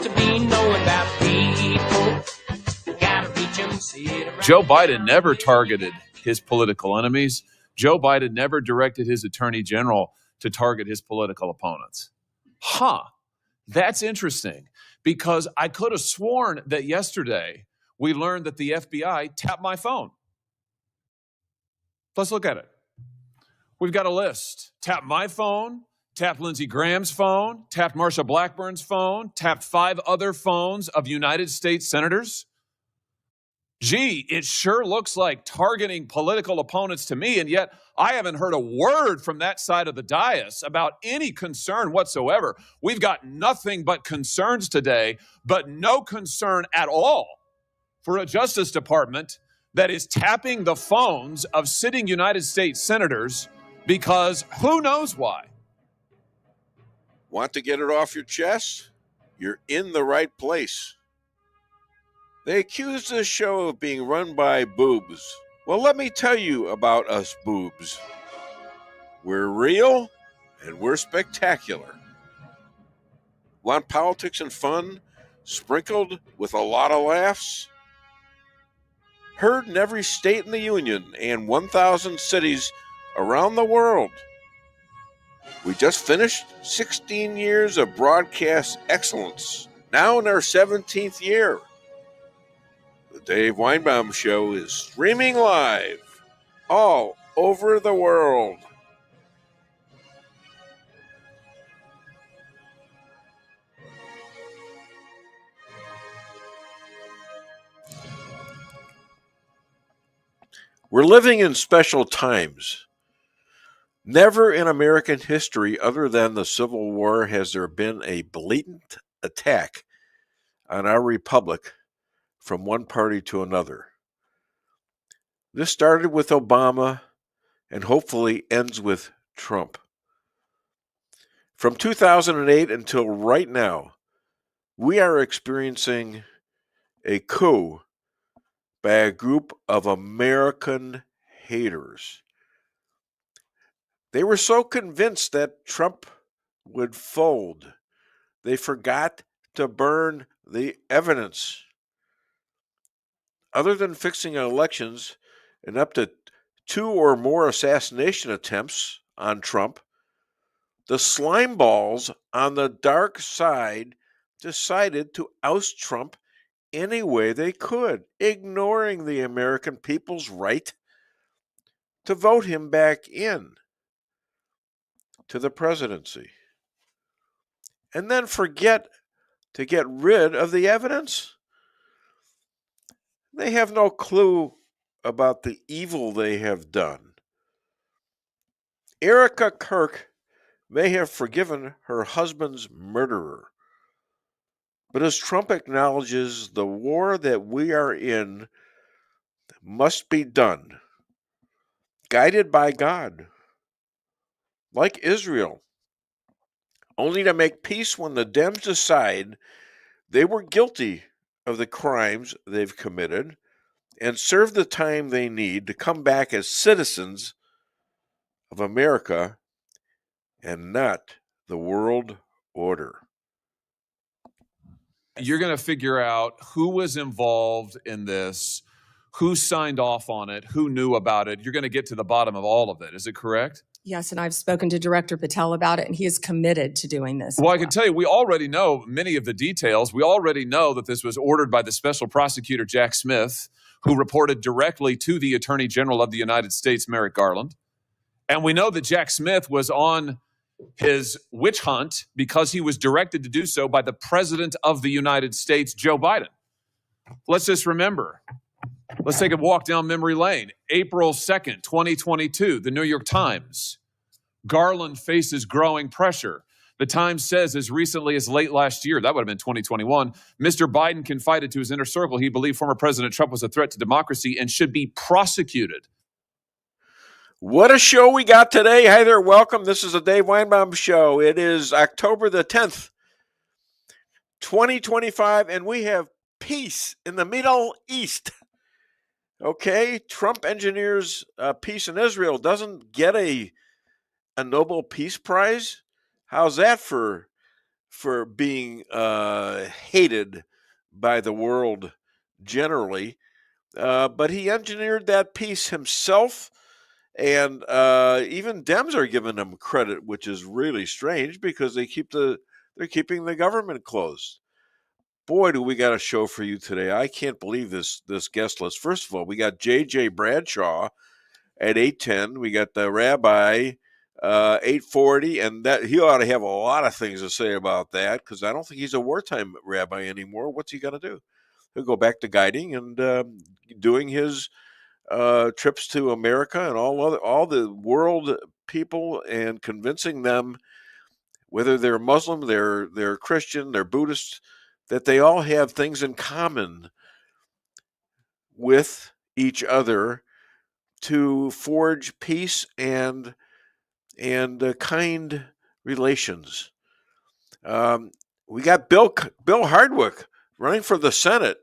to be knowing about people. Gotta reach 'em, see it around. Joe Biden never targeted his political enemies. Joe Biden never directed his attorney general to target his political opponents. That's interesting, because I could have sworn that yesterday we learned that the FBI tapped my phone. Let's look at it. We've got a list. Tapped my phone, tapped Lindsey Graham's phone, tapped Marsha Blackburn's phone, tapped 5 other phones of United States senators. Gee, it sure looks like targeting political opponents to me, and yet I haven't heard a word from that side of the dais about any concern whatsoever. We've got nothing but concerns today, but no concern at all for a Justice Department that is tapping the phones of sitting United States senators because who knows why. Want to get it off your chest? You're in the right place. They accuse this show of being run by boobs. Well, let me tell you about us boobs. We're real and we're spectacular. Want politics and fun sprinkled with a lot of laughs? Heard in every state in the Union and 1,000 cities around the world. We just finished 16 years of broadcast excellence, now in our 17th year. The Dave Weinbaum Show is streaming live all over the world. We're living in special times. Never in American history other than the Civil War has there been a blatant attack on our republic from one party to another. This started with Obama and hopefully ends with Trump. From 2008 until right now, we are experiencing a coup by a group of American haters. They were so convinced that Trump would fold, they forgot to burn the evidence. Other than fixing elections and up to 2 or more assassination attempts on Trump, the slime balls on the dark side decided to oust Trump any way they could, ignoring the American people's right to vote him back in to the presidency. And then forget to get rid of the evidence. They have no clue about the evil they have done. Erica Kirk may have forgiven her husband's murderer, but as Trump acknowledges, the war that we are in must be done, guided by God, like Israel, only to make peace when the Dems decide they were guilty of the crimes they've committed and serve the time they need to come back as citizens of America and not the world order. You're going to figure out who was involved in this, who signed off on it, who knew about it. You're going to get to the bottom of all of it. Is it correct? Yes, and I've spoken to Director Patel about it, and he is committed to doing this. Well, I can tell you, we already know many of the details. We already know that this was ordered by the special prosecutor, Jack Smith, who reported directly to the Attorney General of the United States, Merrick Garland. And we know that Jack Smith was on his witch hunt because he was directed to do so by the President of the United States, Joe Biden. Let's just remember. Let's take a walk down memory lane. April 2nd, 2022, the New York Times. Garland faces growing pressure. The Times says as recently as late last year, that would have been 2021, Mr. Biden confided to his inner circle he believed former President Trump was a threat to democracy and should be prosecuted. What a show we got today. Hi there, welcome. This is the Dave Weinbaum Show. It is October the 10th, 2025, and we have peace in the Middle East. Okay, Trump engineers peace in Israel, doesn't get a Nobel Peace Prize. How's that for for being hated by the world generally. But he engineered that peace himself, and even Dems are giving him credit, which is really strange because they're keeping the government closed. Boy, do we got a show for you today! I can't believe this guest list. First of all, we got J.J. Bradshaw at 8:10. We got the Rabbi 8:40, and that he ought to have a lot of things to say about that because I don't think he's a wartime rabbi anymore. What's he going to do? He'll go back to guiding and doing his trips to America and all the world people and convincing them, whether they're Muslim, they're Christian, they're Buddhist, that they all have things in common with each other to forge peace and kind relations. We got Bill Hardwick running for the Senate.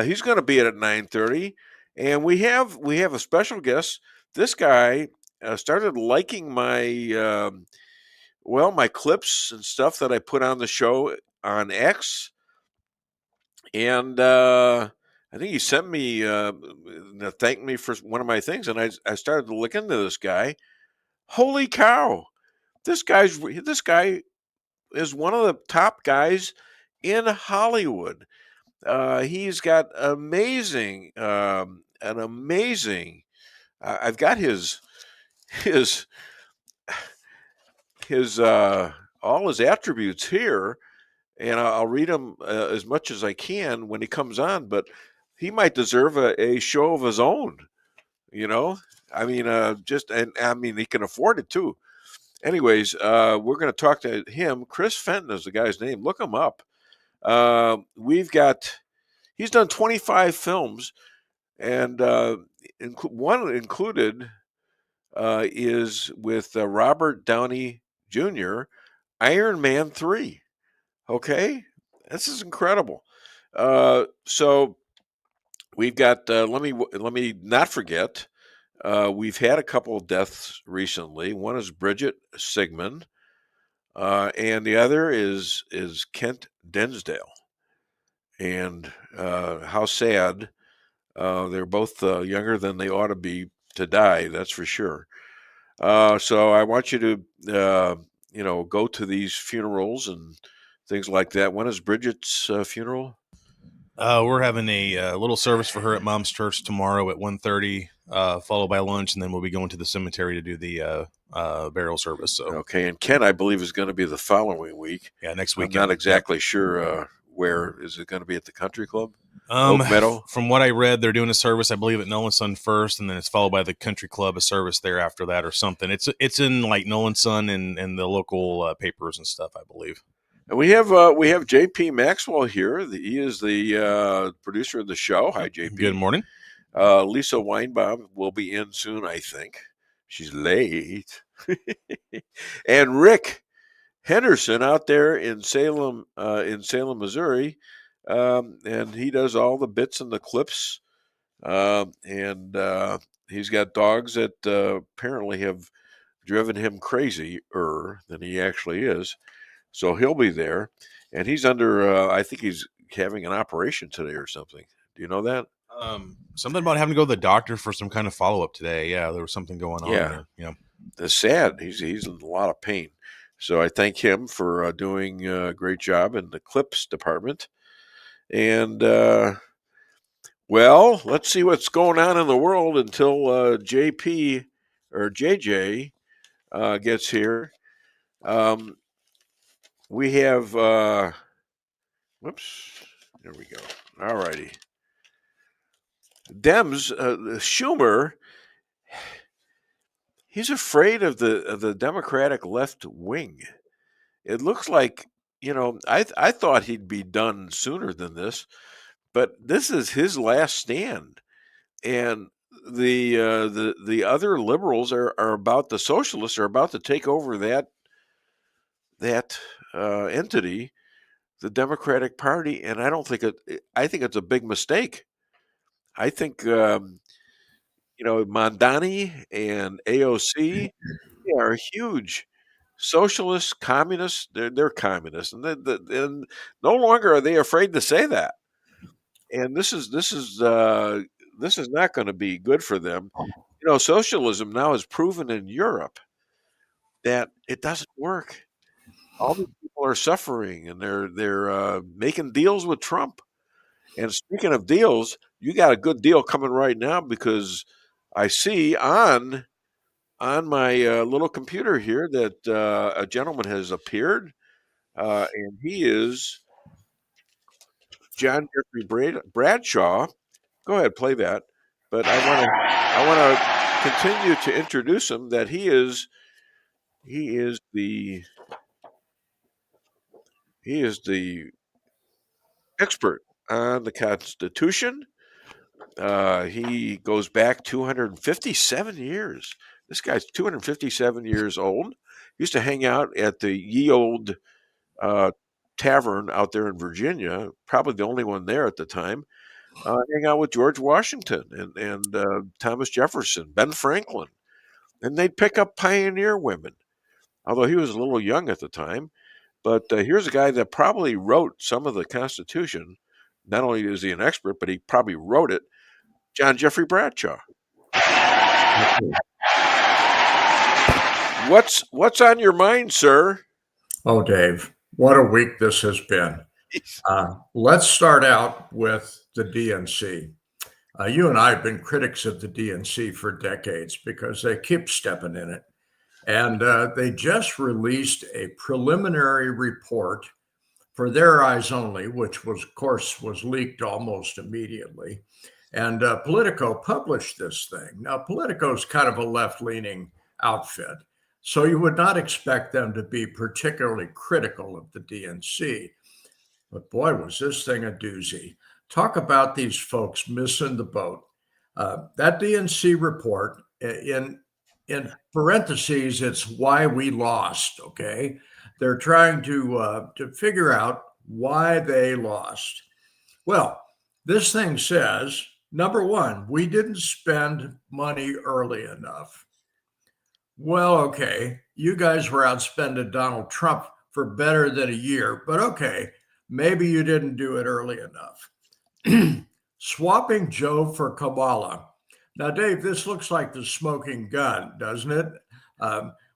He's going to be at 9:30, and we have a special guest. This guy started liking my my clips and stuff that I put on the show on X, and I think he sent me thanked me for one of my things, and I started to look into this guy. Holy cow! This guy is one of the top guys in Hollywood. He's got amazing, an amazing. I've got his all his attributes here, and I'll read them as much as I can when he comes on. But he might deserve a show of his own. You know, I mean, he can afford it too. Anyways, we're going to talk to him. Chris Fenton is the guy's name. Look him up. He's done 25 films, and one included is with Robert Downey Jr., Iron Man 3. Okay, this is incredible. So we've got. Let me not forget. We've had a couple of deaths recently. One is Bridget Sigmund, and the other is Kent Densdale. And how sad. They're both younger than they ought to be to die, that's for sure. So I want you to, go to these funerals and things like that. When is Bridget's funeral? We're having a little service for her at Mom's Church tomorrow at 1:30, followed by lunch, and then we'll be going to the cemetery to do the burial service. So okay, and Ken, I believe, is going to be the following week. Yeah, next week. I'm not exactly sure where. Is it going to be at the country club? Oak Meadow? From what I read, they're doing a service, I believe, at Nolan's Son first, and then it's followed by the country club, a service there after that or something. It's in like Nolan's Son and the local papers and stuff, I believe. And we have J.P. Maxwell here. He is the producer of the show. Hi, J.P. Good morning. Lisa Weinbaum will be in soon, I think. She's late. And Rick Henderson out there in Salem, Missouri, and he does all the bits and the clips. And he's got dogs that apparently have driven him crazier than he actually is. So he'll be there, and he's under. I think he's having an operation today or something. Do you know that? Something about having to go to the doctor for some kind of follow up today. Yeah, there was something going on. Yeah, there. Yeah. It's sad. He's in a lot of pain. So I thank him for doing a great job in the clips department. And well, let's see what's going on in the world until JP or JJ gets here. We have, whoops, there we go. All righty. Dems, Schumer, he's afraid of the Democratic left wing. It looks like, I thought he'd be done sooner than this, but this is his last stand. And the other liberals are about, the socialists are about to take over that entity, the Democratic Party, and I think it's a big mistake. I think Mondani and AOC are huge socialists, communists, they're communists, and and no longer are they afraid to say that. And this is not going to be good for them. Socialism now has proven in Europe that it doesn't work. All these people are suffering, and they're making deals with Trump. And speaking of deals, you got a good deal coming right now, because I see on my little computer here that a gentleman has appeared, and he is John Jeffrey Bradshaw. Go ahead, play that. But I want to continue to introduce him. That he is the expert on the Constitution. He goes back 257 years. This guy's 257 years old. He used to hang out at the ye old tavern out there in Virginia, probably the only one there at the time. Hang out with George Washington and Thomas Jefferson, Ben Franklin, and they'd pick up pioneer women. Although he was a little young at the time, but here's a guy that probably wrote some of the Constitution. Not only is he an expert, but he probably wrote it. John Jeffrey Bradshaw. What's on your mind, sir? Oh, Dave, what a week this has been. Let's start out with the DNC. You and I have been critics of the DNC for decades because they keep stepping in it. And they just released a preliminary report for their eyes only, which was, of course, was leaked almost immediately. And Politico published this thing. Now, Politico is kind of a left-leaning outfit, so you would not expect them to be particularly critical of the DNC. But boy, was this thing a doozy. Talk about these folks missing the boat. That DNC report, in parentheses, it's why we lost, okay? They're trying to figure out why they lost. Well, this thing says, number one, we didn't spend money early enough. Well, okay, you guys were outspending Donald Trump for better than a year, but okay, maybe you didn't do it early enough. Swapping Joe for Kamala. Now, Dave, this looks like the smoking gun, doesn't it?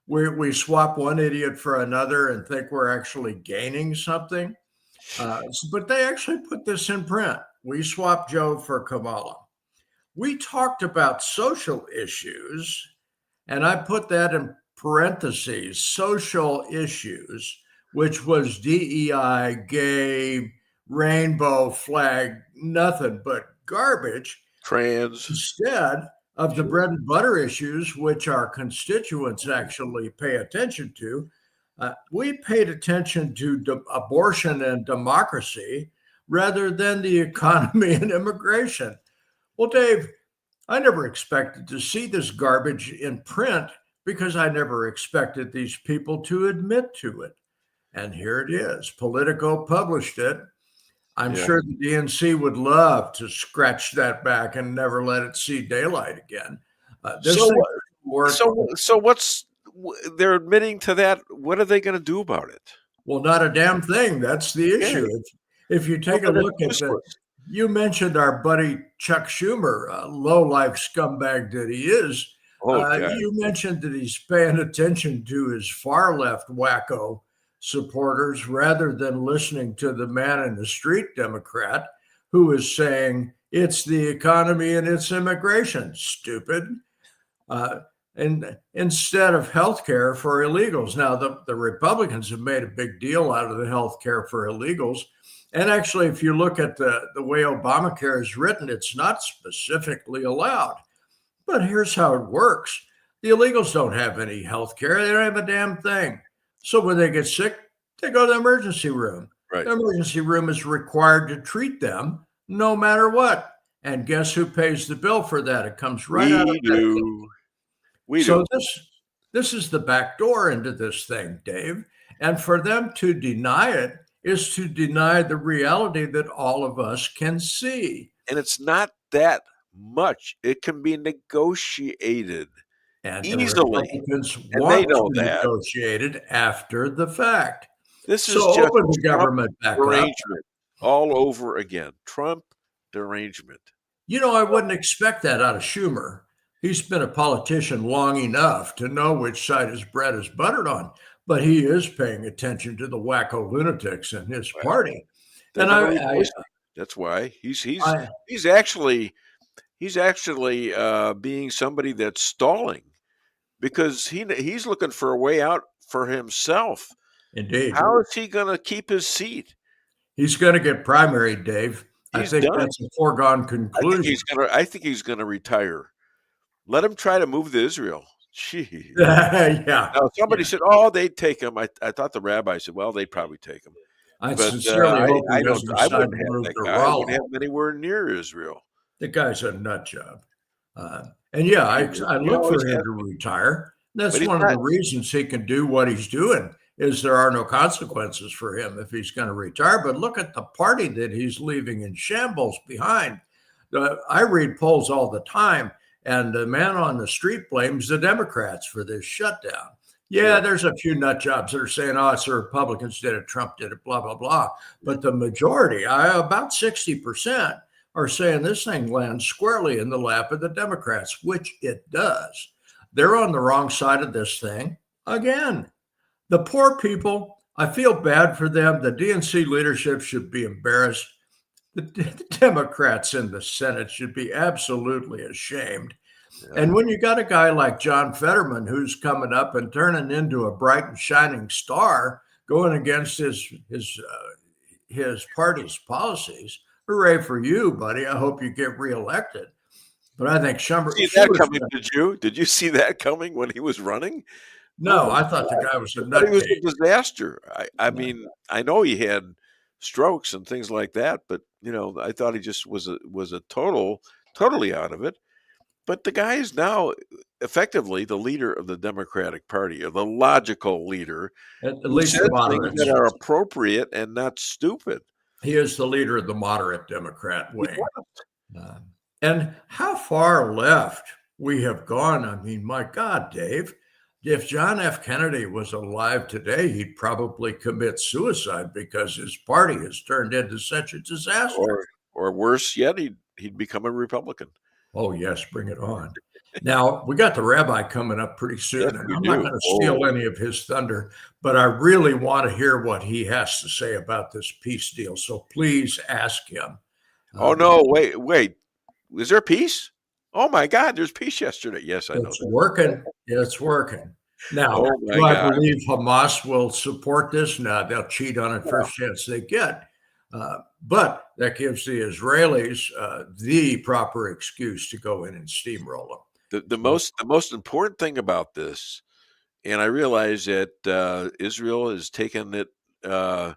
We swap one idiot for another and think we're actually gaining something. But they actually put this in print. We swapped Joe for Kamala. We talked about social issues, and I put that in parentheses, social issues, which was DEI, gay, rainbow flag, nothing but garbage. Trans. Instead of the bread and butter issues, which our constituents actually pay attention to, we paid attention to abortion and democracy rather than the economy and immigration. Well, Dave, I never expected to see this garbage in print because I never expected these people to admit to it. And here it is. Politico published it. I'm sure the DNC would love to scratch that back and never let it see daylight again. So what's they're admitting to that? What are they going to do about it? Well, not a damn thing. That's the issue. If you take a look at you mentioned our buddy Chuck Schumer, a low-life scumbag that he is. You mentioned that he's paying attention to his far-left wacko supporters rather than listening to the man in the street Democrat who is saying it's the economy and it's immigration, stupid. And instead of health care for illegals. Now, the Republicans have made a big deal out of the health care for illegals. And actually, if you look at the way Obamacare is written, it's not specifically allowed. But here's how it works. The illegals don't have any health care. They don't have a damn thing. So when they get sick, they go to the emergency room. Right. The emergency room is required to treat them no matter what. And guess who pays the bill for that? It comes right out of Medicaid. We do. This is the back door into this thing, Dave. And for them to deny it is to deny the reality that all of us can see. And it's not that much. It can be negotiated. And the Easily. Republicans And want they know to that. negotiate it after the fact. This is So just open the Trump government back up. derangement all over again. Trump derangement. I wouldn't expect that out of Schumer. He's been a politician long enough to know which side his bread is buttered on, but he is paying attention to the wacko lunatics in his party. They're And gonna replace him. That's why he's actually being somebody that's stalling because he's looking for a way out for himself. Indeed. How is he going to keep his seat? He's going to get primaried, Dave. I think done. that's a foregone conclusion. I think he's going to retire. Let him try to move to Israel. Gee. Yeah. Now, somebody said, "Oh, they'd take him." I thought the rabbi said, "Well, they'd probably take him." I But sincerely hope he I doesn't wouldn't decide have to move that to guy. I wouldn't Raleigh. have him anywhere near Israel. The guy's a nut job. And yeah, I look for him to retire. That's But he's one of the not. reasons he can do what he's doing is there are no consequences for him if he's going to retire. But look at the party that he's leaving in shambles behind. I read polls all the time, and the man on the street blames the Democrats for this shutdown. Yeah, there's a few nut jobs that are saying, oh, it's the Republicans did it, Trump did it, blah, blah, blah. But the majority, about 60%, are saying this thing lands squarely in the lap of the Democrats, which it does. They're on the wrong side of this thing again. The poor people, I feel bad for them. The DNC leadership should be embarrassed. The Democrats in the Senate should be absolutely ashamed. Yeah. And when you got a guy like John Fetterman who's coming up and turning into a bright and shining star, going against his party's policies, hooray for you, buddy! I hope you get reelected. But I think Schumer. Did you see that coming when he was running? No, I thought the guy was a nutcase. He was a disaster. I mean, I know he had strokes and things like that, but I thought he just was a totally out of it. But the guy is now effectively the leader of the Democratic Party, or the logical leader. At least the moderates that are appropriate and not stupid. He is the leader of the moderate Democrat wing. And how far left we have gone. I mean, my God, Dave, if John F. Kennedy was alive today, he'd probably commit suicide because his party has turned into such a disaster. Or worse yet, he'd become a Republican. Oh, yes, bring it on. Now, we got the rabbi coming up pretty soon, and I'm not going to steal any of his thunder, but I really want to hear what he has to say about this peace deal. So please ask him. Oh, no, wait. Is there peace? Oh, my God, there's peace yesterday. Yes, I know. It's working. It's working. Now, do I believe Hamas will support this? No, they'll cheat on it first chance they get. But that gives the Israelis the proper excuse to go in and steamroll them. The most important thing about this, and I realize that Israel is the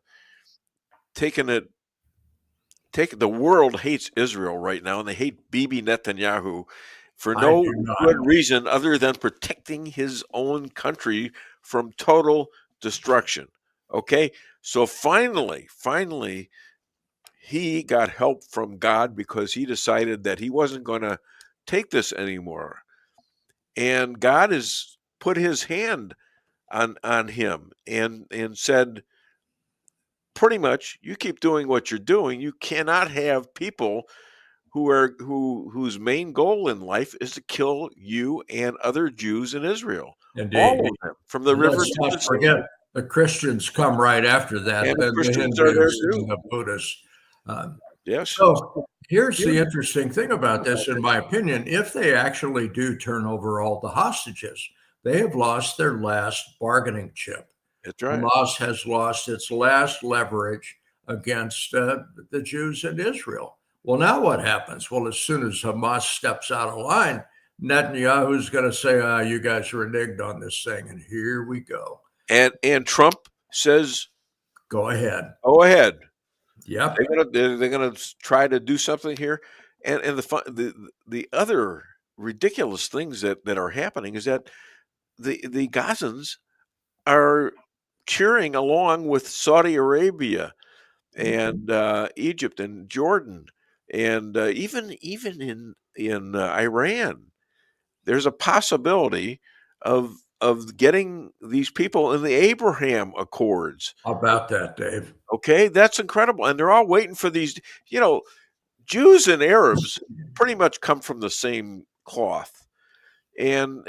world hates Israel right now, and they hate Bibi Netanyahu for no good reason other than protecting his own country from total destruction. Okay, so finally, he got help from God because he decided that he wasn't going to take this anymore. And God has put his hand on him and said, pretty much, you keep doing what you're doing. You cannot have people whose main goal in life is to kill you and other Jews in Israel. Indeed. All of them, from the river to the sea. Forget the Christians come right after that. And the Christians are there too. The Buddhists. Yes. So here's the interesting thing about this, in my opinion. If they actually do turn over all the hostages, they have lost their last bargaining chip. That's right. Hamas has lost its last leverage against the Jews in Israel. Well, now what happens? Well, as soon as Hamas steps out of line, Netanyahu's going to say, you guys reneged on this thing, and here we go. And Trump says, go ahead. Go ahead. Yep. They're gonna try to do something here, and the other ridiculous things that are happening is that the Gazans are cheering along with Saudi Arabia and Egypt and Jordan and even in Iran. there's a possibility of getting these people in the Abraham Accords. How about that, Dave? Okay, that's incredible. And they're all waiting for these, Jews and Arabs pretty much come from the same cloth. And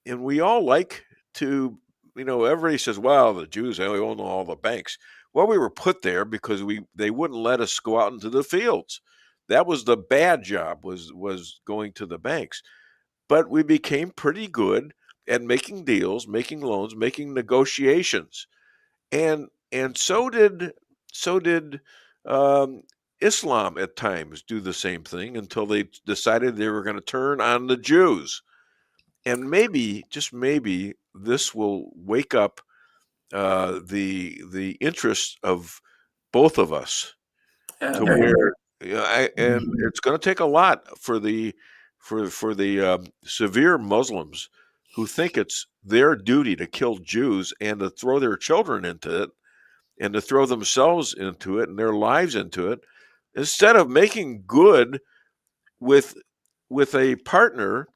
we all like to, everybody says, well, the Jews, they own all the banks. Well, we were put there because they wouldn't let us go out into the fields. That was the bad job, was going to the banks. But we became pretty good at making deals, making loans, making negotiations. And so did Islam at times do the same thing until they decided they were going to turn on the Jews. And maybe, just maybe, this will wake up the interests of both of us to where, and it's going to take a lot for the severe Muslims who think it's their duty to kill Jews and to throw their children into it and to throw themselves into it and their lives into it, instead of making good with a partner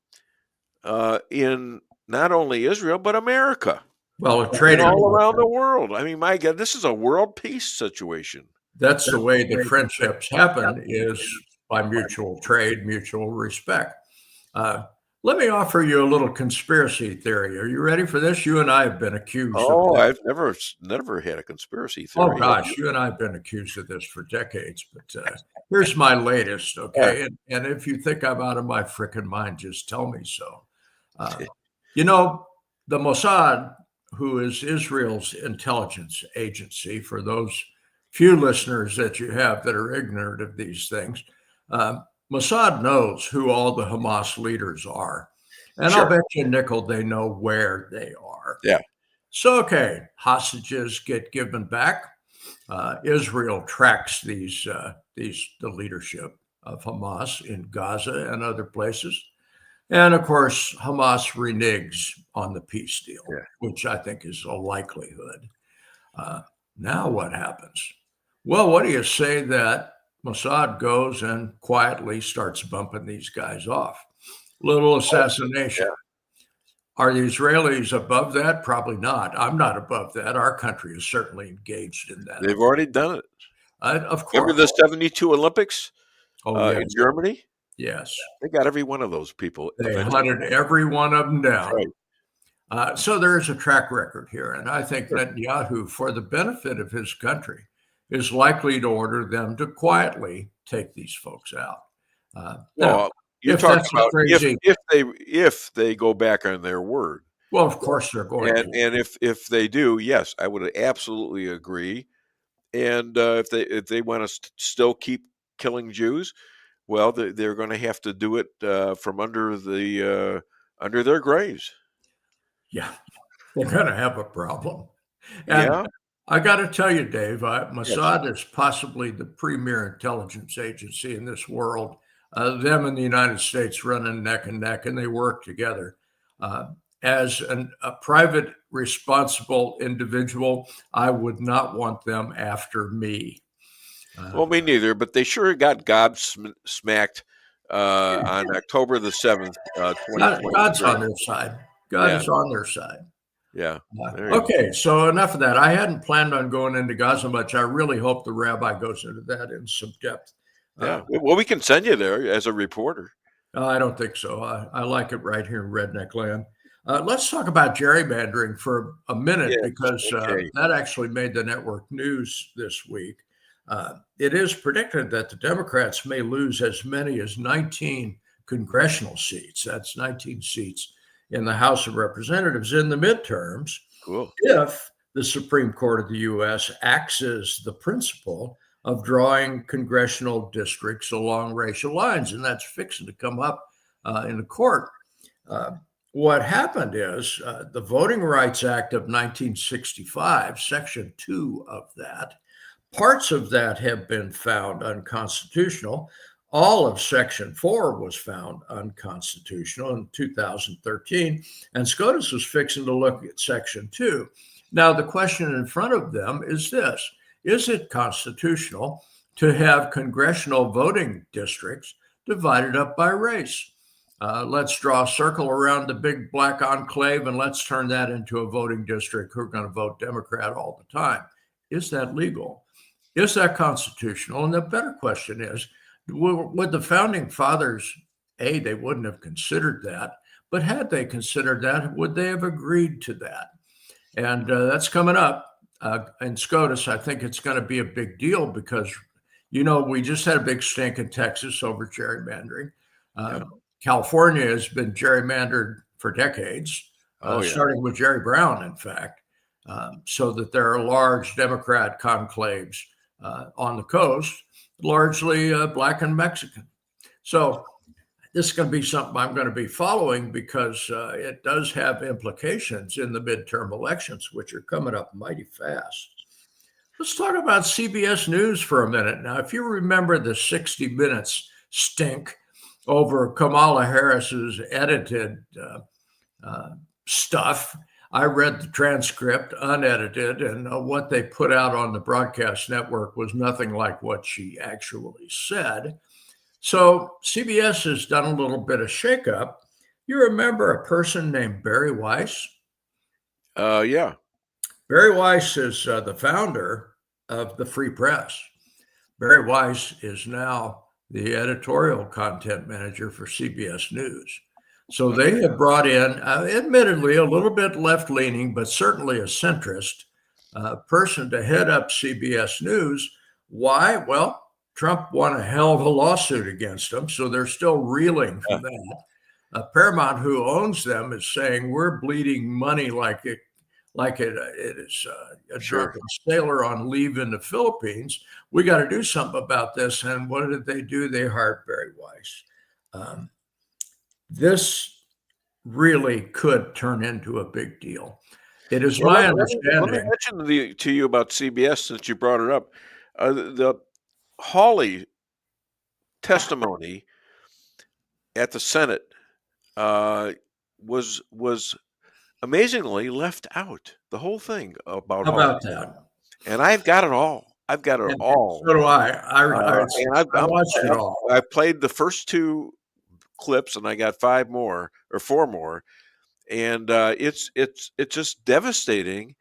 in not only Israel but America. Well, a trade all around the world. I mean, my God, this is a world peace situation. That's the way the friendships happen, is by mutual trade, mutual respect. Let me offer you a little conspiracy theory. Are you ready for this? You and I have been accused. I've never had a conspiracy theory. Oh gosh, you and I have been accused of this for decades. But here's my latest. Okay, and if you think I'm out of my frickin' mind, just tell me so. The Mossad, who is Israel's intelligence agency, for those few listeners that you have that are ignorant of these things, Mossad knows who all the Hamas leaders are. And I'll bet you nickel they know where they are. Yeah. So, okay, hostages get given back. Israel tracks the leadership of Hamas in Gaza and other places. And of course, Hamas reneges on the peace deal, which I think is a likelihood. Now what happens? Well, what do you say that Mossad goes and quietly starts bumping these guys off? Little assassination. Are the Israelis above that? Probably not. I'm not above that. Our country is certainly engaged in that. They've already done it. Of course. Remember the 72 Olympics in Germany? Yes. They got every one of those people. They hunted every one of them down. Right. So there is a track record here. And I think Netanyahu, for the benefit of his country, is likely to order them to quietly take these folks out. Well, you're talking about if they go back on their word. Well, of course they're going to. And if they do, yes, I would absolutely agree. And if they want to still keep killing Jews, well, they're going to have to do it from under their graves. Yeah, they're going to have a problem. And I got to tell you, Dave, Mossad is possibly the premier intelligence agency in this world. Them and the United States running neck and neck, and they work together. As a private, responsible individual, I would not want them after me. Well, me neither, but they sure got gobsmacked on October the 7th, 2020. God's on their side. God is on their side. Yeah. Okay, so enough of that. I hadn't planned on going into Gaza much. I really hope the rabbi goes into that in some depth. Well, we can send you there as a reporter. I don't think so. I like it right here in Redneck Land. Let's talk about gerrymandering for a minute, because that actually made the network news this week. It is predicted that the Democrats may lose as many as 19 congressional seats. That's 19 seats in the House of Representatives in the midterms. Cool. If the Supreme Court of the U.S. axes the principle of drawing congressional districts along racial lines, and that's fixing to come up in the court. What happened is the Voting Rights Act of 1965, Section 2 of that, parts of that have been found unconstitutional. All of Section 4 was found unconstitutional in 2013, and SCOTUS was fixing to look at Section 2. Now, the question in front of them is this: is it constitutional to have congressional voting districts divided up by race? Let's draw a circle around the big black enclave and let's turn that into a voting district who are going to vote Democrat all the time. Is that legal? Is that constitutional? And the better question is, would the founding fathers, they wouldn't have considered that, but had they considered that, would they have agreed to that? And that's coming up in SCOTUS. I think it's going to be a big deal because, we just had a big stink in Texas over gerrymandering. California has been gerrymandered for decades, starting with Jerry Brown, in fact, so that there are large Democrat conclaves on the coast, largely Black and Mexican. So this is going to be something I'm going to be following because it does have implications in the midterm elections, which are coming up mighty fast. Let's talk about CBS News for a minute. Now, if you remember the 60 Minutes stink over Kamala Harris's edited stuff, I read the transcript unedited, and what they put out on the broadcast network was nothing like what she actually said. So CBS has done a little bit of shakeup. You remember a person named Barry Weiss? Yeah. Barry Weiss is the founder of the Free Press. Barry Weiss is now the editorial content manager for CBS News. So they have brought in, admittedly, a little bit left-leaning, but certainly a centrist person to head up CBS News. Why? Well, Trump won a hell of a lawsuit against them, so they're still reeling from that. Paramount, who owns them, is saying we're bleeding money like it is a drunken sailor on leave in the Philippines. We got to do something about this. And what did they do? They hired Barry Weiss. This really could turn into a big deal. It is my understanding. Let me mention to you about CBS since you brought it up. The Hawley testimony at the Senate was amazingly left out. The whole thing about How about that? And I've got it all. I've got it all. So do I. I watched it all. I played the first two clips, and I got 4 more, and it's just devastating.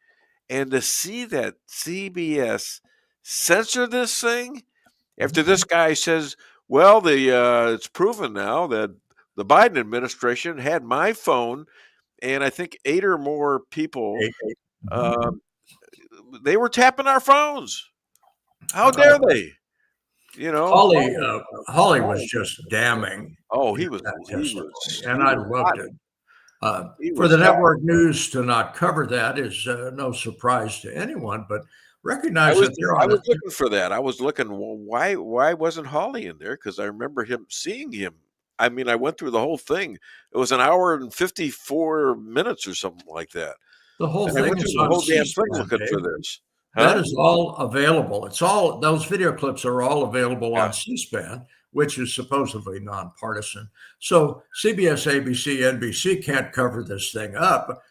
And to see that CBS censor this thing after this guy says, "Well, it's proven now that the Biden administration had my phone." And I think 8 or more people, they were tapping our phones. How dare they? Hawley was just damning. Oh, he was, and I loved it. For the network news to not cover that is no surprise to anyone. But recognize that I was looking for that. I was looking. Well, why wasn't Hawley in there? Because I remember seeing him. I mean, I went through the whole thing. It was an hour and 54 minutes or something like that. The whole thing is on C-SPAN, looking for this. That is all available. Those video clips are all available on C-SPAN, which is supposedly nonpartisan. So CBS, ABC, NBC can't cover this thing up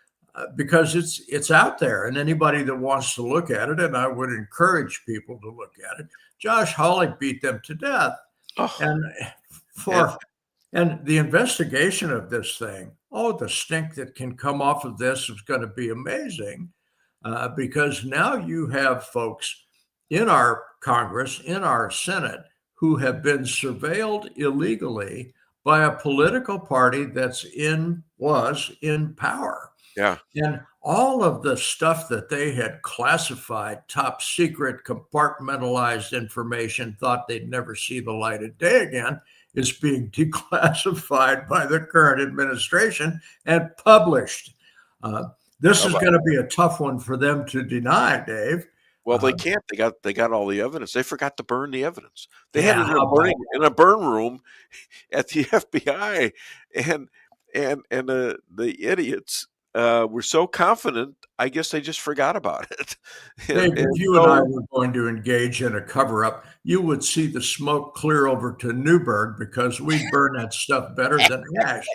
because it's out there, and anybody that wants to look at it, and I would encourage people to look at it. Josh Hawley beat them to death, and the investigation of this thing, the stink that can come off of this is going to be amazing because now you have folks in our Congress, in our Senate, who have been surveilled illegally by a political party was in power. Yeah. And all of the stuff that they had classified, top secret, compartmentalized information, thought they'd never see the light of day again, is being declassified by the current administration and published. This is going to be a tough one for them to deny, Dave. Well, they can't. They got all the evidence. They forgot to burn the evidence. They had it in a burn room at the FBI, and the idiots were so confident. I guess they just forgot about it. Dave, if you and I were going to engage in a cover-up, you would see the smoke clear over to Newburgh because we burn that stuff better than ash.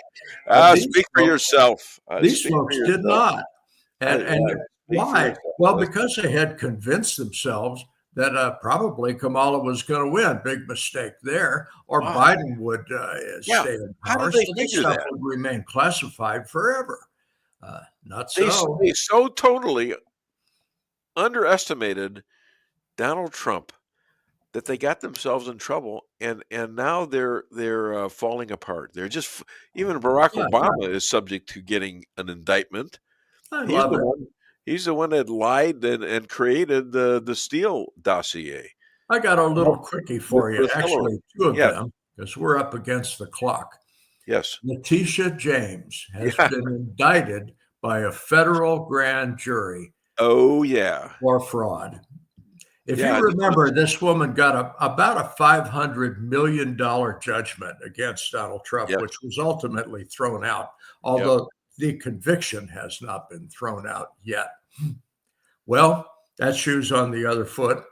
Speak for yourself. These folks did not. And why? Well, because they had convinced themselves that probably Kamala was going to win. Big mistake there, or Wow. Biden would Yeah. stay in How power. did they So this figure stuff that? would remain classified forever. Not They so. so totally underestimated Donald Trump that they got themselves in trouble, and now they're falling apart. They're just even Barack Yeah, Obama is subject to getting an indictment. I He's love the it. one. He's the one that lied and created the Steele dossier. I got a little quickie for you. With Hillary. Actually, two of Yeah. them, because we're up against the clock. Yes. Leticia James has Yeah. been indicted by a federal grand jury Oh yeah. for fraud. If Yeah, you remember, this woman got about a $500 million judgment against Donald Trump, Yes. which was ultimately thrown out, although the conviction has not been thrown out yet. Well, that shoe's on the other foot.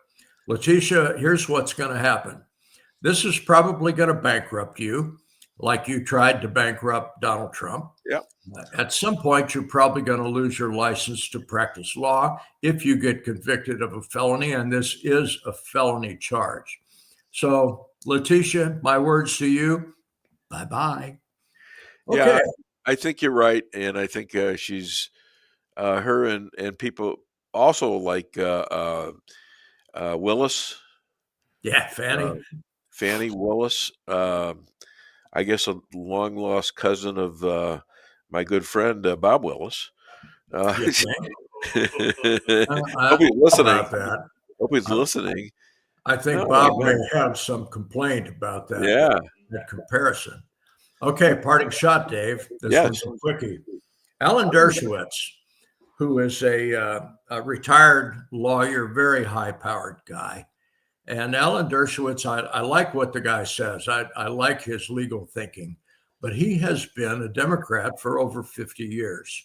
Leticia, here's what's going to happen. This is probably going to bankrupt you, like you tried to bankrupt Donald Trump. Yep. At some point, you're probably going to lose your license to practice law if you get convicted of a felony, and this is a felony charge. So, Leticia, my words to you, bye-bye. Okay. Yeah, I think you're right, and I think she's her and people also like Willis, Yeah, Fanny. Fannie Willis. I guess a long lost cousin of my good friend Bob Willis. You think? Hope he's listening. About that. Hope he's listening. I think Oh, Bob my may God. have some complaint about that. Yeah. That comparison. Okay, parting shot, Dave. This Yes. one's a quickie. Alan Dershowitz, who is a retired lawyer, very high-powered guy. And Alan Dershowitz, I like what the guy says. I like his legal thinking, but he has been a Democrat for over 50 years.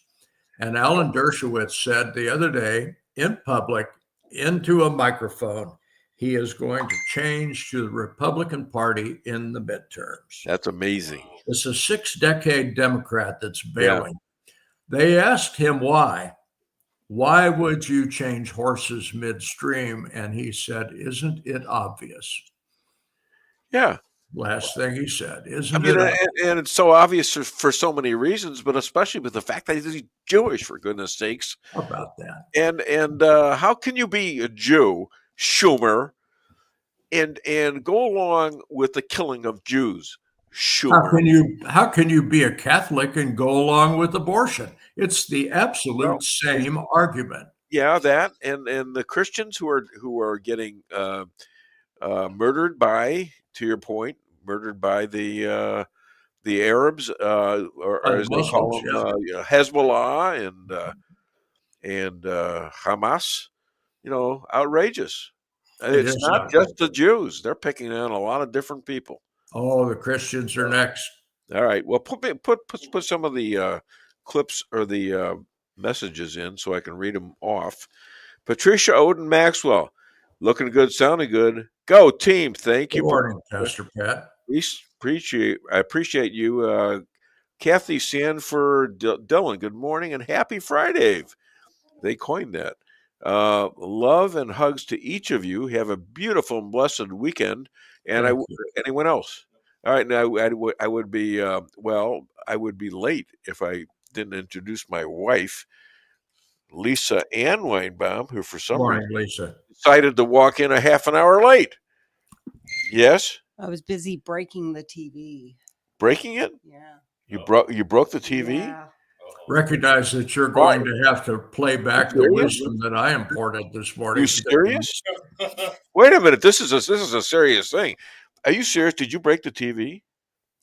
And Alan Dershowitz said the other day in public, into a microphone, he is going to change to the Republican Party in the midterms. That's amazing. It's a 6-decade Democrat that's bailing. They asked him why. Why would you change horses midstream? And he said, isn't it obvious? Yeah. Last thing he said, I isn't mean, it obvious? and it's so obvious for so many reasons, but especially with the fact that he's Jewish, for goodness sakes. How about that? And how can you be a Jew, Schumer, and go along with the killing of Jews, Schumer? How can you be a Catholic and go along with abortion? It's the absolute same argument. Yeah, that and the Christians who are getting murdered by, to your point, murdered by the Arabs, or as they call them, Hezbollah and Hamas. Outrageous. It's not just the Jews; they're picking on a lot of different people. Oh, the Christians are next. All right. Well, put some of the clips or the messages in so I can read them off. Patricia Odin Maxwell, looking good, sounding good. Go team! Thank you. Good morning, Pastor Pat. I appreciate you. Kathy Sanford Dillon, good morning and happy Friday. They coined that. Love and hugs to each of you. Have a beautiful and blessed weekend. And anyone else? All right. Now I would be I would be late if I didn't introduce my wife, Lisa Ann Weinbaum, who for some reason Lisa decided to walk in a half an hour late. Yes. I was busy breaking the TV. Breaking it? Yeah. You broke the TV? Yeah. Recognize that you're going to have to play back the wisdom that I imported this morning. You serious? Wait a minute. This is a serious thing. Are you serious? Did you break the TV?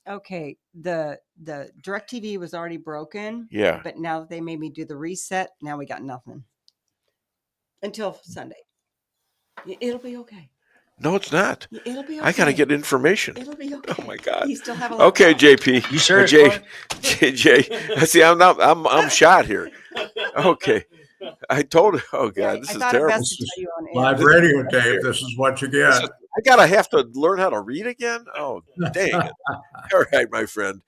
Okay. The DirecTV was already broken. Yeah. But now that they made me do the reset, now we got nothing. Until Sunday. It'll be okay. No, it's not. It'll be okay. I got to get information. It'll be okay. Oh my God. You still have a okay, JP. You sure? JJ. See, I'm shot here. Okay. I told her. Oh God, this is terrible. Live radio, Dave. This is what you get. I have to learn how to read again. Oh, dang it! All right, my friend.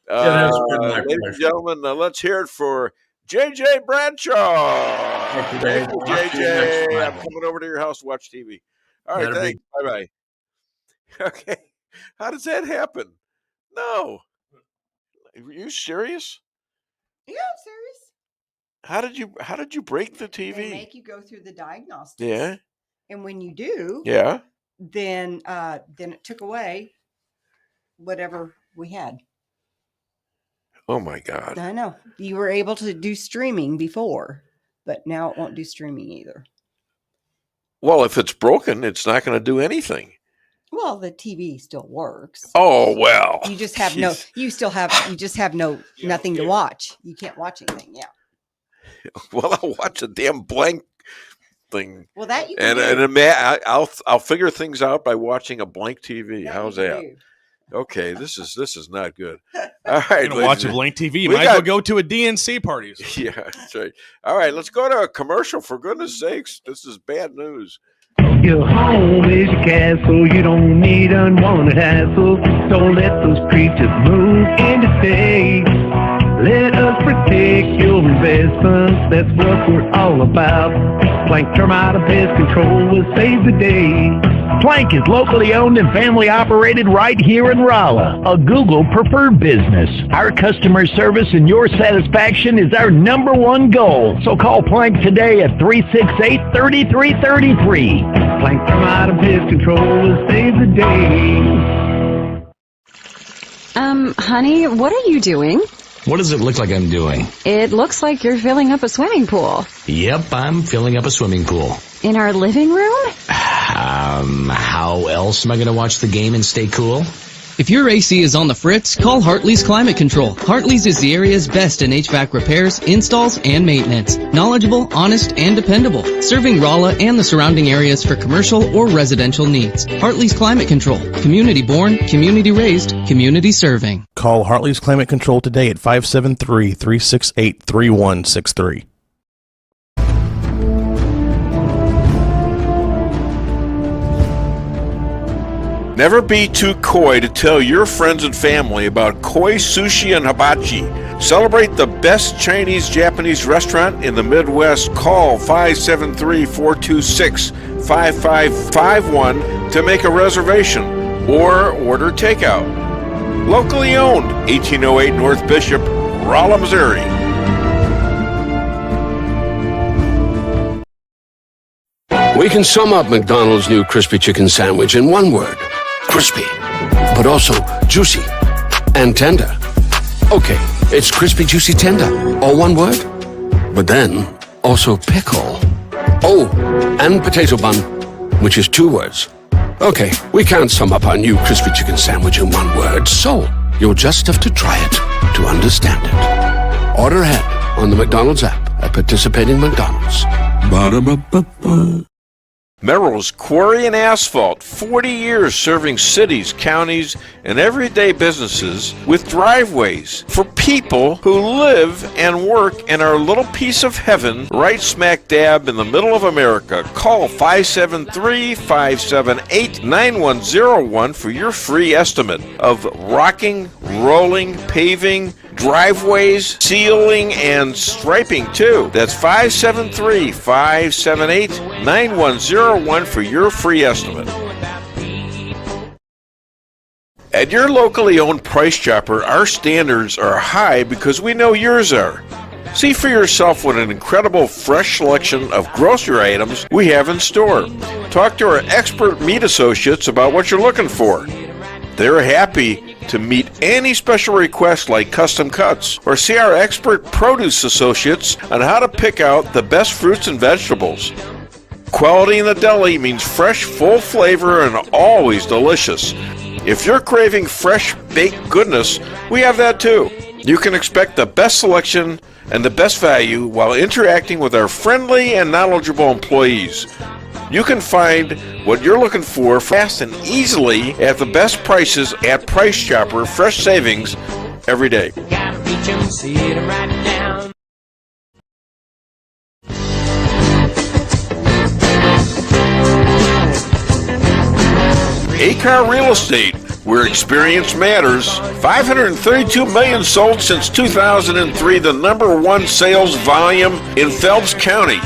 Ladies and gentlemen, let's hear it for JJ Bradshaw. Thank you, Dave. JJ. I'm coming over to your house to watch TV. All right, That'd thanks. Bye-bye. Okay. How does that happen? No. Are you serious? Yeah, I'm serious. How did you break the TV? They make you go through the diagnostics. Yeah. And when you do, Yeah. then it took away whatever we had. Oh my God. I know. You were able to do streaming before, but now it won't do streaming either. Well, if it's broken, it's not going to do anything. Well, the TV still works. Oh, well. You just have nothing to watch. You can't watch anything. Yeah. Well, I'll watch a damn blank thing. Well, that you can and I'll figure things out by watching a blank TV. How's that? do. Okay, this is not good. All right, You're gonna watch a blank TV. You we might as well go to a DNC party. Yeah, that's right. All right, let's go to a commercial. For goodness sakes, this is bad news. Your home is your castle. You don't need unwanted hassle. Don't let those creatures move in to stay. Let us protect your investments. That's what we're all about. Plank Termite and Pest Control will save the day. Plank is locally owned and family operated right here in Rolla, a Google preferred business. Our customer service and your satisfaction is our number one goal. So call Plank today at 368-3333. Plank Termite and Pest Control will save the day. Honey, what are you doing? What does it look like I'm doing? It looks like you're filling up a swimming pool. Yep, I'm filling up a swimming pool. In our living room? How else am I going to watch the game and stay cool? If your AC is on the fritz, call Hartley's Climate Control. Hartley's is the area's best in HVAC repairs, installs, and maintenance. Knowledgeable, honest, and dependable. Serving Rolla and the surrounding areas for commercial or residential needs. Hartley's Climate Control. Community born, community raised, community serving. Call Hartley's Climate Control today at 573-368-3163. Never be too coy to tell your friends and family about koi sushi and hibachi. Celebrate the best Chinese-Japanese restaurant in the Midwest. Call 573-426-5551 to make a reservation or order takeout. Locally owned, 1808 North Bishop, Rolla, Missouri. We can sum up McDonald's new crispy chicken sandwich in one word. Crispy, but also juicy and tender. Okay, it's crispy, juicy, tender, all one word. But then, also pickle. Oh, and potato bun, which is two words. Okay, we can't sum up our new crispy chicken sandwich in one word, so you'll just have to try it to understand it. Order ahead on the McDonald's app at participating McDonald's. Ba-da-ba-ba-ba. Merrill's Quarry and Asphalt, 40 years serving cities, counties, and everyday businesses with driveways for people who live and work in our little piece of heaven right smack dab in the middle of America. Call 573-578-9101 for your free estimate of rocking, rolling, paving, driveways, sealing, and striping too. That's 573-578-9101 for your free estimate. At your locally owned Price Chopper, our standards are high because we know yours are. See for yourself what an incredible fresh selection of grocery items we have in store. Talk to our expert meat associates about what you're looking for. They're happy to meet any special requests like custom cuts, or see our expert produce associates on how to pick out the best fruits and vegetables. Quality in the deli means fresh, full flavor, and always delicious. If you're craving fresh baked goodness, we have that too. You can expect the best selection and the best value while interacting with our friendly and knowledgeable employees. You can find what you're looking for fast and easily at the best prices at Price Chopper. Fresh savings every day. Gotta reach 'em, see it right down. A-Car Real Estate, where experience matters. 532 million sold since 2003, the #1 sales volume in Phelps County.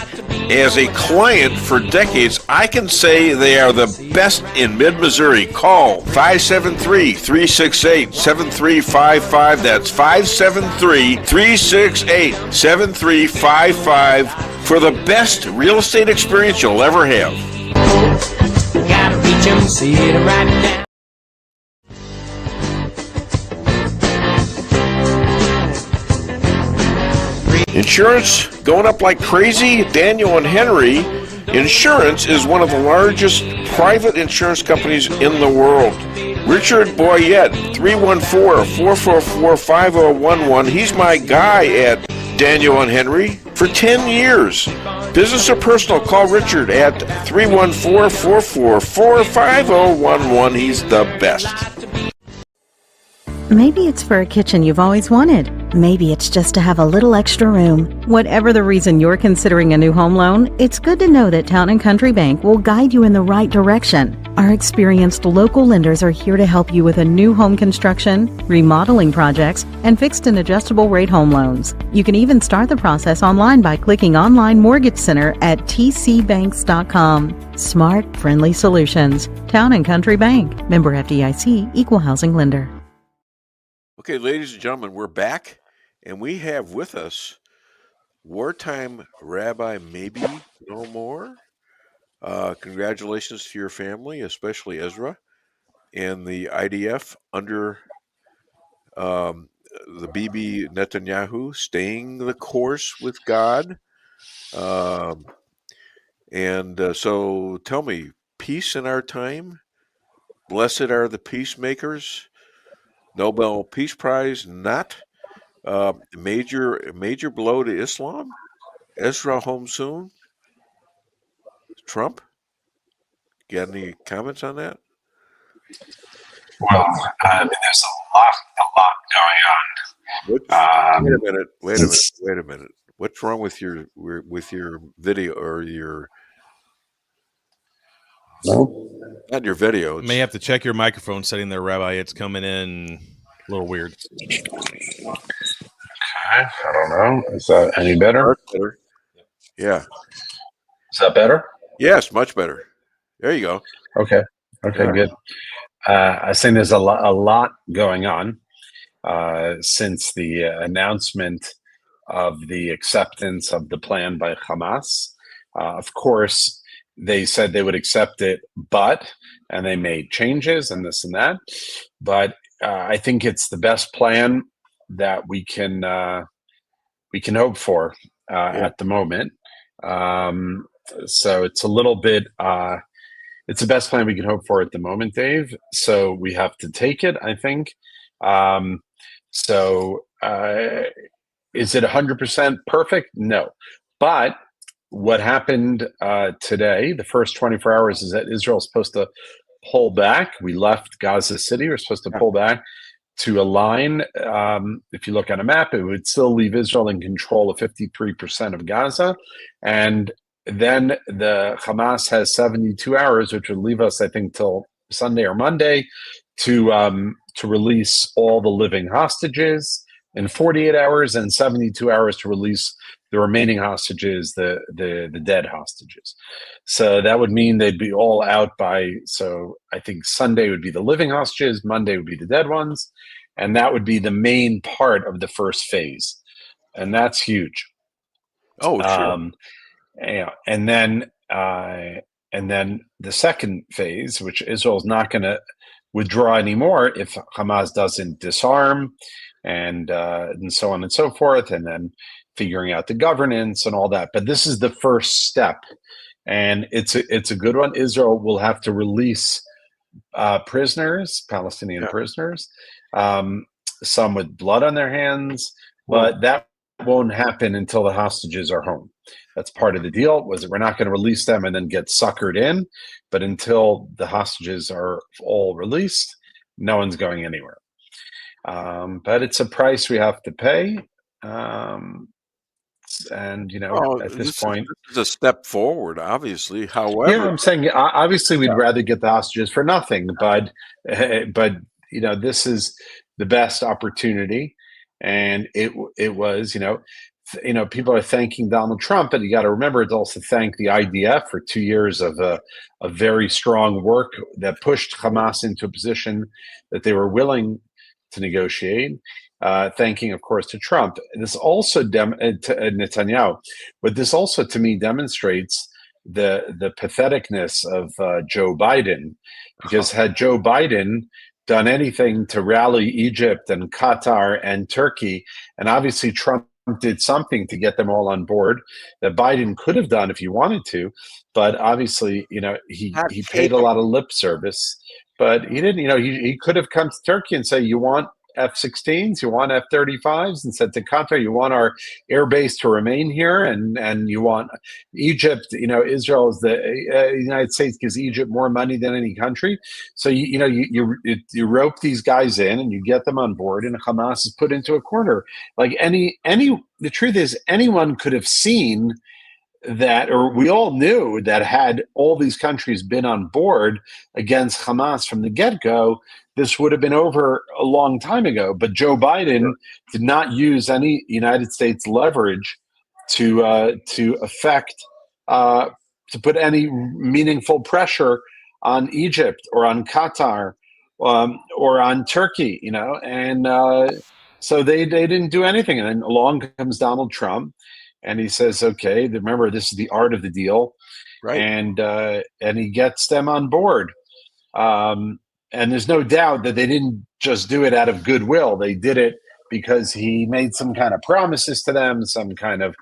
As a client for decades, I can say they are the best in mid-Missouri. Call 573-368-7355. That's 573-368-7355 for the best real estate experience you'll ever have. Gotta reach 'em, see it right now. Insurance going up like crazy? Daniel and Henry Insurance is one of the largest private insurance companies in the world. Richard Boyette, 314-444-5011. He's my guy at Daniel and Henry for 10 years. Business or personal, call Richard at 314-444-5011. He's the best. Maybe it's for a kitchen you've always wanted. Maybe it's just to have a little extra room. Whatever the reason you're considering a new home loan, it's good to know that Town & Country Bank will guide you in the right direction. Our experienced local lenders are here to help you with a new home construction, remodeling projects, and fixed and adjustable rate home loans. You can even start the process online by clicking Online Mortgage Center at tcbanks.com. Smart, friendly solutions. Town & Country Bank. Member FDIC, Equal Housing Lender. Okay, ladies and gentlemen, we're back, and we have with us wartime Rabbi Maybe No More. Congratulations to your family, especially Ezra, and the IDF under the Bibi Netanyahu, staying the course with God. So tell me, peace in our time? Blessed are the peacemakers. Nobel Peace Prize not. Major blow to Islam. Ezra home soon. Trump. Got any comments on that? Well, there's a lot going on. Wait a minute. What's wrong with your video or your? No, not your video. You may have to check your microphone setting there, Rabbi. It's coming in a little weird. Okay, I don't know. Is that any better? Yeah. Is that better? Yes, much better. There you go. Okay, good. I was saying there's a lot going on since the announcement of the acceptance of the plan by Hamas. Of course, they said they would accept it, and they made changes and this and that. But I think it's the best plan that we can hope for at the moment. So it's a little bit. It's the best plan we can hope for at the moment, Dave. So we have to take it, I think. Is it 100% perfect? No, but what happened today, the first 24 hours, is that Israel's supposed to pull back. We left Gaza City. We're supposed to pull back to a line. If you look at a map, it would still leave Israel in control of 53% of Gaza. And then the Hamas has 72 hours, which would leave us, I think, till Sunday or Monday to release all the living hostages in 48 hours and 72 hours to release the remaining hostages, the dead hostages. So that would mean they'd be all out by, so I think Sunday would be the living hostages, Monday would be the dead ones, and that would be the main part of the first phase. And that's huge. Oh, sure. And then the second phase, which Israel's not going to withdraw anymore if Hamas doesn't disarm and so on and so forth, and then figuring out the governance and all that. But this is the first step, and it's a good one. Israel will have to release prisoners, Palestinian prisoners, some with blood on their hands, but that won't happen until the hostages are home. That's part of the deal, was that we're not going to release them and then get suckered in, but until the hostages are all released, no one's going anywhere. But it's a price we have to pay. And at this point, it's a step forward, obviously. However, I'm saying obviously we'd rather get the hostages for nothing, but this is the best opportunity, and it was, people are thanking Donald Trump, but you got to remember it's also thank the IDF for 2 years of a very strong work that pushed Hamas into a position that they were willing to negotiate. Thanking, of course, to Trump. This also to Netanyahu, but this also to me demonstrates the patheticness of Joe Biden, because had Joe Biden done anything to rally Egypt and Qatar and Turkey, and obviously Trump did something to get them all on board that Biden could have done if he wanted to, but obviously, he paid a lot of lip service, but he didn't. He could have come to Turkey and say, "You want F-16s, you want F-35s," and said to Qatar, "You want our air base to remain here, and you want Egypt." Israel is the United States gives Egypt more money than any country, so you rope these guys in and you get them on board, and Hamas is put into a corner. Like the truth is, anyone could have seen that, or we all knew that had all these countries been on board against Hamas from the get-go, this would have been over a long time ago. But Joe Biden did not use any United States leverage to affect, to put any meaningful pressure on Egypt or on Qatar or on Turkey, and so they didn't do anything. And then along comes Donald Trump, and he says, "Okay, remember, this is the art of the deal," right? And he gets them on board. And there's no doubt that they didn't just do it out of goodwill. They did it because he made some kind of promises to them, some kind of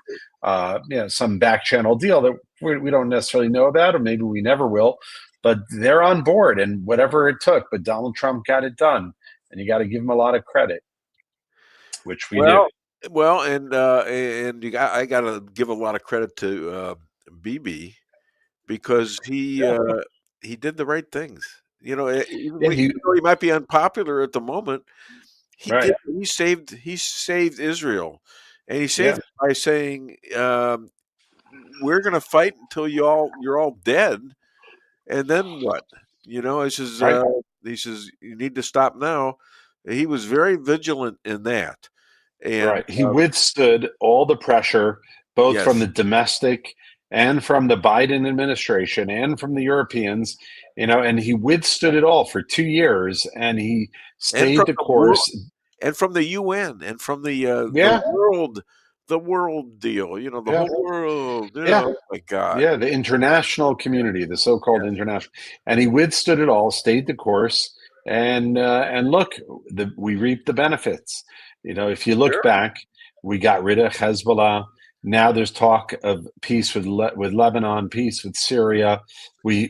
some back channel deal that we don't necessarily know about, or maybe we never will. But they're on board, and whatever it took. But Donald Trump got it done, and you got to give him a lot of credit, which we do. Well, and I got to give a lot of credit to Bibi, because he did the right things. Even though he might be unpopular at the moment, he saved Israel, and he saved it by saying, "We're going to fight until you're all dead, and then what?" He says, "You need to stop now." He was very vigilant in that. And he withstood all the pressure, both from the domestic and from the Biden administration and from the Europeans, and he withstood it all for 2 years, and he stayed the course. And from the UN and from the world deal, the whole world. Oh my God. Yeah, the international community, the so-called international, and he withstood it all, stayed the course, and look, we reaped the benefits. If you look back, we got rid of Hezbollah. Now there's talk of peace with Lebanon, peace with Syria. We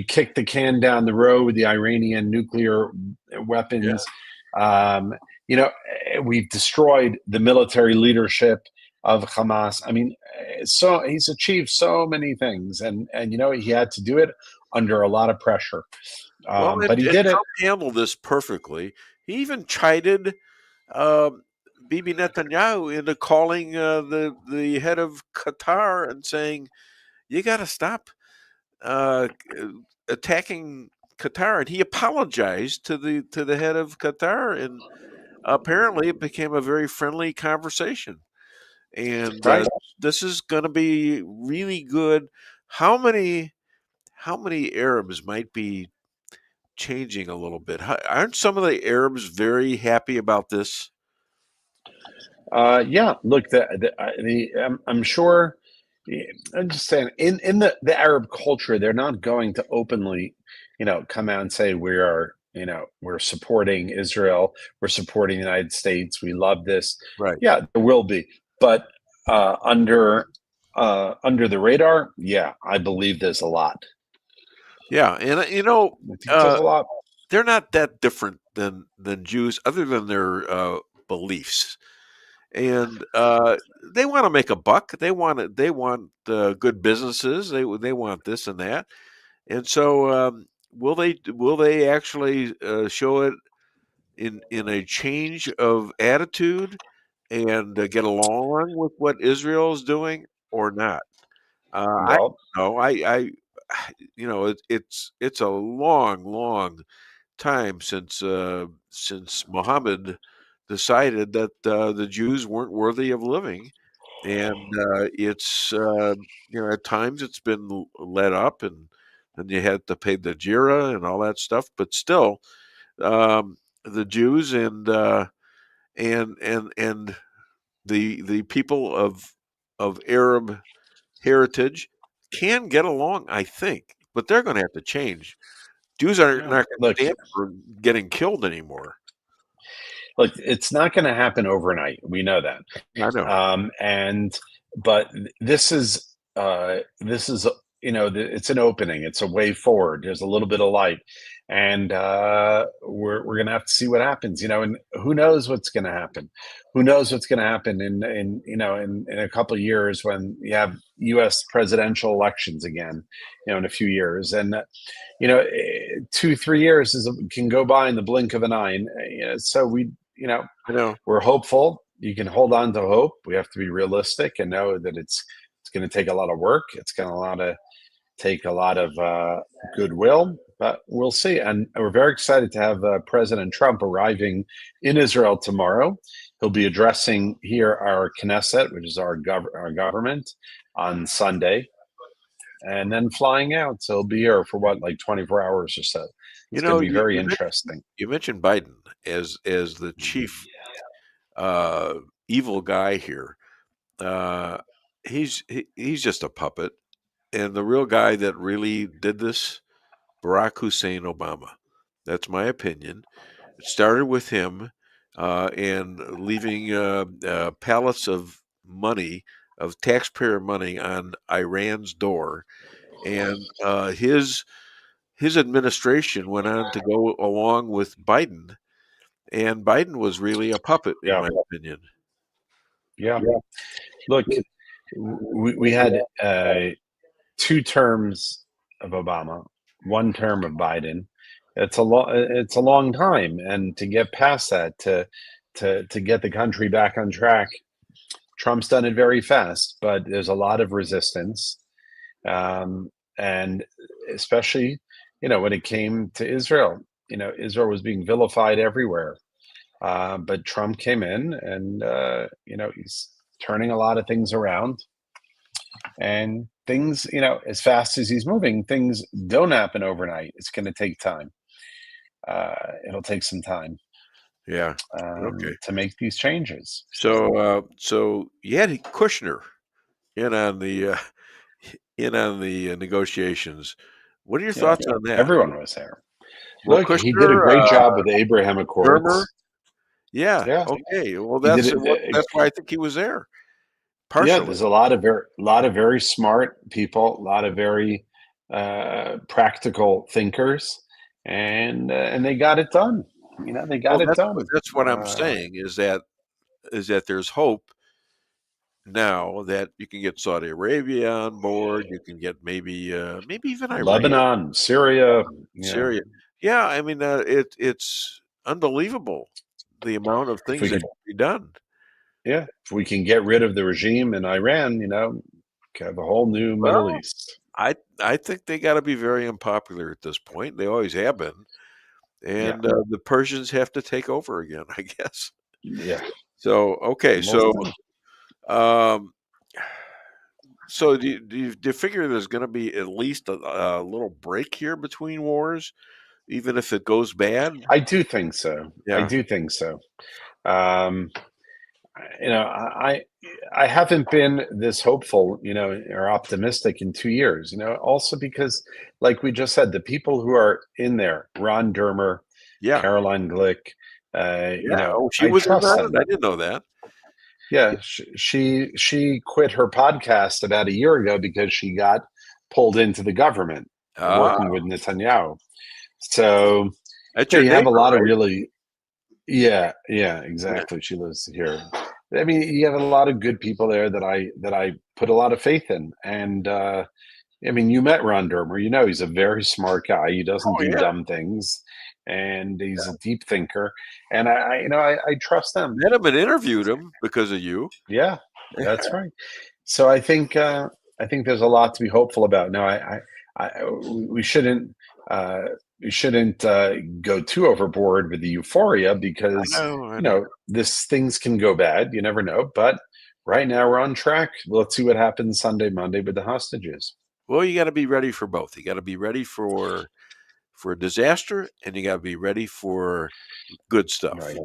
kicked the can down the road with the Iranian nuclear weapons. We've destroyed the military leadership of Hamas. I mean, so he's achieved so many things, and he had to do it under a lot of pressure. But he did it. Trump handled this perfectly. He even chided Bibi Netanyahu into calling the head of Qatar and saying, "You got to stop attacking Qatar." And he apologized to the head of Qatar, and apparently it became a very friendly conversation. And this is going to be really good. How many Arabs might be changing a little bit? Aren't some of the Arabs very happy about this? Look, I'm sure. I'm just saying, in the Arab culture, they're not going to openly, come out and say we're supporting Israel, we're supporting the United States, we love this. Right. Yeah, there will be, but under the radar, I believe there's a lot. Yeah, and there's a lot. They're not that different than Jews, other than their beliefs. And they want to make a buck. They want good businesses. They want this and that. And so, will they actually show it in a change of attitude and get along with what Israel is doing, or not? I don't know. It's a long time since Muhammad decided that the Jews weren't worthy of living, and it's at times it's been let up, and you had to pay the jira and all that stuff, but still, the Jews and the people of Arab heritage can get along, I think, but they're going to have to change. Jews are not going to stand for getting killed anymore. Look, it's not going to happen overnight. We know that. I know. But this is it's an opening. It's a way forward. There's a little bit of light, and we're going to have to see what happens. And who knows what's going to happen? Who knows what's going to happen in a couple of years when you have U.S. presidential elections again? In a few years, and 2-3 years can go by in the blink of an eye. And, so I know. we're hopeful. You can hold on to hope. We have to be realistic and know that it's going to take a lot of work. It's going to take a lot of goodwill, but we'll see. And we're very excited to have President Trump arriving in Israel tomorrow. He'll be addressing here our Knesset, which is our government, on Sunday, and then flying out. So he'll be here for 24 hours or so. It's going to be very interesting. You mentioned Biden as the chief evil guy here. He's just a puppet, and the real guy that really did this, Barack Hussein Obama. That's my opinion. It started with him and leaving pallets of money, of taxpayer money, on Iran's door, and his administration went on to go along with Biden, and Biden was really a puppet, in my opinion. Yeah. Look, we had 2 terms of Obama, 1 term of Biden. It's a long time, and to get past that, to get the country back on track, Trump's done it very fast. But there's a lot of resistance, and especially when it came to Israel. Israel was being vilified everywhere. But Trump came in, and he's turning a lot of things around, and things, as fast as he's moving, things don't happen overnight. It's going to take time. It'll take some time. Yeah. To make these changes. So you had Kushner in on the negotiations. What are your thoughts on that? Everyone was there. Look, Kushner, he did a great job with the Abraham Accords. Yeah. Okay. Well, that's why I think he was there. Partially. Yeah, there's a lot of very smart people, a lot of very practical thinkers, and they got it done. They got it done. That's what I'm saying is that there's hope now that you can get Saudi Arabia on board. You can get maybe even Iran, Lebanon, Syria. Syria. Yeah, I mean it's unbelievable the amount of things that can be done. Yeah, if we can get rid of the regime in Iran, have a whole new Middle East. I think they got to be very unpopular at this point. They always have been, and the Persians have to take over again, I guess. Yeah. So okay, so do you figure there's going to be at least a little break here between wars, even if it goes bad? I do think so. Yeah. I do think so. I haven't been this hopeful, or optimistic in 2 years, also because, like we just said, the people who are in there, Ron Dermer, Caroline Glick, she was in that? I didn't know that. Yeah, she quit her podcast about a year ago because she got pulled into the government working with Netanyahu. So you have a lot of really, exactly. She lives here. I mean, you have a lot of good people there that I put a lot of faith in, and I mean, you met Ron Dermer. He's a very smart guy. He doesn't do dumb things, and he's a deep thinker. And I trust them. Met him and interviewed him because of you. Yeah, that's right. So I think there's a lot to be hopeful about. Now, we shouldn't you shouldn't go too overboard with the euphoria because I know. things can go bad. You never know. But right now we're on track. Let's see what happens Sunday, Monday with the hostages. Well, you got to be ready for both. You got to be ready for disaster, and you got to be ready for good stuff. Right.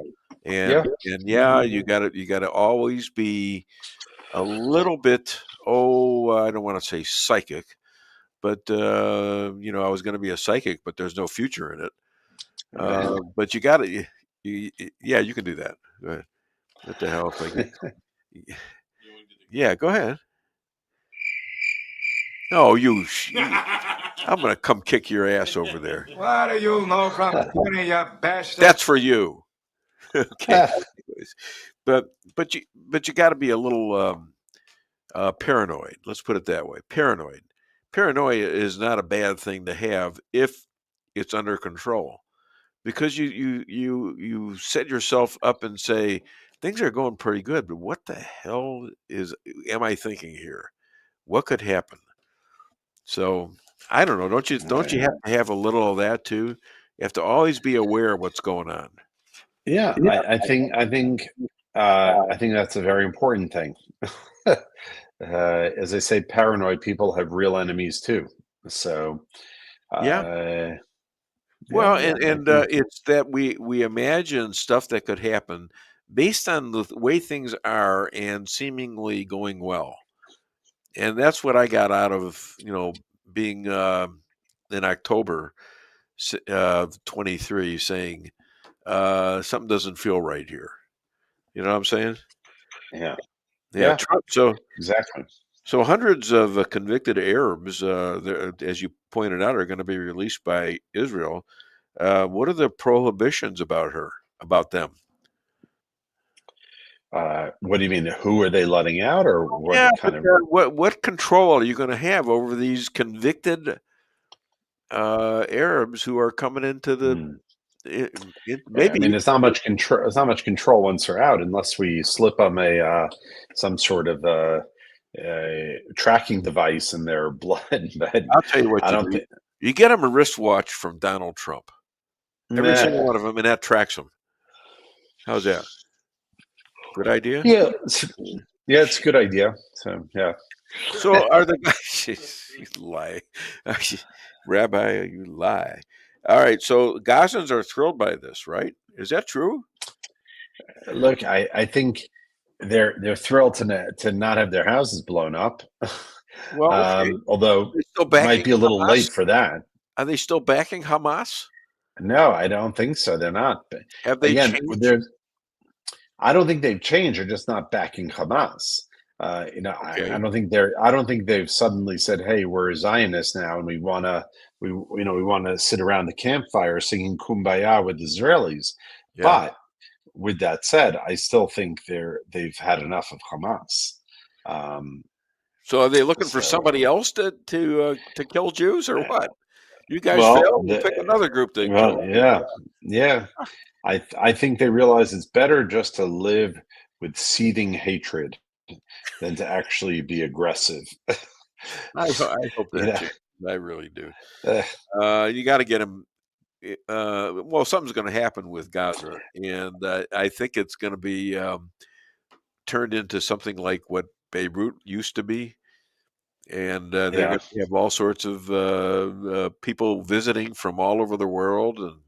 And you got to always be a little bit. I don't want to say psychic, but I was going to be a psychic, but there's no future in it. But you got to. You can do that. Go ahead. What the hell? Yeah, go ahead. No, I'm going to come kick your ass over there. What do you know from Tony, you bastard? That's for you. Okay. but you got to be a little paranoid. Let's put it that way. Paranoid. Paranoia is not a bad thing to have if it's under control, because you set yourself up and say things are going pretty good, but what the hell am I thinking here? What could happen? So I don't know. Don't you have to have a little of that too? You have to always be aware of what's going on. Yeah, I think that's a very important thing. As I say, paranoid people have real enemies too. So it's that we imagine stuff that could happen based on the way things are and seemingly going well. And that's what I got out of, being in October 23 saying something doesn't feel right here. You know what I'm saying? Yeah. Trump, so exactly. So hundreds of convicted Arabs, as you pointed out, are going to be released by Israel. What are the prohibitions about them? What do you mean? Who are they letting out, or what kind of? What control are you going to have over these convicted Arabs who are coming into the? Maybe there's not much control. There's not much control once they're out, unless we slip them some sort of tracking device in their blood. But I'll tell you what you get them a wristwatch from Donald Trump. Every single one of them, and that tracks them. How's that? Good idea? Yeah, it's a good idea. So, yeah. So are the guys, you lie. Rabbi, you lie. All right, so Gazans are thrilled by this, right? Is that true? Look, I think they're thrilled to not have their houses blown up. Well, although it might be a little late for that. Are they still backing Hamas? No, I don't think so. They're not. Have they changed? I don't think they've changed. They're just not backing Hamas. I don't think they've suddenly said, "Hey, we're Zionists now, and we want to sit around the campfire singing Kumbaya with the Israelis." Yeah. But with that said, I still think they've had enough of Hamas. So are they looking for somebody else to kill Jews, or what? You guys failed. We'll pick another group to kill. Yeah. I think they realize it's better just to live with seething hatred than to actually be aggressive. I hope that I really do. You got to get them. Well, something's going to happen with Gaza, and I think it's going to be turned into something like what Beirut used to be. And they're going to have all sorts of people visiting from all over the world, and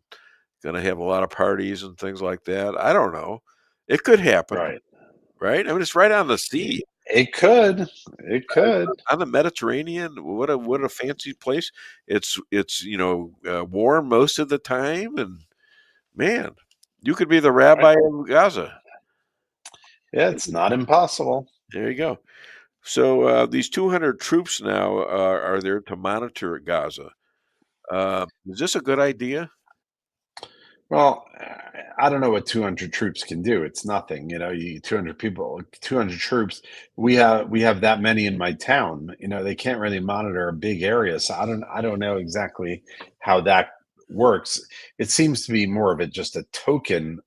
going to have a lot of parties and things like that. I don't know. It could happen, right? I mean, it's right on the sea. It could. On the Mediterranean. What a fancy place. It's warm most of the time, and man, you could be the rabbi of Gaza. Yeah, it's not impossible. There you go. So these 200 troops now are there to monitor Gaza. Is this a good idea? Well, I don't know what 200 troops can do. It's nothing, 200 people, 200 troops. We have that many in my town. They can't really monitor a big area. So I don't know exactly how that works. It seems to be more of just a token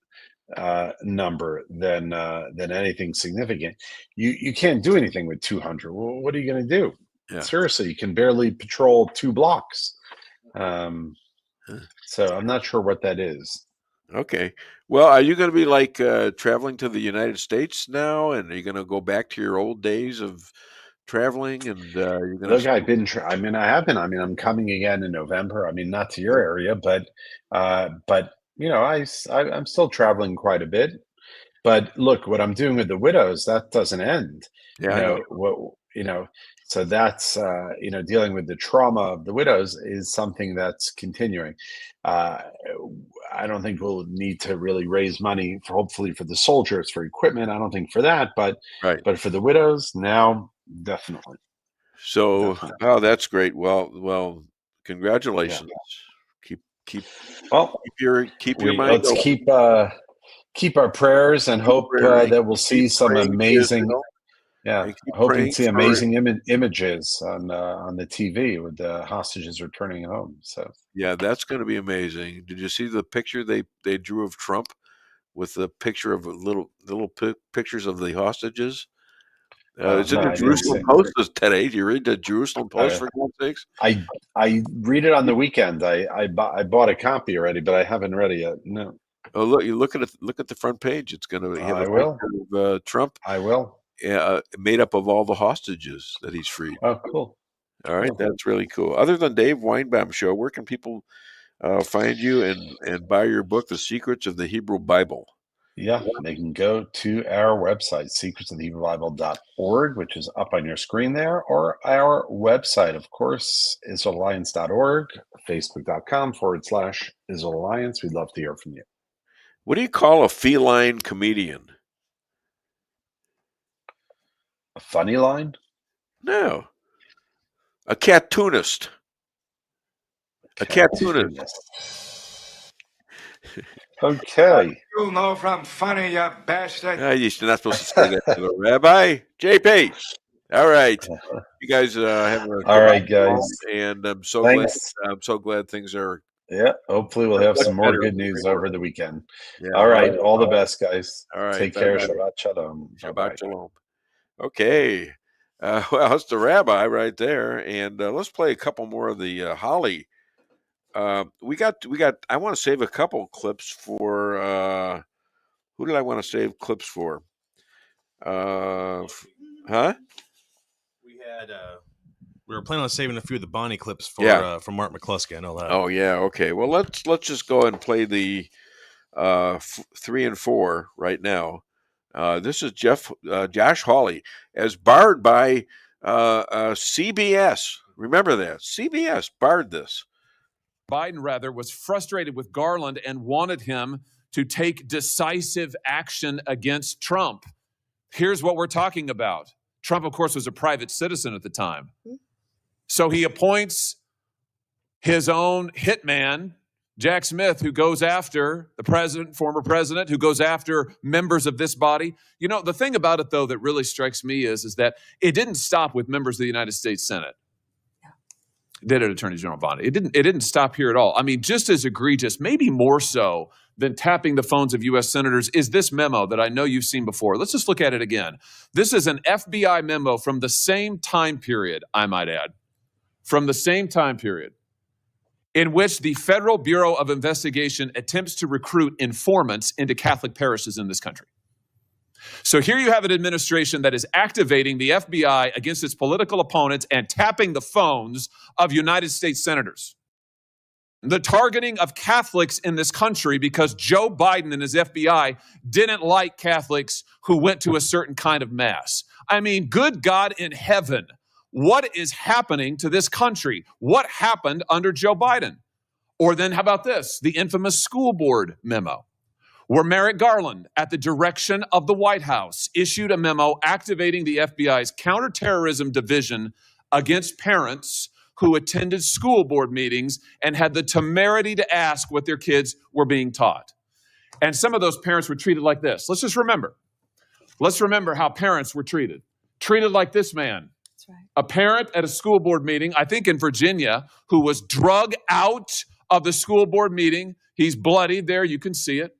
number than anything significant. You can't do anything with 200. Well, what are you going to do? Yeah. Seriously, you can barely patrol 2 blocks. So I'm not sure what that is. Okay. Well, are you going to be like traveling to the United States now, and are you going to go back to your old days of traveling? And you're going Look, to. I have been. I'm coming again in November. I mean, not to your area, but I'm still traveling quite a bit. But look, what I'm doing with the widows, that doesn't end. Yeah, I know. So that's dealing with the trauma of the widows is something that's continuing. I don't think we'll need to really raise money hopefully for the soldiers, for equipment. I don't think for that, but for the widows now, definitely. So, oh, that's great. Well, congratulations. Yeah. Keep your mind. Let's open. keep our prayers and hope that we'll see some amazing. Yeah, hoping to see amazing images on the TV with the hostages returning home. So yeah, that's going to be amazing. Did you see the picture they drew of Trump with the picture of little pictures of the hostages? It's in the Jerusalem Post today. Do you read the Jerusalem Post for God's sakes? I read it on the weekend. I bought a copy already, but I haven't read it yet. No. Oh, look! You look at it. Look at the front page. It's going to have a picture of Trump. I will. Made up of all the hostages that he's freed. Oh, cool. All right, that's really cool. Other than Dave Weinbaum Show, where can people find you and buy your book, The Secrets of the Hebrew Bible? Yeah, they can go to our website, secretsofthehebrew.org, which is up on your screen there, or our website, of course, IsraelAlliance.org, Facebook.com/Israel Alliance. We'd love to hear from you. What do you call a feline comedian? A funny line? No. A cartoonist. A cartoonist. Okay. You know from funny, you bastard. You're not supposed to say that to the rabbi. JP. All right. You guys have a all right, guys. And I'm so glad things are. Yeah. Hopefully we'll have some more good news over the weekend. Yeah, all right. All the best, guys. All right. Take care. Shabbat shalom. Shabbat shalom. Okay. Well, it's the rabbi right there. And let's play a couple more of the Hawley. We got. I want to save a couple clips for. Who did I want to save clips for? Huh? We had. We were planning on saving a few of the Bonnie clips for Mark McCloskey. I know that. Oh yeah. Okay. Well, let's just go ahead and play the 3 and 4 right now. This is Josh Hawley as barred by CBS. Remember that CBS barred this. Biden, rather, was frustrated with Garland and wanted him to take decisive action against Trump. Here's what we're talking about. Trump, of course, was a private citizen at the time. So he appoints his own hitman, Jack Smith, who goes after the president, former president, who goes after members of this body. You know, the thing about it, though, that really strikes me is that it didn't stop with members of the United States Senate. Did it, Attorney General Bonnie? It didn't stop here at all. I mean, just as egregious, maybe more so than tapping the phones of U.S. senators, is this memo that I know you've seen before. Let's just look at it again. This is an FBI memo from the same time period, I might add, from the same time period, in which the Federal Bureau of Investigation attempts to recruit informants into Catholic parishes in this country. So here you have an administration that is activating the FBI against its political opponents and tapping the phones of United States senators. The targeting of Catholics in this country because Joe Biden and his FBI didn't like Catholics who went to a certain kind of mass. I mean, good God in heaven, what is happening to this country? What happened under Joe Biden? Or then how about this? The infamous school board memo, where Merrick Garland, at the direction of the White House, issued a memo activating the FBI's counterterrorism division against parents who attended school board meetings and had the temerity to ask what their kids were being taught. And some of those parents were treated like this. Let's just remember. Let's remember how parents were treated. Treated like this man. That's right. A parent at a school board meeting, I think in Virginia, who was drug out of the school board meeting. He's bloodied there. You can see it.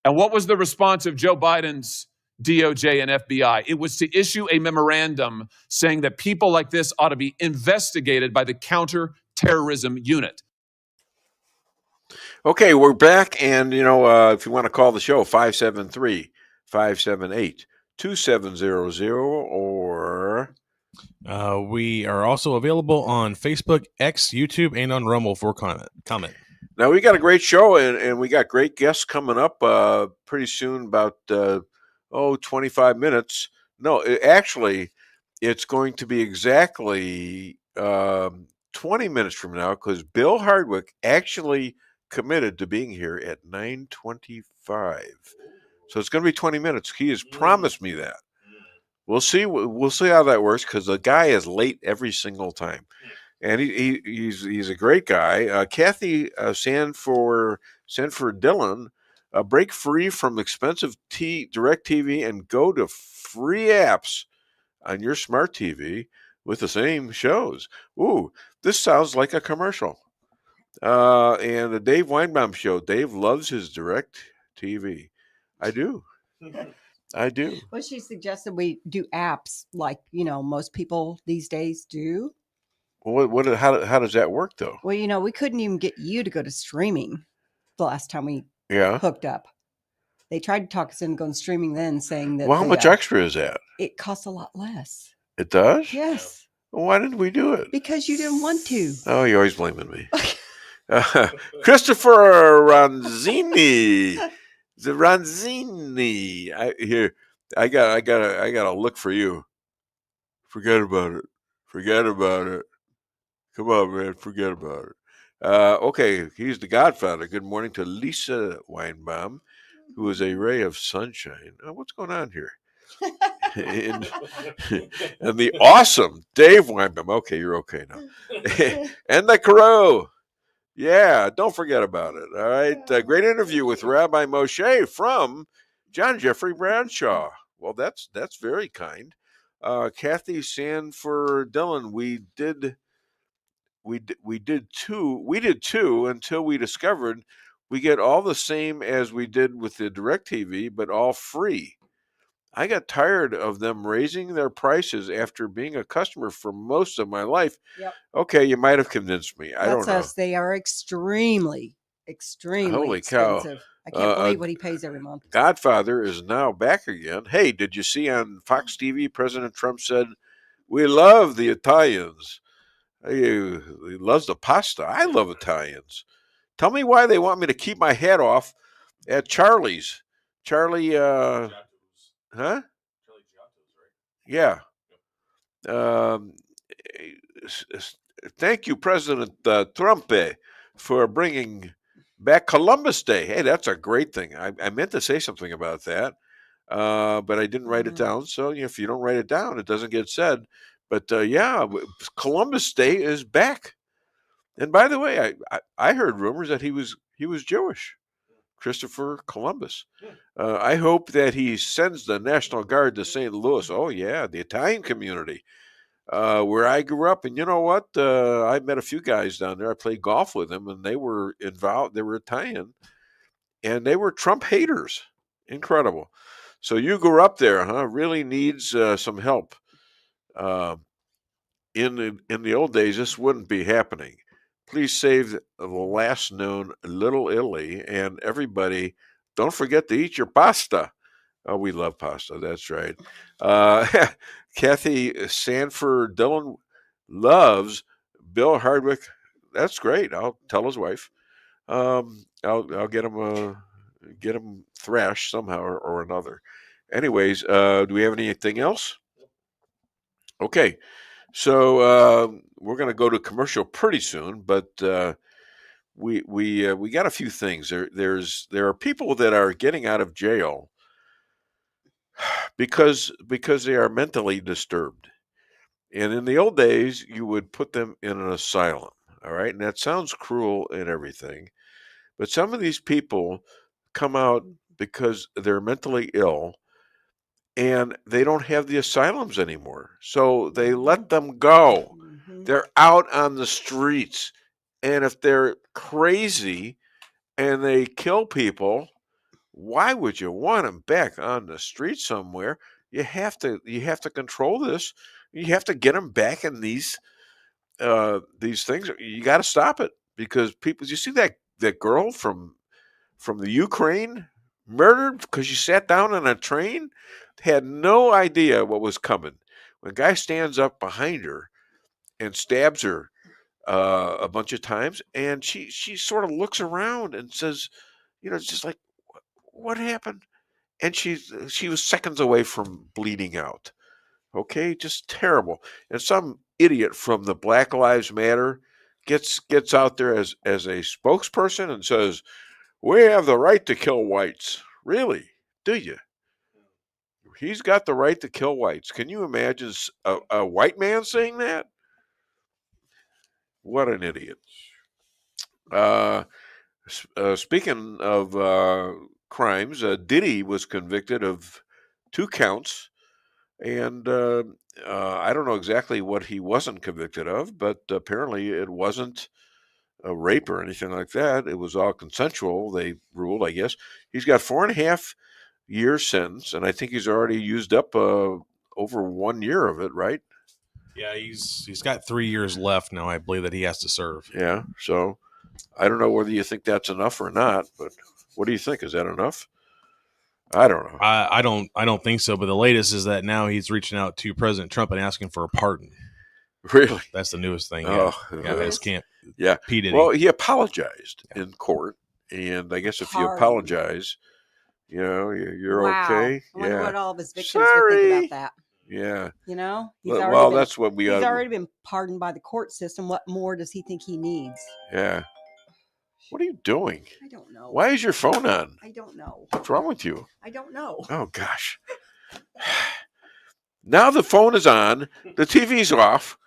And what was the response of Joe Biden's DOJ and FBI? It was to issue a memorandum saying that people like this ought to be investigated by the terrorism unit. Okay, we're back. And, if you want to call the show, 573-578-2700 or... We are also available on Facebook, X, YouTube, and on Rumble for comment. Now, we got a great show, and we got great guests coming up pretty soon, about 25 minutes. No, actually, it's going to be exactly 20 minutes from now, because Bill Hardwick actually committed to being here at 9:25. So it's going to be 20 minutes. He has promised me that. We'll see. We'll see how that works, because the guy is late every single time, and he's a great guy. Kathy Sanford Dillon, break free from expensive direct TV and go to free apps on your smart TV with the same shows. Ooh, this sounds like a commercial. And the Dave Weinbaum show. Dave loves his direct TV. I do. I do. Well, she suggested we do apps like, most people these days do. Well, how does that work, though? Well, we couldn't even get you to go to streaming the last time we hooked up. They tried to talk us into going streaming then, saying that... Well, how much extra is that? It costs a lot less. It does? Yes. Well, why didn't we do it? Because you didn't want to. Oh, you're always blaming me. Christopher Ronzini. The Ronzini. I got a look for you. Forget about it. Come on, man. Forget about it. Okay, he's the Godfather. Good morning to Lisa Weinbaum, who is a ray of sunshine. Oh, what's going on here? and the awesome Dave Weinbaum. Okay, you're okay now. And the Crow. Yeah, don't forget about it. All right. Great interview with Rabbi Moshe from John Jeffrey Bradshaw. Well, that's very kind. Kathy Sanford Dillon, we did two until we discovered we get all the same as we did with the DirecTV, but all free. I got tired of them raising their prices after being a customer for most of my life. Yep. Okay, you might have convinced me. I don't know. That's us. They are extremely Holy expensive. Cow. I can't believe what he pays every month. Godfather is now back again. Hey, did you see on Fox TV, President Trump said, "We love the Italians." He loves the pasta. I love Italians. Tell me why they want me to keep my hat off at Charlie's. Charlie, huh? Yeah. Thank you, President Trump, for bringing back Columbus Day. Hey, that's a great thing. I meant to say something about that, but I didn't write it down. So if you don't write it down, it doesn't get said. But yeah, Columbus Day is back. And by the way, I heard rumors that he was Jewish, Christopher Columbus. I hope that he sends the National Guard to St. Louis. Oh yeah, the Italian community, where I grew up. And you know what? I met a few guys down there. I played golf with them, and they were involved. They were Italian, and they were Trump haters. Incredible. So you grew up there, huh? Really needs some help. In the old days, this wouldn't be happening. Please save the last known Little Italy, and everybody, don't forget to eat your pasta. Oh, we love pasta. That's right. Kathy Sanford Dillon loves Bill Hardwick. That's great. I'll tell his wife. I'll get him thrashed somehow or another. Anyways, do we have anything else? Okay. So we're going to go to commercial pretty soon, but we got a few things. There are people that are getting out of jail because they are mentally disturbed. And in the old days, you would put them in an asylum. All right, and that sounds cruel and everything, but some of these people come out because they're mentally ill. And they don't have the asylums anymore. So they let them go. Mm-hmm. They're out on the streets. And if they're crazy and they kill people, why would you want them back on the street somewhere? You have to control this. You have to get them back in these these things, you got to stop it, because people. You see that girl from the Ukraine murdered because she sat down on a train, had no idea what was coming. When a guy stands up behind her and stabs her a bunch of times, and she sort of looks around and says, it's just like, what happened? And she was seconds away from bleeding out. Okay, just terrible. And some idiot from the Black Lives Matter gets out there as a spokesperson and says, we have the right to kill whites. Really? Do you? He's got the right to kill whites. Can you imagine a white man saying that? What an idiot. Speaking of crimes, Diddy was convicted of 2 counts. And I don't know exactly what he wasn't convicted of, but apparently it wasn't a rape or anything like that. It was all consensual, they ruled, I guess. He's got 4.5 years sentence, and I think he's already used up over 1 year of it, right? Yeah, he's got 3 years left now, I believe, that he has to serve. Yeah, so I don't know whether you think that's enough or not, but what do you think? Is that enough? I don't know. I don't think so. But the latest is that now he's reaching out to President Trump and asking for a pardon. Really? That's the newest thing. Oh, yeah. P. Diddy. Well, he apologized in court, and I guess if you apologize, you're okay. I wonder what all of his victims Sorry. would think about that. Yeah. That's what we. He's already been pardoned by the court system. What more does he think he needs? Yeah. What are you doing? I don't know. Why is your phone on? I don't know. What's wrong with you? I don't know. Oh gosh. Now the phone is on. The TV's off.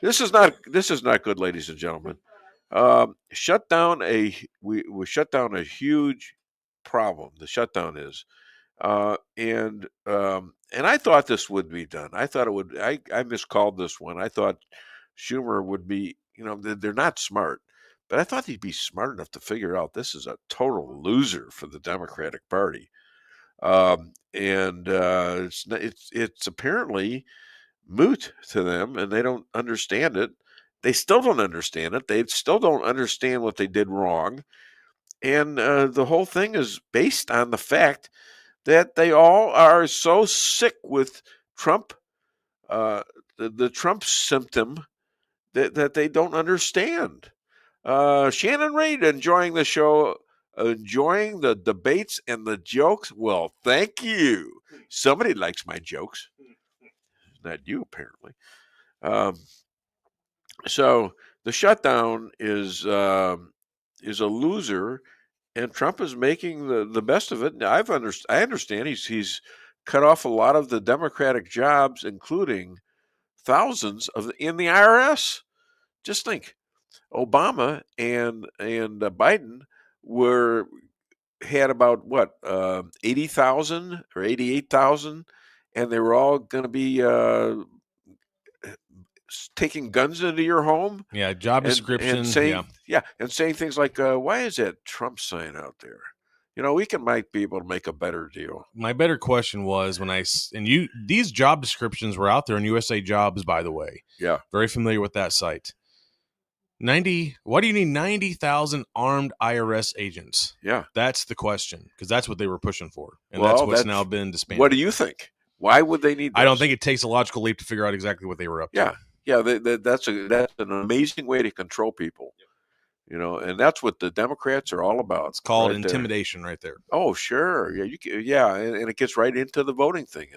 This is not good, ladies and gentlemen. We shut down a huge problem. The shutdown is, and I thought this would be done. I thought it would. I miscalled this one. I thought Schumer would be. They're not smart. But I thought he'd be smart enough to figure out this is a total loser for the Democratic Party, and it's apparently moot to them, and they don't understand it. They still don't understand it. They still don't understand what they did wrong, and the whole thing is based on the fact that they all are so sick with Trump, the Trump symptom, that they don't understand. Shannon Reed enjoying the show, enjoying the debates and the jokes. Well, thank you. Somebody likes my jokes. Not you, apparently. So the shutdown is a loser, and Trump is making the best of it. I understand he's cut off a lot of the Democratic jobs, including thousands in the IRS. Just think. Obama and Biden had about 80,000 or 88,000, and they were all going to be taking guns into your home. Yeah, job description. And saying things like, "Why is that Trump sign out there?" We might be able to make a better deal. My better question was these job descriptions were out there in USA Jobs, by the way. Yeah, very familiar with that site. Why do you need 90,000 armed IRS agents? Yeah. That's the question, because that's what they were pushing for. And that's what's now been disbanded. What do you think? Why would they need this? I don't think it takes a logical leap to figure out exactly what they were up to. Yeah. That's an amazing way to control people. And that's what the Democrats are all about. It's called intimidation right there. Oh, sure. Yeah, and it gets right into the voting thing.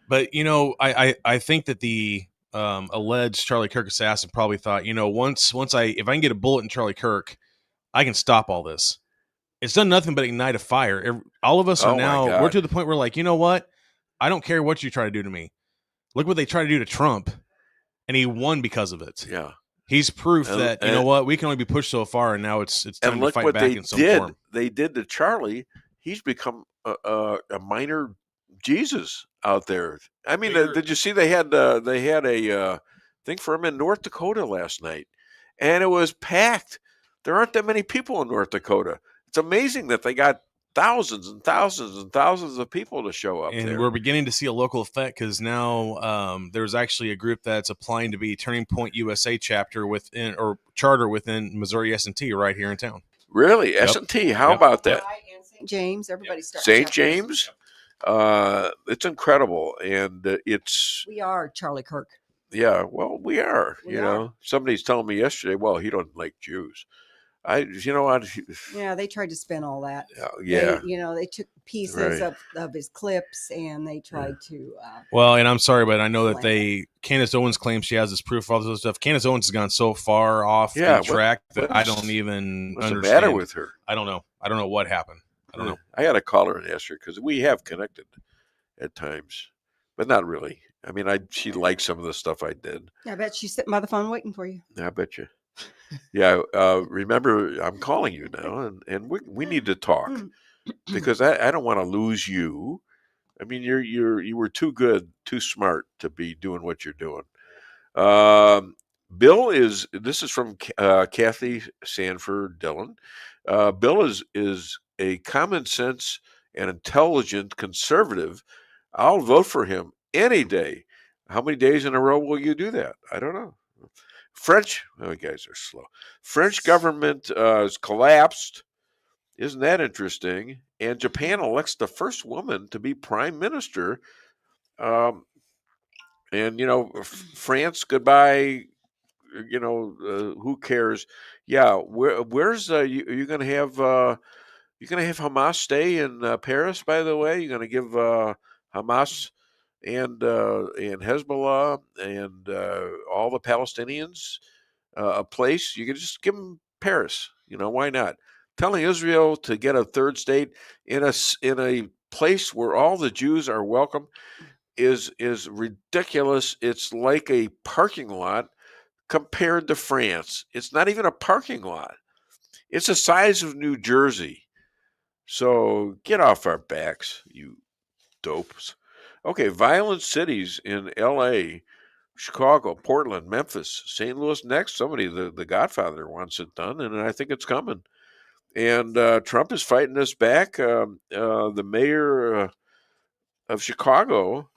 But, I think that the alleged Charlie Kirk assassin probably thought, if I can get a bullet in Charlie Kirk, I can stop all this. It's done nothing but ignite a fire. All of us are now, we're to the point where like, you know what? I don't care what you try to do to me. Look what they try to do to Trump, and he won because of it. Yeah. He's proof that, we can only be pushed so far, and now it's time to fight back in some form. They did to Charlie. He's become a minor Jesus out there. I mean, did you see they had a thing for him in North Dakota last night, and it was packed. There aren't that many people in North Dakota. It's amazing that they got thousands and thousands and thousands of people to show up and there. we're beginning to see a local effect because now there's actually a group that's applying to be Turning Point USA chapter within or charter within Missouri S&T right here in town. Really? Yep. S&T? How about that? And St. James, everybody starts. St. James? It's incredible. And we are Charlie Kirk. Yeah, well, we are. You know, somebody's telling me yesterday, well, he don't like Jews. Yeah, they tried to spin all that. Yeah. They took pieces of his clips and they tried to. Well, and I'm sorry, but I know that Candace Owens claims she has this proof of all this stuff. Candace Owens has gone so far off the track that I don't even what's understand. What's the matter with her? I don't know. I don't know what happened. I don't know. I got to call her and ask her because we have connected at times, but not really. I mean, she liked some of the stuff I did. I bet she's sitting by the phone waiting for you. I bet you. Yeah, remember, I'm calling you now, and we need to talk because I don't want to lose you. I mean, you were too good, too smart to be doing what you're doing. Bill this is from Kathy Sanford Dillon. Bill is a common sense and intelligent conservative. I'll vote for him any day. How many days in a row will you do that? I don't know. You guys are slow. French government has collapsed. Isn't that interesting? And Japan elects the first woman to be prime minister. And, France, goodbye. Who cares? Yeah. Where's are you going to have? You're going to have Hamas stay in Paris, by the way? You're going to give Hamas and Hezbollah and all the Palestinians a place. You can just give them Paris. Why not? Telling Israel to get a third state in a place where all the Jews are welcome is ridiculous. It's like a parking lot compared to France. It's not even a parking lot. It's the size of New Jersey. So get off our backs, you dopes. Okay, violent cities in L.A., Chicago, Portland, Memphis, St. Louis next. Somebody, the Godfather, wants it done, and I think it's coming. And Trump is fighting this back. The mayor of Chicago,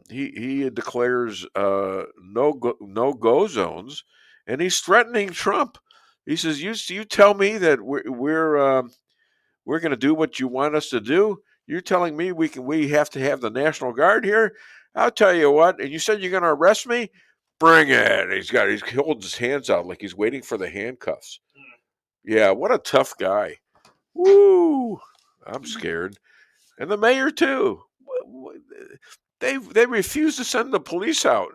he declares no-go zones, and he's threatening Trump. He says, "You tell me that we're going to do what you want us to do. You're telling me we have to have the National Guard here? I'll tell you what. And you said you're going to arrest me? Bring it." He's holding his hands out like he's waiting for the handcuffs. Yeah, what a tough guy. Woo! I'm scared. And the mayor too. They refused to send the police out.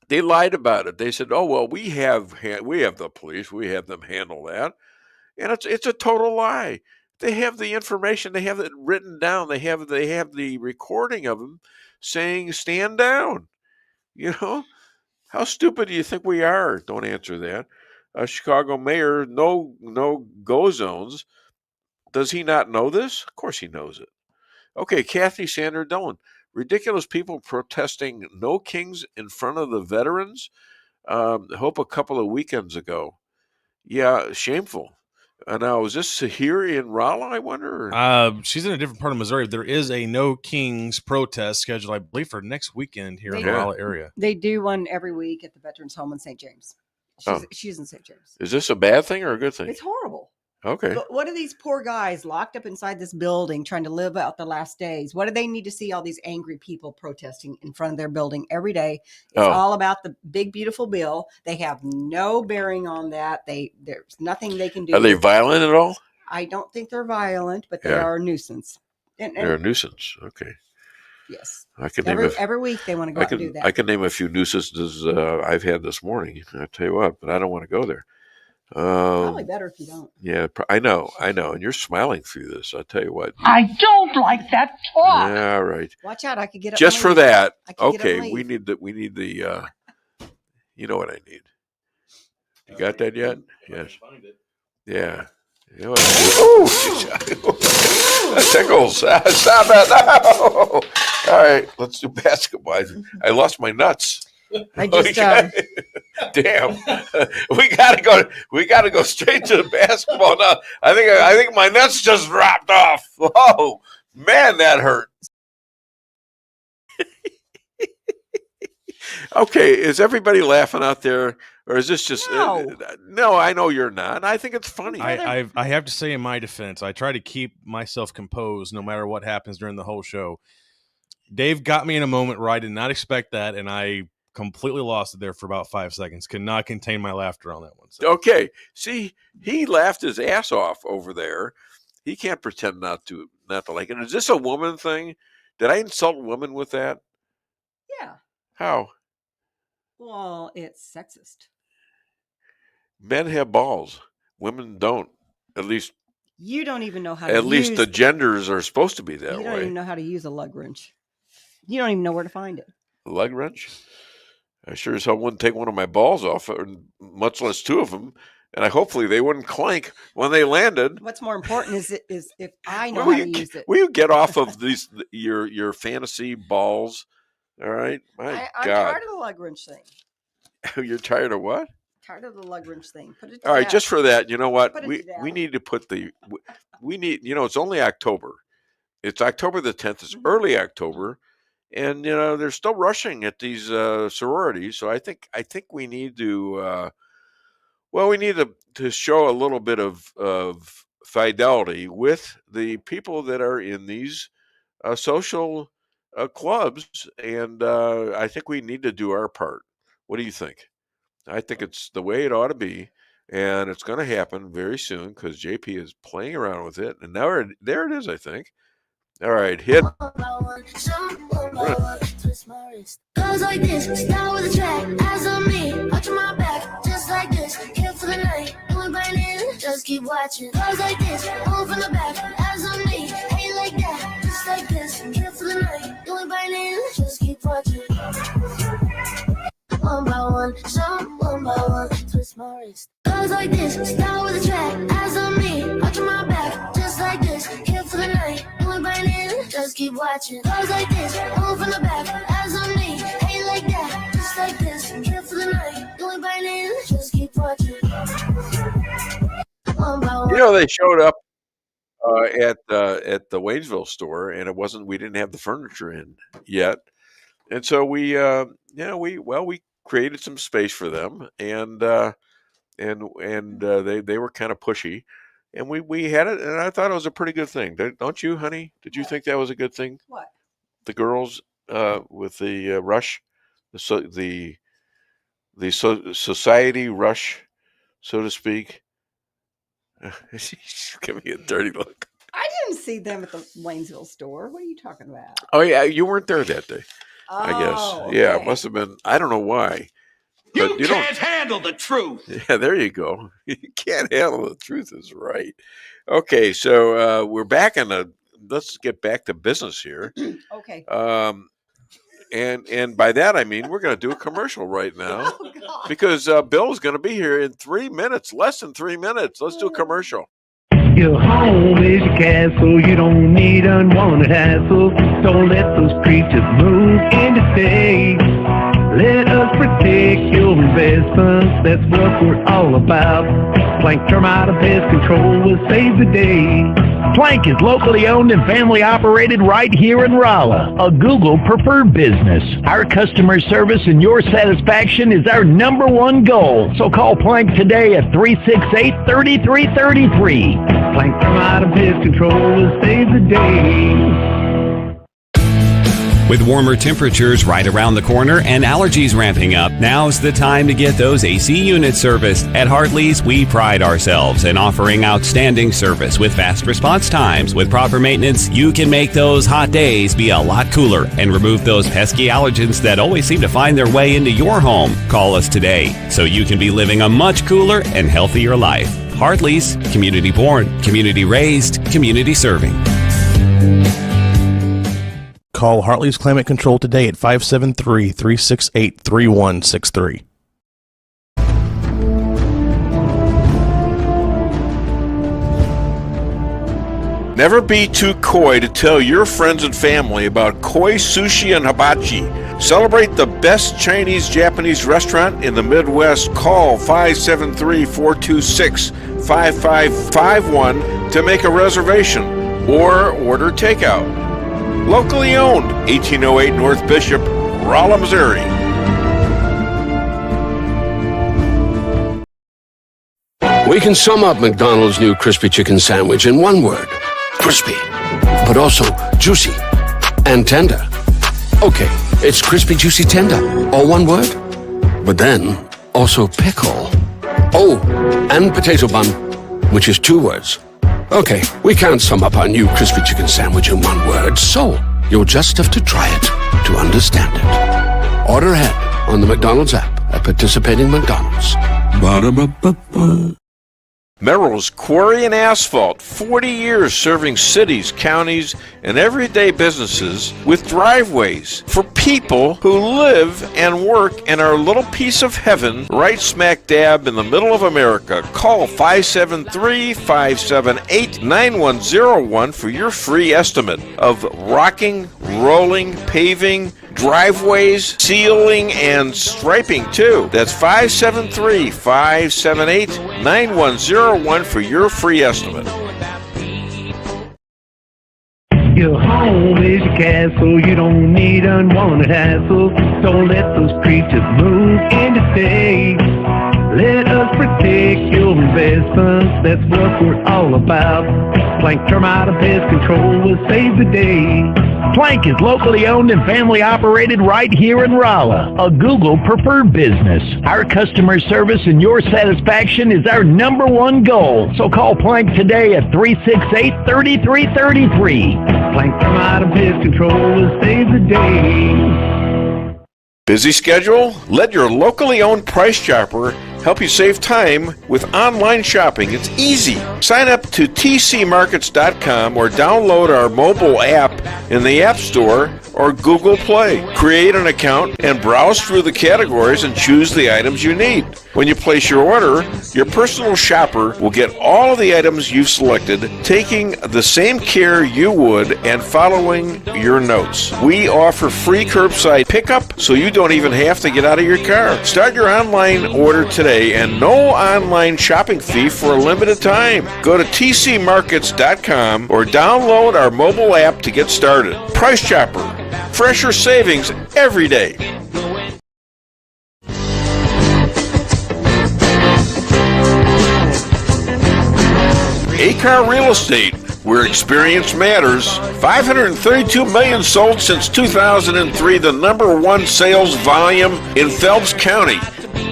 They lied about it. They said, "Oh well, we have the police. We have them handle that." And it's a total lie. They have the information. They have it written down. They have the recording of them saying, "Stand down." How stupid do you think we are? Don't answer that. Chicago mayor, no go zones. Does he not know this? Of course he knows it. Okay, Kathy Sanders Dillon. Ridiculous people protesting no kings in front of the veterans. Hope a couple of weekends ago. Yeah, shameful. Now, is this here in Rolla, I wonder? She's in a different part of Missouri. There is a No Kings protest scheduled, I believe, for next weekend here in the Rolla area. They do one every week at the Veterans Home in St. James. She's in St. James. Is this a bad thing or a good thing? It's horrible. Okay. But what are these poor guys locked up inside this building trying to live out the last days? What do they need to see all these angry people protesting in front of their building every day? It's all about the big, beautiful bill. They have no bearing on that. There's nothing they can do. Are they violent at all? I don't think they're violent, but they are a nuisance. They're a nuisance. Okay. Yes. I can every week they want to go out and do that. I can name a few nuisances I've had this morning. I tell you what, but I don't want to go there. Probably better if you don't. Yeah, I know, and you're smiling through this. I'll tell you what. I don't like that talk. Yeah, right. Watch out! I could get up just for that. Okay, we need the. You know what I need. You got that yet? Yes. Yeah. You know that tickles. Stop it! No! All right, let's do basketball. I lost my nuts. I just Damn, we gotta go straight to the basketball now. I think my nuts just dropped off. Oh man, that hurt. Okay, is everybody laughing out there, or is this just no? I know you're not. I think it's funny. I have to say, in my defense, I try to keep myself composed no matter what happens during the whole show. Dave got me in a moment where I did not expect that, and I completely lost it there for about 5 seconds. Could not contain my laughter on that one. So. Okay, see, he laughed his ass off over there. He can't pretend not to like it. Is this a woman thing? Did I insult women with that? Yeah. How? Well, it's sexist. Men have balls. Women don't. At least you don't even know how to At least the genders are supposed to be that way. You don't even know how to use a lug wrench. You don't even know where to find it. A lug wrench? I sure as hell wouldn't take one of my balls off, much less two of them. And hopefully they wouldn't clank when they landed. What's more important is if I know how to use it. Will you get off of these your fantasy balls? All right, I'm God. tired of the lug wrench thing. You're tired of what? Tired of the lug wrench thing. Put it All right, down. just for that, you know what? Put We need to put we need, it's only October. It's October the 10th. It's early October, and they're still rushing at these sororities. So I think we need to we need to show a little bit of fidelity with the people that are in these social clubs, and I think we need to do our part. What do you think? I think it's the way it ought to be, and it's going to happen very soon because JP is playing around with it, and now there it is, I think. All right, hit. Goes like this, start with a track, eyes on me, watch my back, just like this, kill for the night, doing in, just keep watching. Goes like this, move from the back, eyes on me, ain't like that, just like this, kill for the night, doing in, just keep watching. One by one, jump, one by one, twist my wrist. Goes like this, start with a track, eyes on me, watch my back, just like this, kill for the night, doing in, just keep watching. Goes like this, move from the back, eyes on me, ain't like that, just like this, kill for the night, doing in, just keep watching. One by one. They showed up at the Waynesville store, and we didn't have the furniture in yet, and so we created some space for them, and they were kind of pushy, and we had it, and I thought it was a pretty good thing. Don't you, honey? Did you think that was a good thing? What? The girls with the rush, the society rush, so to speak. She's giving me a dirty look. I didn't see them at the Waynesville store. What are you talking about? Oh yeah, you weren't there that day. I guess. Okay. Yeah, it must have been. I don't know why. You can't handle the truth. Yeah, there you go. You can't handle the truth is right. Okay, so we're back let's get back to business here. Okay. And by that I mean we're going to do a commercial right now because Bill's going to be here in 3 minutes, less than 3 minutes. Let's do a commercial. Your home is your castle, you don't need unwanted hassle. Don't let those creatures move in to stay. Let us protect your investments, that's what we're all about. Plank Termite and Pest Control will save the day. Plank is locally owned and family operated right here in Rolla, a Google preferred business. Our customer service and your satisfaction is our #1 goal. So call Plank today at 368-3333. Plank Termite and Pest Control will save the day. With warmer temperatures right around the corner and allergies ramping up, now's the time to get those AC units serviced. At Hartley's, we pride ourselves in offering outstanding service with fast response times. With proper maintenance, you can make those hot days be a lot cooler and remove those pesky allergens that always seem to find their way into your home. Call us today so you can be living a much cooler and healthier life. Hartley's, community born, community raised, community serving. Call Hartley's Climate Control today at 573-368-3163. Never be too coy to tell your friends and family about koi sushi and hibachi. Celebrate the best Chinese-Japanese restaurant in the Midwest. Call 573-426-5551 to make a reservation or order takeout. Locally owned, 1808 North Bishop, Rolla, Missouri. We can sum up McDonald's new crispy chicken sandwich in one word. Crispy. But also juicy and tender. Okay, it's crispy, juicy, tender. All one word. But then, also pickle. Oh, and potato bun, which is two words. Okay, we can't sum up our new crispy chicken sandwich in one word, so you'll just have to try it to understand it. Order ahead on the McDonald's app at participating McDonald's. Ba-da-ba-ba-ba. Merrill's Quarry and Asphalt, 40 years serving cities, counties, and everyday businesses with driveways for people who live and work in our little piece of heaven right smack dab in the middle of America. Call 573-578-9101 for your free estimate of rocking, rolling, paving, driveways, sealing, and striping too. That's 573-578-9101 for your free estimate. Your home is your castle. You don't need unwanted hassle. Don't let those creatures move in to stay. Let us protect your investments. That's what we're all about. Plank Termite and Pest Control will save the day. Plank is locally owned and family operated right here in Rolla, a Google preferred business. Our customer service and your satisfaction is our number one goal. So call Plank today at 368-3333. Plank Termite and Pest Control will save the day. Busy schedule? Let your locally owned Price Chopper help you save time with online shopping. It's easy. Sign up to tcmarkets.com or download our mobile app in the App Store or Google Play. Create an account and browse through the categories and choose the items you need. When you place your order, your personal shopper will get all of the items you've selected, taking the same care you would and following your notes. We offer free curbside pickup, so you don't even have to get out of your car. Start your online order today and no online shopping fee for a limited time. Go to tcmarkets.com or download our mobile app to get started. Price Chopper. Fresher savings every day. ACAR Real Estate, where experience matters. 532 million sold since 2003, the number one sales volume in Phelps County.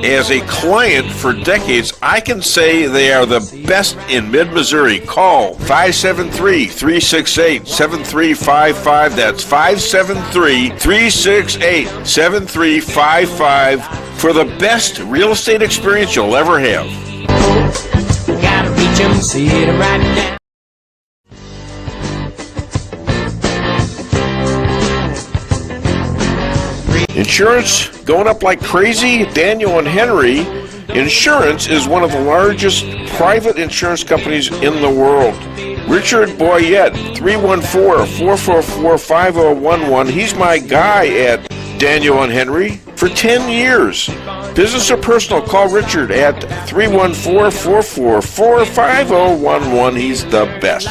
As a client for decades, I can say they are the best in mid-Missouri. Call 573-368-7355. That's 573-368-7355 for the best real estate experience you'll ever have. Gotta reach 'em, see it right now. Insurance going up like crazy? Daniel and Henry Insurance is one of the largest private insurance companies in the world. Richard Boyette, 314-444-5011. He's my guy at Daniel and Henry for 10 years. Business or personal, call Richard at 314-444-5011. He's the best.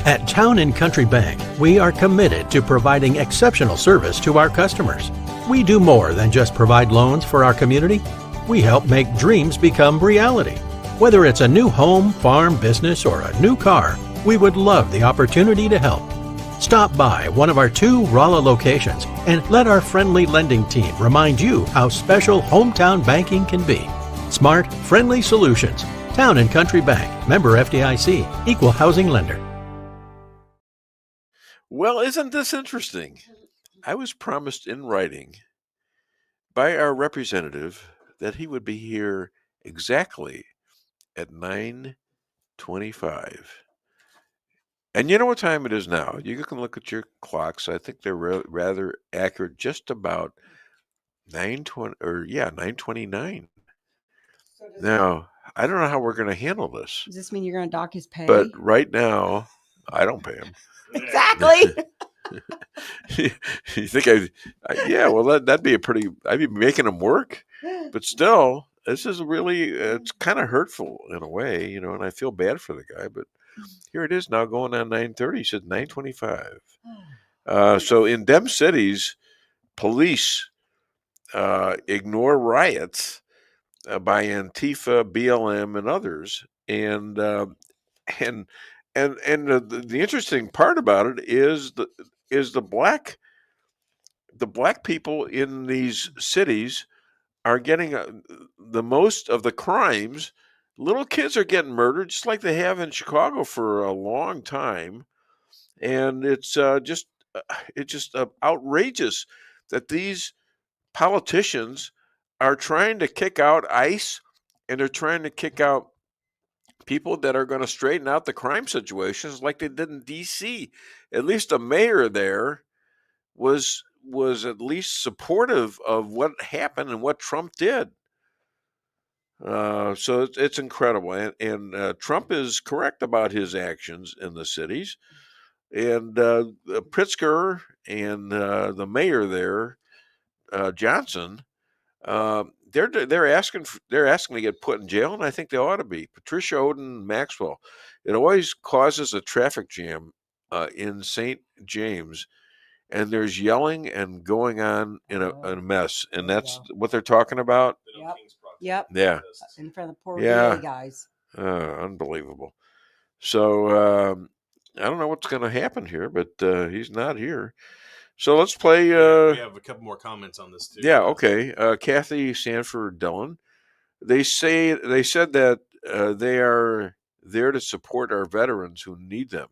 At Town & Country Bank, we are committed to providing exceptional service to our customers. We do more than just provide loans for our community. We help make dreams become reality. Whether it's a new home, farm, business, or a new car, we would love the opportunity to help. Stop by one of our 2 Rolla locations and let our friendly lending team remind you how special hometown banking can be. Smart, friendly solutions. Town & Country Bank, member FDIC, equal housing lender. Well, isn't this interesting? I was promised in writing by our representative that he would be here exactly at 9:25. And you know what time it is now? You can look at your clocks. I think they're rather accurate, just about 9:29. Now, I don't know how we're going to handle this. Does this mean you're going to dock his pay? But right now, I don't pay him. Exactly. You think yeah, well, that'd be I'd be making them work, but still, this is really, it's kind of hurtful in a way, and I feel bad for the guy, but here it is now going on 9:30. He said 9:25. So in them cities, police ignore riots by Antifa, BLM, and others, and the interesting part about it is the black people in these cities are getting the most of the crimes. Little kids are getting murdered, just like they have in Chicago for a long time, and it's just outrageous that these politicians are trying to kick out ICE, and they're trying to kick out people that are going to straighten out the crime situations like they did in D.C. At least the mayor there was at least supportive of what happened and what Trump did. So it's incredible. And Trump is correct about his actions in the cities. And Pritzker and the mayor there, Johnson, they're asking to get put in jail, and I think they ought to be. Patricia Oden Maxwell. It always causes a traffic jam in St. James, and there's yelling and going on in a mess, and that's what they're talking about. Yep. Yeah. In front of the poor VA guys. Unbelievable. So I don't know what's going to happen here, but he's not here. So let's play. We have a couple more comments on this too. Yeah. Okay. Kathy Sanford Dillon. They said that they are there to support our veterans who need them.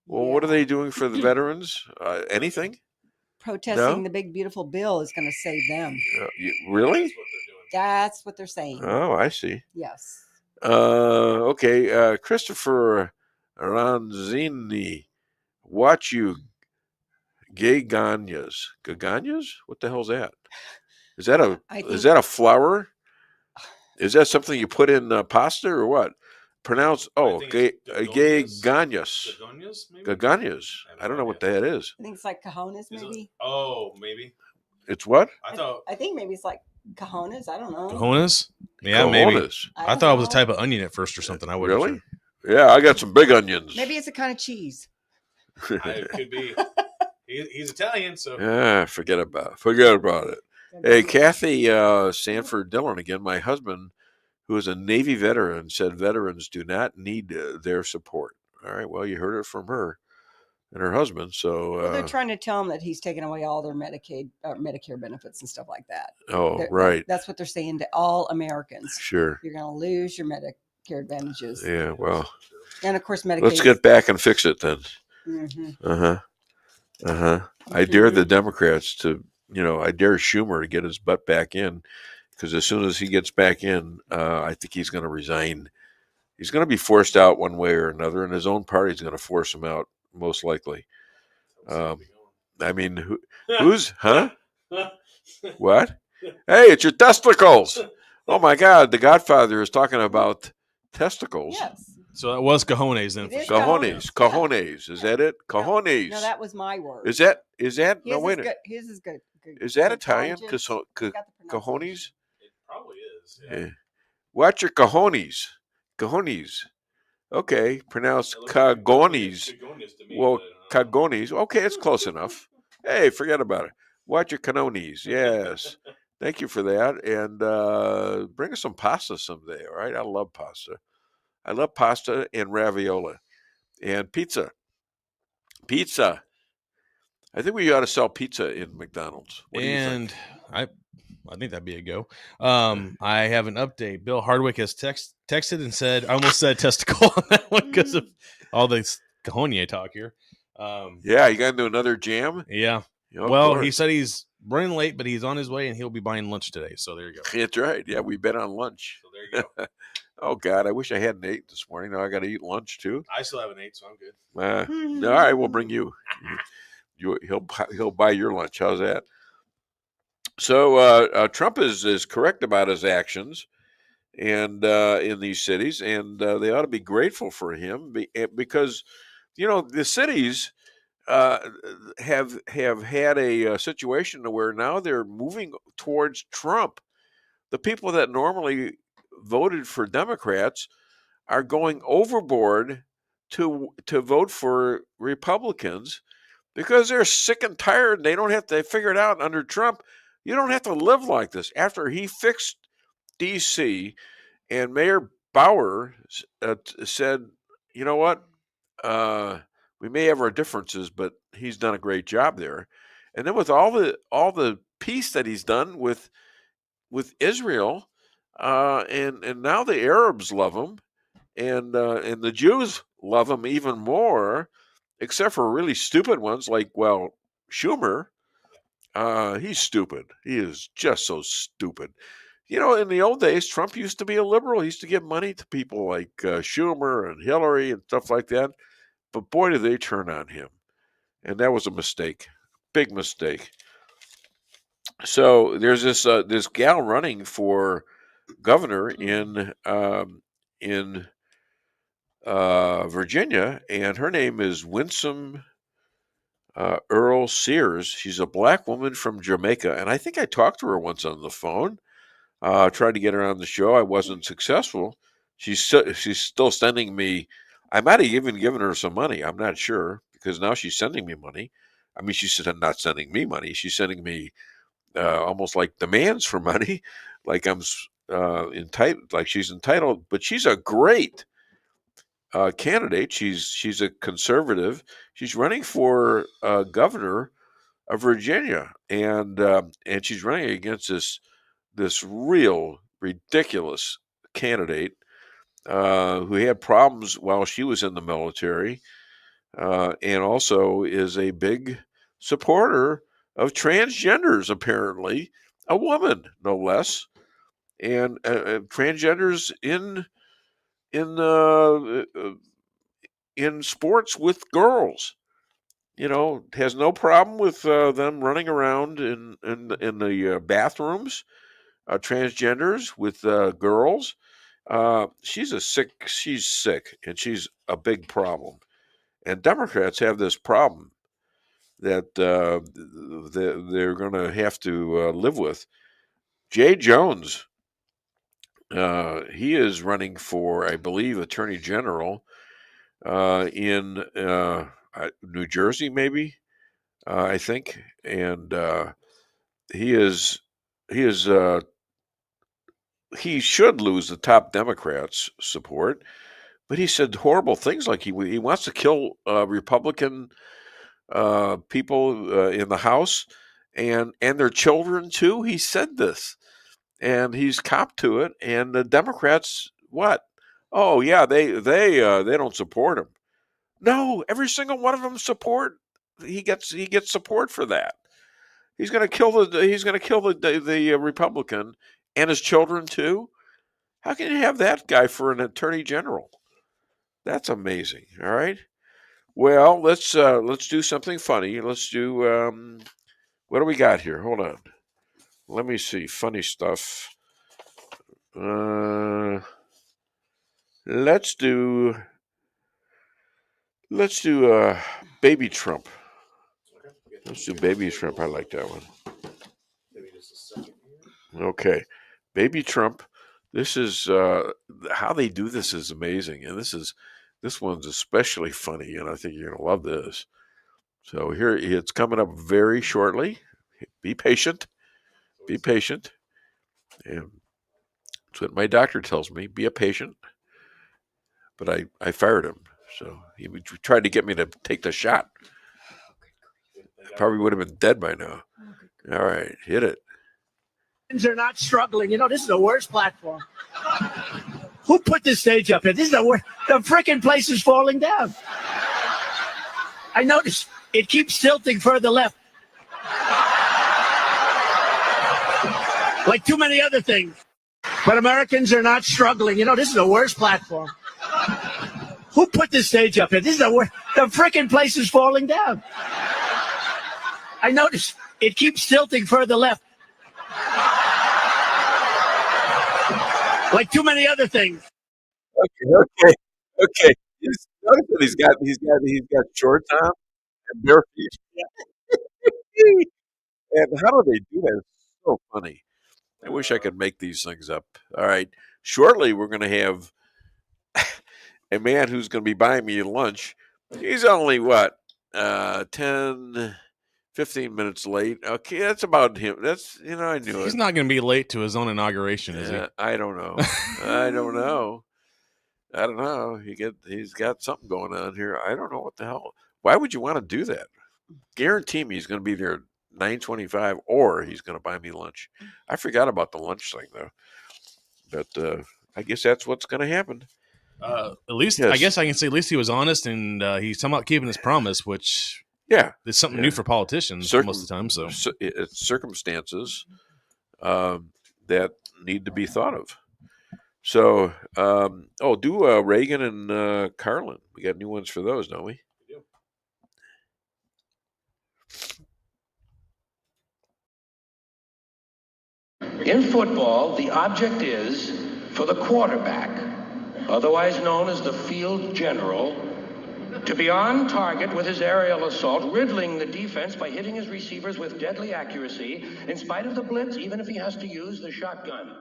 Well, what are they doing for the veterans? Anything? Protesting the big beautiful bill is going to save them. Really? That's what they're saying. Oh, I see. Yes. Okay. Christopher Ranzini, watch you. Gaganyas. Gaganyas? What the hell's that? Is that a flower? Is that something you put in pasta or what? Pronounce gaganyas. Gaganyas. I don't know what that is. I think it's like cojones, maybe. Maybe. It's what? I think maybe it's like cojones. I don't know. Cojones? Yeah, maybe. I thought it was a type of onion at first or something. I wouldn't. Really? Sure. Yeah, I got some big onions. Maybe it's a kind of cheese. It could be. He's Italian, so yeah. Forget about it. Hey, Kathy Sanford Dillon again. My husband, who is a Navy veteran, said veterans do not need their support. All right. Well, you heard it from her and her husband. So they're trying to tell him that he's taking away all their Medicare benefits and stuff like that. Right. That's what they're saying to all Americans. Sure. You're going to lose your Medicare advantages. Yeah. Well. And of course, Medicaid. Let's get back and fix it then. Mm-hmm. I dare the Democrats to, I dare Schumer to get his butt back in, because as soon as he gets back in, I think he's going to resign. He's going to be forced out one way or another, and his own party's going to force him out, most likely. I mean, who's, huh? What? Hey, it's your testicles. Oh my God, the Godfather is talking about testicles. Yes. So that was cojones then. Cojones. Is that it? Cojones. No, that was my word. Is that? No, wait a minute. His is good. Is that Italian? Cojones? It probably is. Yeah. Watch your cojones. Cojones. Okay, pronounced cagones. Well, cagones. Okay, it's close enough. Hey, forget about it. Watch your canones. Yes. Thank you for that. And bring us some pasta someday, all right? I love pasta. I love pasta and ravioli and pizza. Pizza. I think we ought to sell pizza in McDonald's. What do you think? I think that'd be a go. I have an update. Bill Hardwick has texted and said, I almost said testicle on that one because of all this cojones talk here. Yeah, you got to do another jam? Yeah. Well, he said he's running late, but he's on his way and he'll be buying lunch today. So there you go. That's right. Yeah, we bet on lunch. So there you go. Oh, God, I wish I hadn't ate this morning. Now I got to eat lunch, too. I still haven't ate, so I'm good. All right, we'll bring you. He'll buy your lunch. How's that? So Trump is correct about his actions and in these cities, and they ought to be grateful for him because, the cities, have had a situation where now they're moving towards Trump. The people that normally voted for Democrats are going overboard to vote for Republicans because they're sick and tired and they figure it out under Trump. You don't have to live like this. After he fixed D.C. and Mayor Bauer said, you know what, we may have our differences, but he's done a great job there. And then with all the peace that he's done with Israel, and now the Arabs love him, and the Jews love him even more, except for really stupid ones like, well, Schumer. He's stupid. He is just so stupid. In the old days, Trump used to be a liberal. He used to give money to people like Schumer and Hillary and stuff like that. But boy, did they turn on him. And that was a mistake. Big mistake. So there's this gal running for governor in Virginia, and her name is Winsome Earl Sears. She's a black woman from Jamaica, and I think I talked to her once on the phone. Tried to get her on the show. I wasn't successful. She's still sending me. I might have even given her some money. I'm not sure, because now she's sending me money. I mean, she's not sending me money. She's sending me almost like demands for money, like I'm entitled, like she's entitled. But she's a great candidate. She's a conservative. She's running for governor of Virginia, and she's running against this real ridiculous candidate who had problems while she was in the military, and also is a big supporter of transgenders, apparently, a woman, no less, and transgenders in sports with girls. Has no problem with them running around in the bathrooms, transgenders with girls. She's sick, and she's a big problem. And Democrats have this problem that they're going to have to live with. Jay Jones, he is running for, I believe, Attorney General in New Jersey, maybe, I think. And he should lose the top Democrats' support, but he said horrible things like he wants to kill Republican people in the House and their children too. He said this, and he's copped to it. And the Democrats, what? Oh yeah, they don't support him. No, every single one of them support. He gets support for that. He's going to kill the Republican and his children too. How can you have that guy for an attorney general? That's amazing. All right. Well, let's do something funny. Let's do what do we got here? Hold on. Let me see. Funny stuff. Let's do Baby Trump. Let's do Baby Trump. I like that one. Okay. Baby Trump. This is how they do this is amazing, and this one's especially funny, and I think you're gonna love this. So here it's coming up very shortly. Be patient. Be patient. And that's what my doctor tells me. Be a patient. But I fired him. So he tried to get me to take the shot. I probably would have been dead by now. All right, hit it. Are not struggling. This is the worst platform. Who put this stage up here? This is the worst. The freaking place is falling down. I noticed it keeps tilting further left. Like too many other things. But Americans are not struggling. This is the worst platform. Who put this stage up here? This is the worst. The freaking place is falling down. I noticed it keeps tilting further left. Like too many other things. Okay. Notice that he's got shorts on and bare feet. And how do they do that? It's so funny. I wish I could make these things up. All right. Shortly, we're going to have a man who's going to be buying me lunch. He's only, 10, 15 minutes late. Okay, that's about him. That's, I knew He's it. not going to be late to his own inauguration, is he? I don't know. I don't know. I don't know. He's got something going on here. I don't know what the hell. Why would you want to do that? Guarantee me he's going to be there 9:25, or he's going to buy me lunch. I forgot about the lunch thing though, but I guess that's what's going to happen. At least, Yes. I guess I can say at least he was honest, and he's somehow keeping his promise, which is something new for politicians most of the time. So it's circumstances that need to be thought of. So, do Reagan and Carlin. We got new ones for those, don't we? In football, the object is for the quarterback, otherwise known as the field general, to be on target with his aerial assault, riddling the defense by hitting his receivers with deadly accuracy, in spite of the blitz, even if he has to use the shotgun.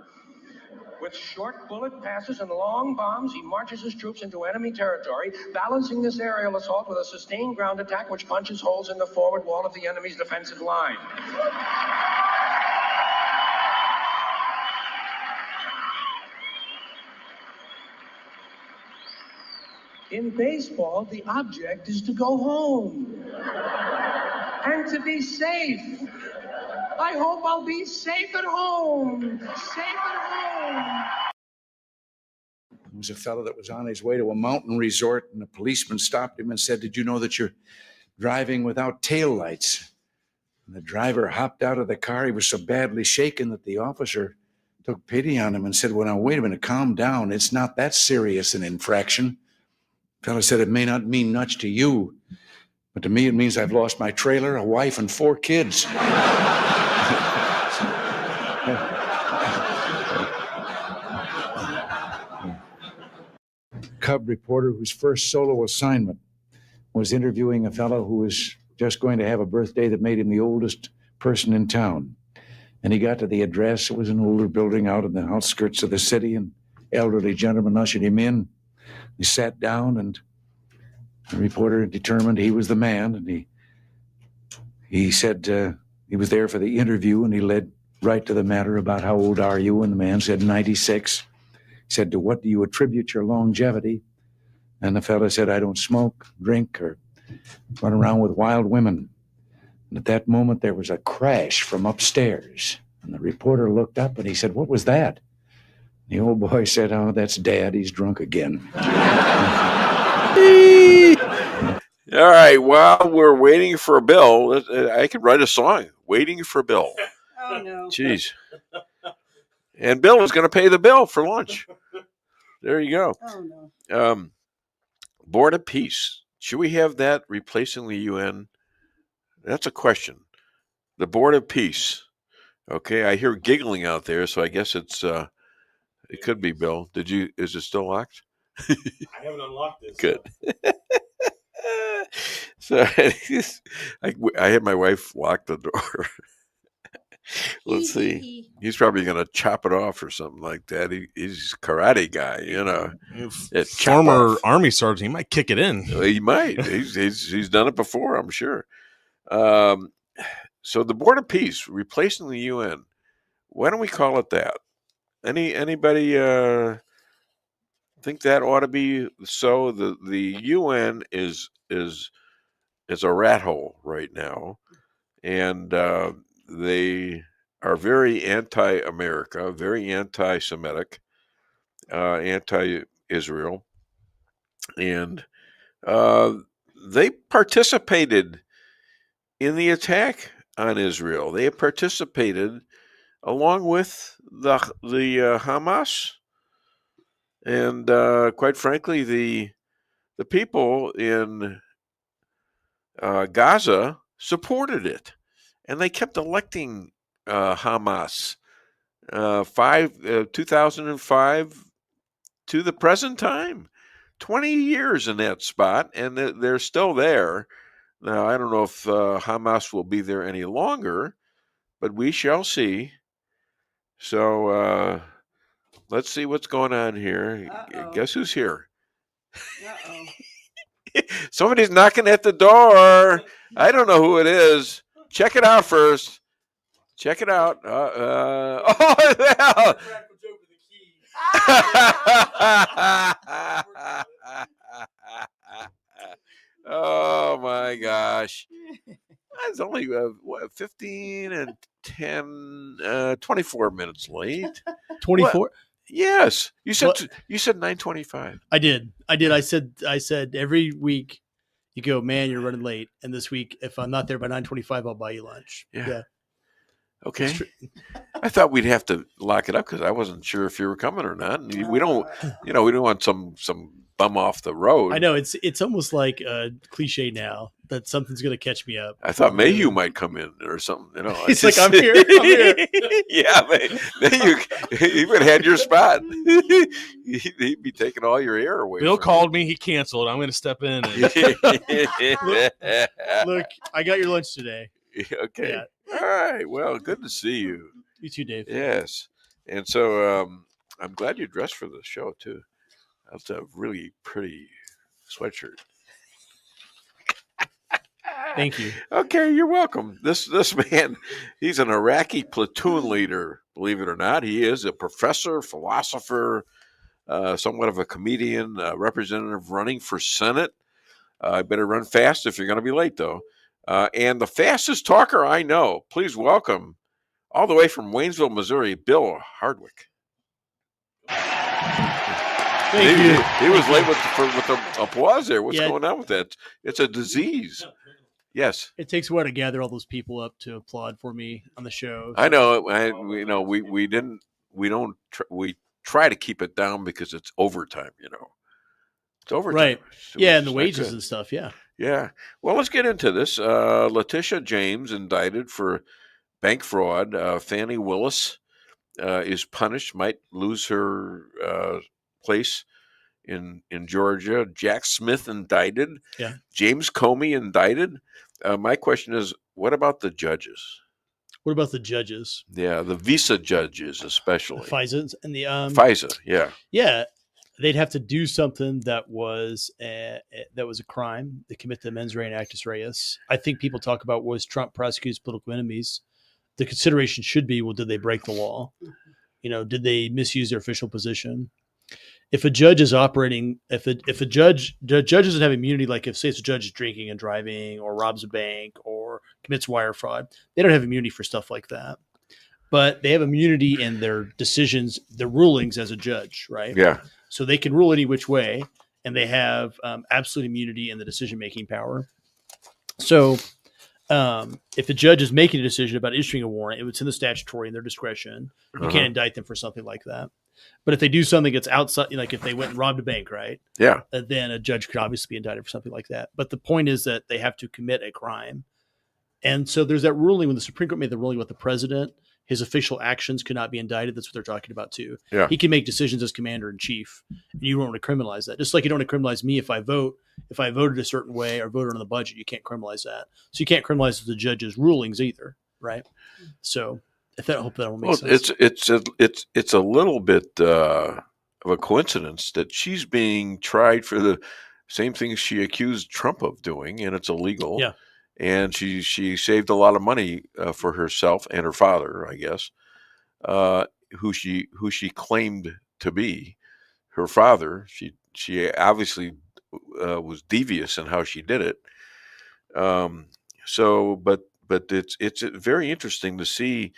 With short bullet passes and long bombs, he marches his troops into enemy territory, balancing this aerial assault with a sustained ground attack which punches holes in the forward wall of the enemy's defensive line. In baseball, the object is to go home and to be safe. I hope I'll be safe at home. Safe at home. There was a fellow that was on his way to a mountain resort, and a policeman stopped him and said, "Did you know that you're driving without taillights?" And the driver hopped out of the car. He was so badly shaken that the officer took pity on him and said, "Well, now, wait a minute, calm down. It's not that serious an infraction." The fellow said, "It may not mean much to you, but to me it means I've lost my trailer, a wife, and 4 kids." Cub reporter whose first solo assignment was interviewing a fellow who was just going to have a birthday that made him the oldest person in town. And he got to the address. It was an older building out in the outskirts of the city, and elderly gentleman ushered him in. He sat down, and the reporter determined he was the man, and he said he was there for the interview, and he led right to the matter about how old are you, and the man said 96. He said, "To what do you attribute your longevity?" And the fellow said, "I don't smoke, drink, or run around with wild women." And at that moment, there was a crash from upstairs, and the reporter looked up, and he said, "What was that?" The old boy said, "Oh, that's Dad. He's drunk again." All right. While we're waiting for a bill, I could write a song, "Waiting for Bill." Oh, no. Jeez. And Bill is going to pay the bill for lunch. There you go. Oh, no. Board of Peace. Should we have that replacing the UN? That's a question. The Board of Peace. Okay, I hear giggling out there, so I guess it's it could be Bill. Is it still locked? I haven't unlocked this. Good. So I had my wife lock the door. Let's see. He's probably going to chop it off or something like that. He's a karate guy, Former Army sergeant, he might kick it in. He might. He's done it before, I'm sure. So the Board of Peace, replacing the UN. Why don't we call it that? Anybody think that ought to be so? The UN is a rat hole right now, and they are very anti-America, very anti-Semitic, anti-Israel, and they participated in the attack on Israel. They participated along with the Hamas, and quite frankly, the people in Gaza supported it, and they kept electing Hamas 2005 to the present time. 20 years in that spot, and they're still there. Now, I don't know if Hamas will be there any longer, but we shall see. So let's see what's going on here. Guess who's here? Somebody's knocking at the door. I don't know who it is. Check it out first. Check it out. Oh, oh my gosh. It's only 15 and 10, 24 minutes late. 24? Yes. You said 9:25. I did. I said every week you go, man, you're running late. And this week, if I'm not there by 9:25, I'll buy you lunch. Yeah. Okay. I thought we'd have to lock it up because I wasn't sure if you were coming or not. And we don't want some bum off the road. I know it's almost like a cliche now that something's going to catch me up. I thought Mayhew might come in or something. He's like, I'm here. I'm here. Yeah, he would have had your spot. He'd be taking all your air away. Bill called me. He canceled. I'm going to step in. Look, I got your lunch today. Okay. Yeah. All right. Well, good to see you. You too, Dave. Yes. And so I'm glad you dressed for the show, too. That's a really pretty sweatshirt. Thank you. Okay, you're welcome. This man, he's an Iraqi platoon leader, believe it or not. He is a professor, philosopher, somewhat of a comedian, representative running for Senate. I better run fast if you're going to be late, though. And the fastest talker I know, please welcome, all the way from Waynesville, Missouri, Bill Hardwick. Thank you. He was late with the applause there. What's going on with that? It's a disease. Yes. It takes a while to gather all those people up to applaud for me on the show. I know. We try to keep it down because it's overtime. It's overtime. Right. So yeah, and the wages and stuff. Yeah. Yeah. Well, let's get into this. Leticia James indicted for bank fraud. Fannie Willis is punished, might lose her place in Georgia. Jack Smith indicted. Yeah. James Comey indicted. My question is, what about the judges? What about the judges? Yeah, the visa judges especially. FISA and the FISA, yeah. Yeah. They'd have to do something that was a crime. They commit the mens rea and actus reus. I think people talk about, was Trump prosecutes political enemies? The consideration should be, well, did they break the law? Did they misuse their official position? If a judge is operating, the judge doesn't have immunity, like if, say, it's a judge is drinking and driving or robs a bank or commits wire fraud, they don't have immunity for stuff like that. But they have immunity in their decisions, their rulings as a judge, right? Yeah. So they can rule any which way, and they have absolute immunity in the decision-making power. So if a judge is making a decision about issuing a warrant, it's in the statutory in their discretion. You can't indict them for something like that. But if they do something that's outside, like if they went and robbed a bank, right? Yeah. Then a judge could obviously be indicted for something like that. But the point is that they have to commit a crime. And so there's that ruling when the Supreme Court made the ruling about the president, his official actions could not be indicted. That's what they're talking about too. Yeah. He can make decisions as commander in chief, and you don't want to criminalize that. Just like you don't want to criminalize me if I voted a certain way or voted on the budget, you can't criminalize that. So you can't criminalize the judge's rulings either, right? So I hope that will make sense. It's a little bit of a coincidence that she's being tried for the same things she accused Trump of doing, and it's illegal. Yeah. And she saved a lot of money for herself and her father, I guess, who she claimed to be her father. She obviously was devious in how she did it. But it's very interesting to see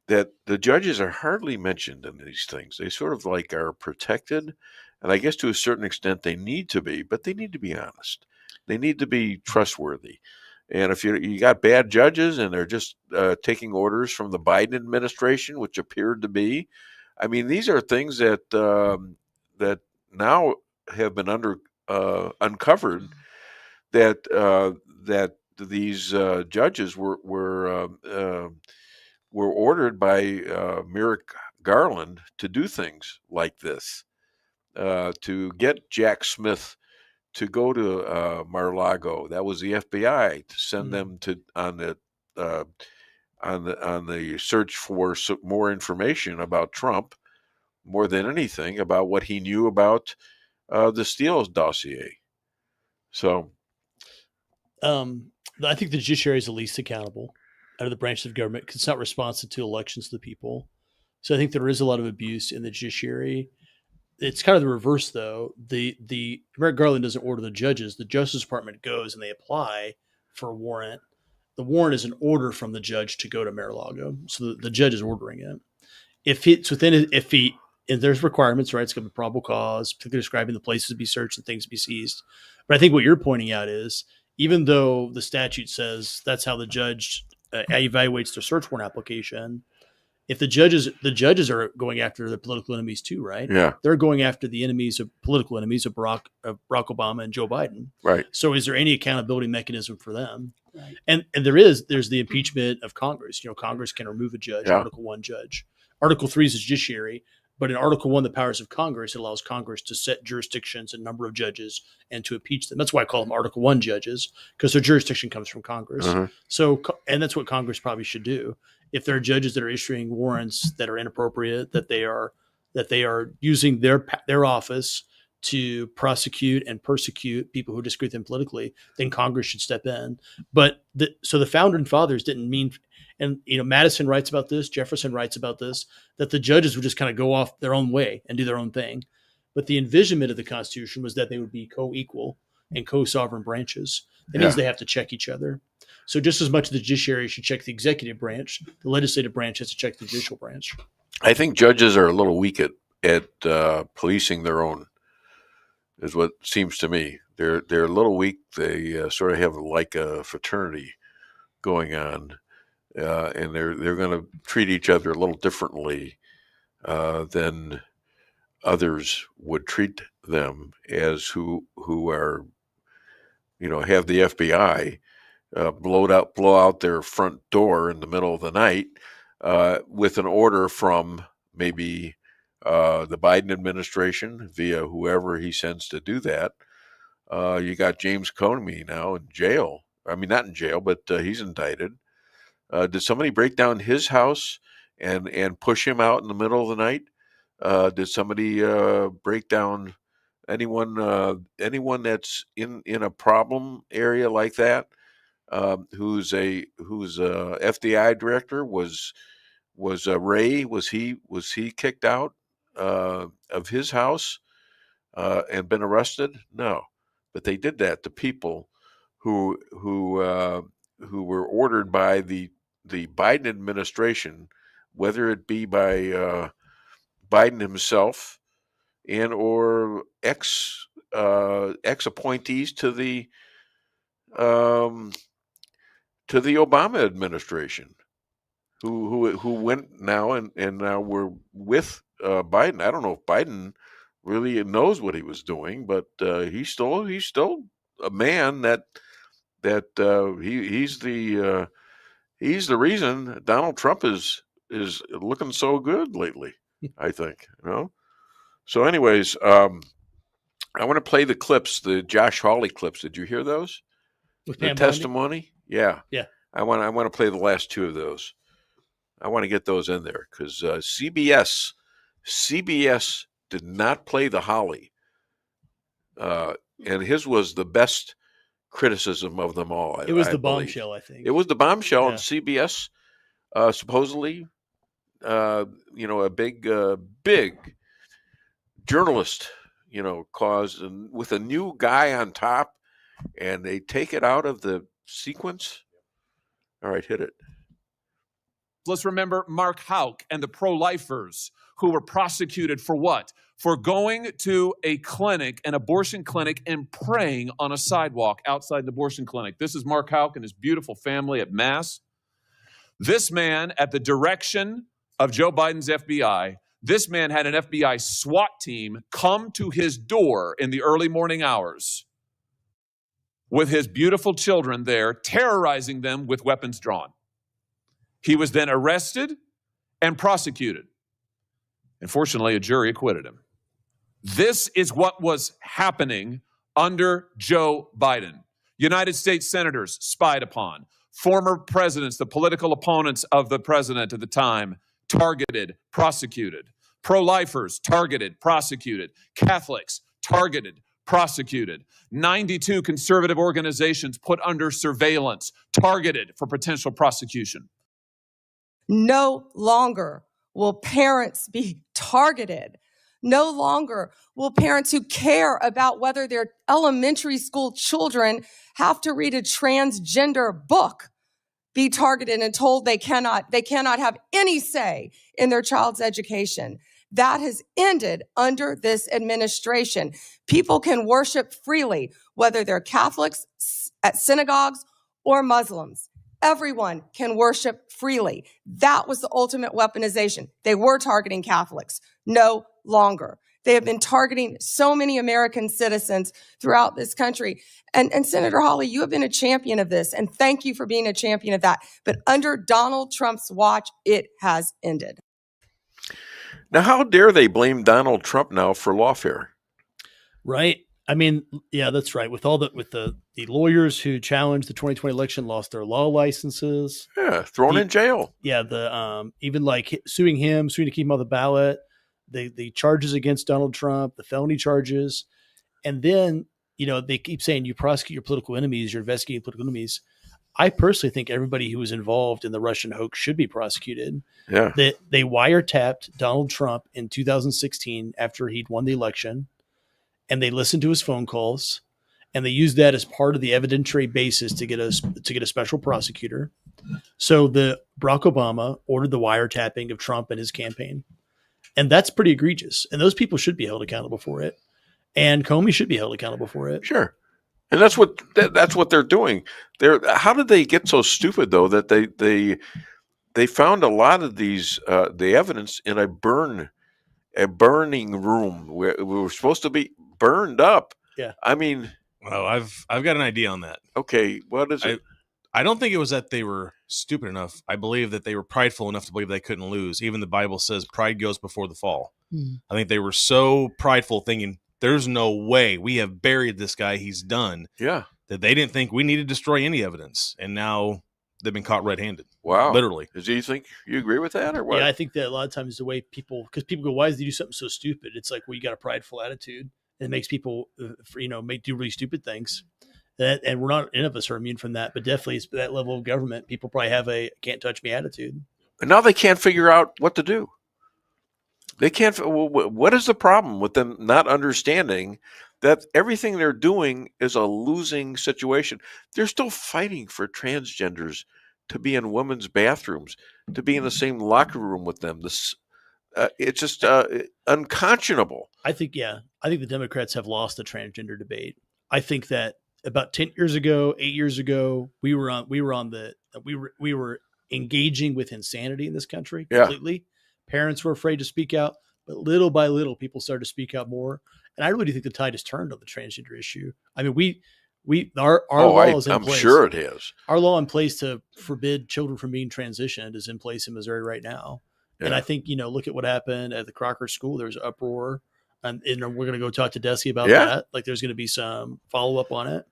that the judges are hardly mentioned in these things. They sort of like are protected, and I guess to a certain extent they need to be, but they need to be honest. They need to be trustworthy. And if you got bad judges and they're just taking orders from the Biden administration, which appeared to be, I mean, these are things that that now have been uncovered that these judges were ordered by Merrick Garland to do things like this, to get Jack Smith to go to Mar-a-Lago. That was the FBI to send them to on the search for some more information about Trump, more than anything about what he knew about the Steele dossier. So, I think the judiciary is the least accountable out of the branches of government because it's not responsive to elections of the people. So I think there is a lot of abuse in the judiciary. It's kind of the reverse, though. The Merrick Garland doesn't order the judges. The Justice Department goes and they apply for a warrant. The warrant is an order from the judge to go to Mar-a-Lago. So the judge is ordering it. And there's requirements, right? It's going to be probable cause, particularly describing the places to be searched and things to be seized. But I think what you're pointing out is, even though the statute says that's how the judge evaluates their search warrant application, if the judges are going after the political enemies too, right? Yeah. They're going after the political enemies of Barack Obama and Joe Biden. Right. So is there any accountability mechanism for them? Right. And there's the impeachment of Congress. You know, Congress can remove a judge, Article 1 judge. Article 3 is the judiciary. But in Article 1, the powers of Congress, it allows Congress to set jurisdictions and number of judges and to impeach them. That's why I call them Article 1 judges, because their jurisdiction comes from Congress. Uh-huh. So, and that's what Congress probably should do. If there are judges that are issuing warrants that are inappropriate, that they are using their office to prosecute and persecute people who disagree with them politically, then Congress should step in. But so the founding fathers didn't mean, and Madison writes about this, Jefferson writes about this, that the judges would just kind of go off their own way and do their own thing. But the envisionment of the Constitution was that they would be co-equal and co-sovereign branches. That means they have to check each other. So just as much as the judiciary should check the executive branch, the legislative branch has to check the judicial branch. I think judges are a little weak at policing their own, is what seems to me. They're a little weak. They sort of have like a fraternity going on, and they're going to treat each other a little differently than others would treat them, as who are, have the FBI blow out their front door in the middle of the night with an order from maybe the Biden administration via whoever he sends to do that. You got James Comey now in jail. I mean, not in jail, but he's indicted. Did somebody break down his house and push him out in the middle of the night? Did somebody break down anyone that's in a problem area like that? Who's a FDI director? Was Ray? Was he kicked out of his house and been arrested? No, but they did that to people who were ordered by the Biden administration, whether it be by Biden himself and or ex appointees to the Obama administration, who went now and now we're with Biden. I don't know if Biden really knows what he was doing, but he's still a man that he's the reason Donald Trump is looking so good lately. I think, So, anyways, I want to play the clips, the Josh Hawley clips. Did you hear those? With the Pam testimony? Yeah. Yeah. I want to play the last two of those. I want to get those in there because CBS did not play the Hawley, and his was the best criticism of them all. It was the bombshell, I think. It was the bombshell, and CBS supposedly, a big journalist, cause, and with a new guy on top, and they take it out of the sequence. All right, hit it. Let's remember Mark Houck and the pro-lifers who were prosecuted for what? For going to a clinic, an abortion clinic, and praying on a sidewalk outside an abortion clinic. This is Mark Houck and his beautiful family at Mass. This man, at the direction of Joe Biden's FBI, this man had an FBI SWAT team come to his door in the early morning hours with his beautiful children there, terrorizing them with weapons drawn. He was then arrested and prosecuted. And fortunately, a jury acquitted him. This is what was happening under Joe Biden. United States senators spied upon. Former presidents, the political opponents of the president at the time, targeted, prosecuted. Pro-lifers, targeted, prosecuted. Catholics, targeted, prosecuted. 92 conservative organizations put under surveillance, targeted for potential prosecution. No longer will parents be targeted. No longer will parents who care about whether their elementary school children have to read a transgender book be targeted and told they cannot have any say in their child's education. That has ended under this administration. People can worship freely, whether they're Catholics at synagogues or Muslims. Everyone can worship freely. That was the ultimate weaponization. They were targeting Catholics. No longer. They have been targeting so many American citizens throughout this country. And Senator Hawley, you have been a champion of this, and thank you for being a champion of that. But under Donald Trump's watch, it has ended. Now, how dare they blame Donald Trump now for lawfare? Right. I mean, yeah, that's right. With the lawyers who challenged the 2020 election lost their law licenses. Yeah, thrown in jail. Yeah, the even like suing to keep him on the ballot, the charges against Donald Trump, the felony charges, and then they keep saying you prosecute your political enemies, you're investigating political enemies. I personally think everybody who was involved in the Russian hoax should be prosecuted. Yeah, they wiretapped Donald Trump in 2016 after he'd won the election. And they listened to his phone calls, and they used that as part of the evidentiary basis to get a special prosecutor. So the Barack Obama ordered the wiretapping of Trump and his campaign, and that's pretty egregious. And those people should be held accountable for it, and Comey should be held accountable for it. Sure, and that's what they're doing. How did they get so stupid though that they found a lot of these the evidence in a burning room where we were supposed to be burned up. Yeah. I mean, well, I've got an idea on that. Okay, what is it? I don't think it was that they were stupid enough. I believe that they were prideful enough to believe they couldn't lose. Even the Bible says pride goes before the fall. I think they were so prideful, thinking there's no way, we have buried this guy, he's done. Yeah. That they didn't think we need to destroy any evidence. And now they've been caught red-handed. Wow. Literally. Do you think you agree with that or what? Yeah, I think that a lot of times the way people go, why did they do something so stupid? It's like, well, you got a prideful attitude. And it makes people, do really stupid things. And we're not, none of us are immune from that, but definitely it's that level of government. People probably have a can't touch me attitude. And now they can't figure out what to do. They can't. What is the problem with them not understanding that everything they're doing is a losing situation? They're still fighting for transgenders to be in women's bathrooms, to be in the same locker room with them. It's just unconscionable. I think the Democrats have lost the transgender debate. I think that about 10 years ago, 8 years ago, we were engaging with insanity in this country completely. Parents were afraid to speak out, but little by little, people started to speak out more. And I really do think the tide has turned on the transgender issue. I mean, our law is in place. I'm sure it is. Our law in place to forbid children from being transitioned is in place in Missouri right now. Yeah. And I think, look at what happened at the Crocker School. There was an uproar, and we're going to go talk to Desi about that. Like, there's going to be some follow-up on it.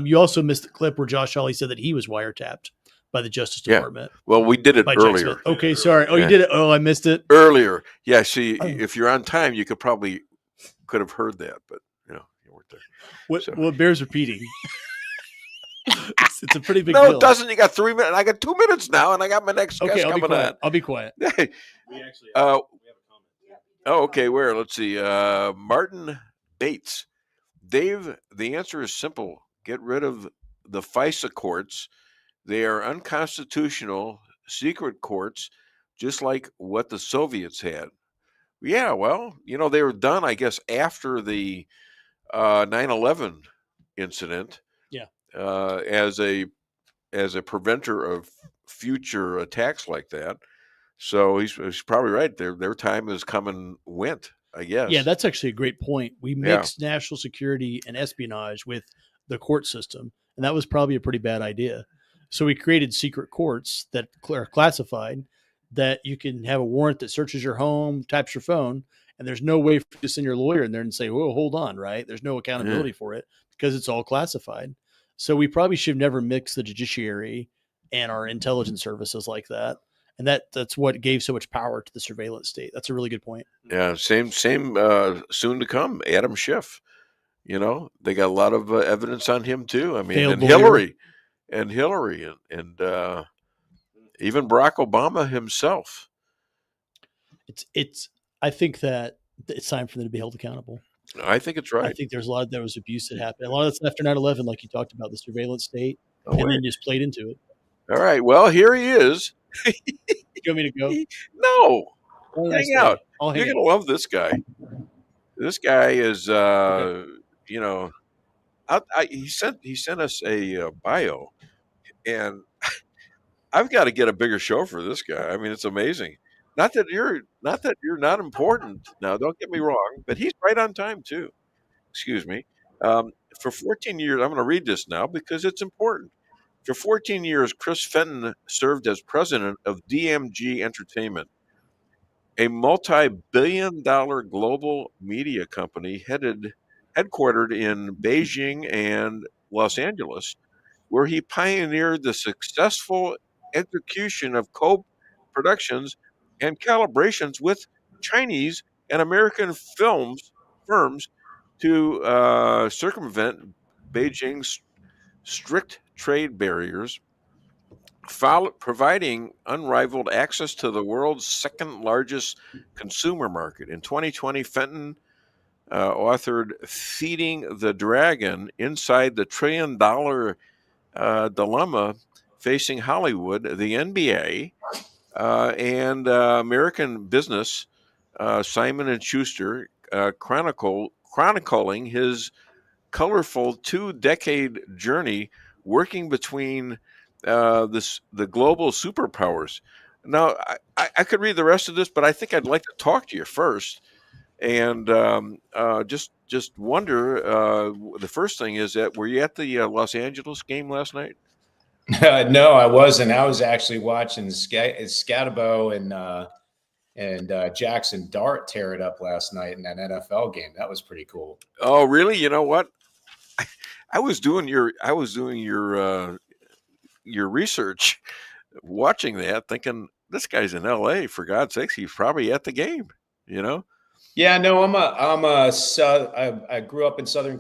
You also missed the clip where Josh Hawley said that he was wiretapped by the Justice Department. Well, we did it earlier. Okay, sorry. Oh, you did it. Oh, I missed it. Earlier. Yeah, see, if you're on time, you could have heard that, but, you weren't there. What bears repeating? It's a pretty big deal. No, it doesn't. You got 3 minutes. I got 2 minutes now, and I got my next guest coming on. I'll be quiet. We actually we have a comment. Oh, okay. Where? Let's see. Martin Bates. Dave, the answer is simple. Get rid of the FISA courts. They are unconstitutional, secret courts, just like what the Soviets had. Yeah, well, they were done, I guess, after the 9/11 incident. Yeah. As a preventer of future attacks like that. So he's probably right. Their time has come and went, I guess. Yeah, that's actually a great point. We mixed national security and espionage with the court system, and that was probably a pretty bad idea. So we created secret courts that are classified, that you can have a warrant that searches your home, taps your phone, And there's no way for you to send your lawyer in there and say, "Whoa, hold on," right? There's no accountability for it because it's all classified. So we probably should have never mixed the judiciary and our intelligence services like that. And that's what gave so much power to the surveillance state. That's a really good point. Yeah, same. Soon to come, Adam Schiff. You know, they got a lot of evidence on him too. I mean, Failed and lawyer. Hillary, and even Barack Obama himself. I think that it's time for them to be held accountable. I think it's right. I think there was abuse that happened. A lot of that's after 9/11, like you talked about, the surveillance state, and then just played into it. All right. Well, here he is. You want me to go? No. Hang out. You're going to love this guy. This guy is, you know, he sent us a bio, and I've got to get a bigger show for this guy. I mean, it's amazing. Not that you're not important. Now, don't get me wrong, but he's right on time too. Excuse me. For 14 years, I'm going to read this now because it's important. For 14 years, Chris Fenton served as president of DMG Entertainment, a multi-billion-dollar global media company headquartered in Beijing and Los Angeles, where he pioneered the successful execution of co-productions and collaborations with Chinese and American firms to circumvent Beijing's strict trade barriers, providing unrivaled access to the world's second largest consumer market. In 2020, Fenton authored Feeding the Dragon: Inside the $1 Trillion Dilemma Facing Hollywood, the NBA, and American business, Simon & Schuster, chronicling his colorful 2-decade journey working between the global superpowers. Now, I could read the rest of this, but I think I'd like to talk to you first. And just wonder, the first thing is that, were you at the Los Angeles game last night? No, I wasn't. I was actually watching Scatabo and Jackson Dart tear it up last night in that NFL game. That was pretty cool. Oh, really? You know what? I was doing your research, watching that, thinking this guy's in LA. For God's sakes, he's probably at the game. You know? Yeah, no, I grew up in Southern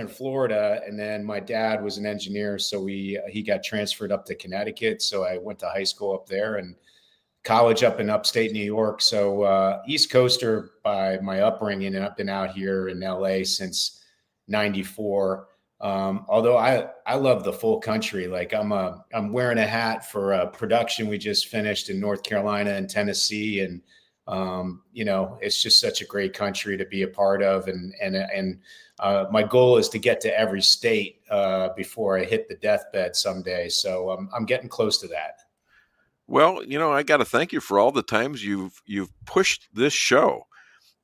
Florida, and then my dad was an engineer, so he got transferred up to Connecticut. So I went to high school up there and college up in upstate New York. So East Coaster by my upbringing, and I've been out here in LA since '94. Although I love the full country. Like I'm wearing a hat for a production we just finished in North Carolina and Tennessee, and you know, it's just such a great country to be a part of. And my goal is to get to every state before I hit the deathbed someday. So I'm getting close to that. Well, you know, I got to thank you for all the times you've pushed this show.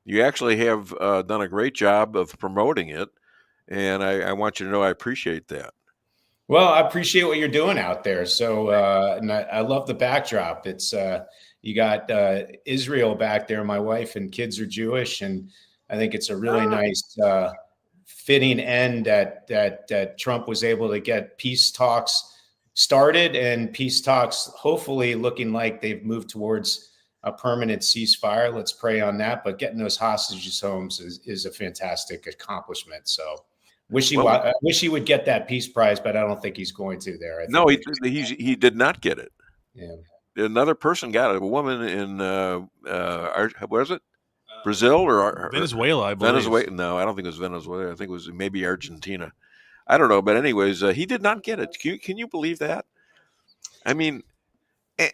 You actually have done a great job of promoting it. And I want you to know I appreciate that. Well, I appreciate what you're doing out there. So, and I love the backdrop. It's you got Israel back there. My wife and kids are Jewish, and I think it's a really nice, fitting end that Trump was able to get peace talks started, and peace talks hopefully looking like they've moved towards a permanent ceasefire. Let's pray on that. But getting those hostages homes is a fantastic accomplishment. So. I wish he would get that peace prize, but I don't think he's going to there. No, he did not get it. Yeah. Another person got it. A woman in where is it? Brazil or Venezuela, I believe. Venezuela. No, I don't think it was Venezuela. I think it was maybe Argentina. I don't know. But anyways, he did not get it. Can you believe that? I mean,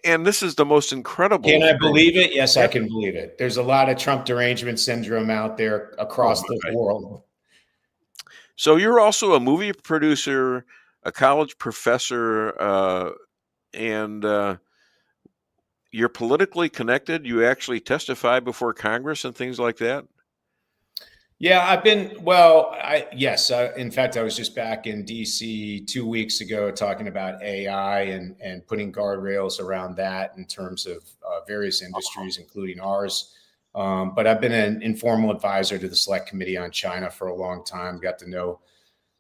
and this is the most incredible. Can I believe it? Yes, I can believe it. There's a lot of Trump derangement syndrome out there across the world. So you're also a movie producer, a college professor, and you're politically connected. You actually testify before Congress and things like that. Yeah, yes. In fact, I was just back in DC 2 weeks ago talking about AI and putting guardrails around that in terms of various industries, including ours. But I've been an informal advisor to the Select Committee on China for a long time. Got to know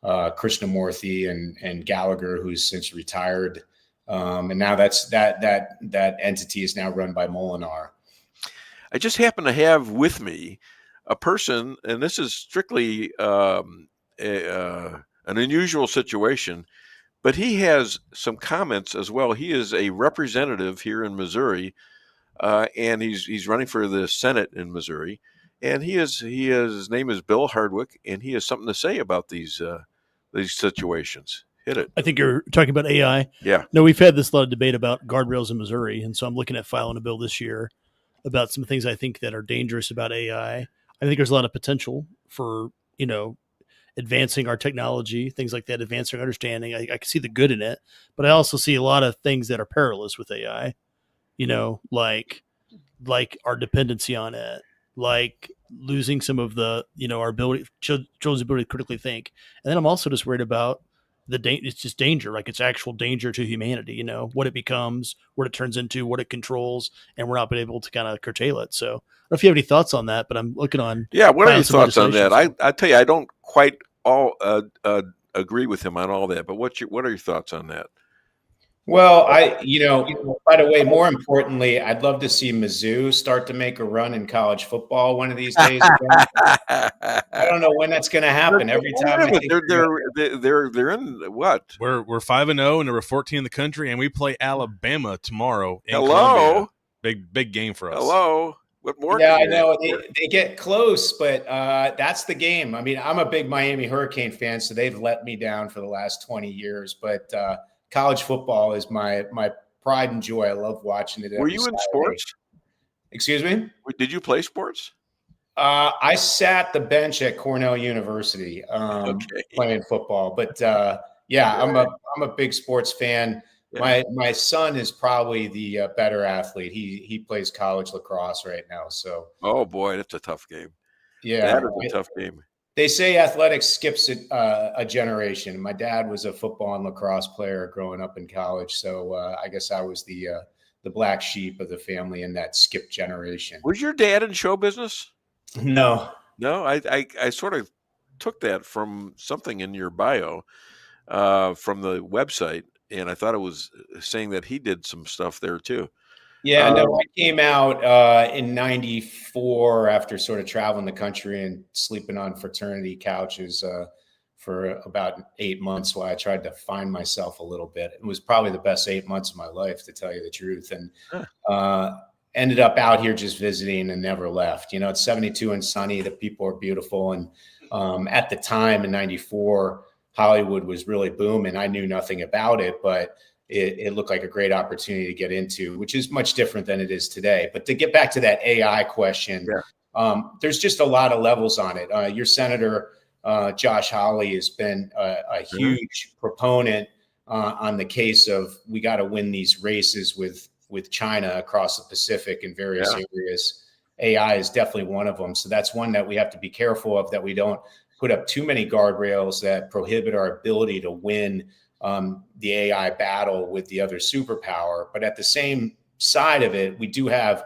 Krishnamurthy and Gallagher, who's since retired. And now that entity is now run by Molinar. I just happen to have with me a person, and this is strictly an unusual situation, but he has some comments as well. He is a representative here in Missouri, and he's running for the Senate in Missouri, and his name is Bill Hardwick, and he has something to say about these situations. Hit it. I think you're talking about AI. Yeah. No, we've had this lot of debate about guardrails in Missouri, and so I'm looking at filing a bill this year about some things I think that are dangerous about AI. I think there's a lot of potential for, advancing our technology, things like that, advancing our understanding. I can see the good in it, but I also see a lot of things that are perilous with AI, like our dependency on it, like losing some of the, our ability, children's ability to critically think. And then I'm also just worried about it's just danger, like it's actual danger to humanity, what it becomes, what it turns into, what it controls, and we're not been able to kind of curtail it. So I don't know if you have any thoughts on that, but I'm looking on. Yeah. What are your thoughts on that? I tell you, I don't quite all agree with him on all that, but what are your thoughts on that? Well, by the way, more importantly, I'd love to see Mizzou start to make a run in college football one of these days. I don't know when that's going to happen. Every time they're in what? We're 5-0 and we're 14 in the country, and we play Alabama tomorrow. In Hello, Columbia. Big game for us. Hello. What more? Yeah, I know they get close, but that's the game. I mean, I'm a big Miami Hurricane fan, so they've let me down for the last 20 years, but. College football is my pride and joy. I love watching it. Were you in sports? Excuse me? Did you play sports? I sat the bench at Cornell University playing football. But I'm a big sports fan. Yeah. My son is probably the better athlete. He plays college lacrosse right now. So oh boy, that's a tough game. Yeah, that is a tough game. They say athletics skips a generation. My dad was a football and lacrosse player growing up in college, so I guess I was the black sheep of the family in that skip generation. Was your dad in show business? No. I sort of took that from something in your bio from the website, and I thought it was saying that he did some stuff there too. Yeah, no, I came out in '94 after sort of traveling the country and sleeping on fraternity couches for about 8 months while I tried to find myself a little bit. It was probably the best 8 months of my life, to tell you the truth. And ended up out here just visiting and never left. It's 72 and sunny. The people are beautiful. And at the time in '94, Hollywood was really booming. I knew nothing about it, but it looked like a great opportunity to get into, which is much different than it is today. But to get back to that AI question, there's just a lot of levels on it. Your Senator, Josh Hawley, has been a huge proponent on the case of we got to win these races with China across the Pacific in various areas. AI is definitely one of them. So that's one that we have to be careful of, that we don't put up too many guardrails that prohibit our ability to win the AI battle with the other superpower. But at the same side of it, we do have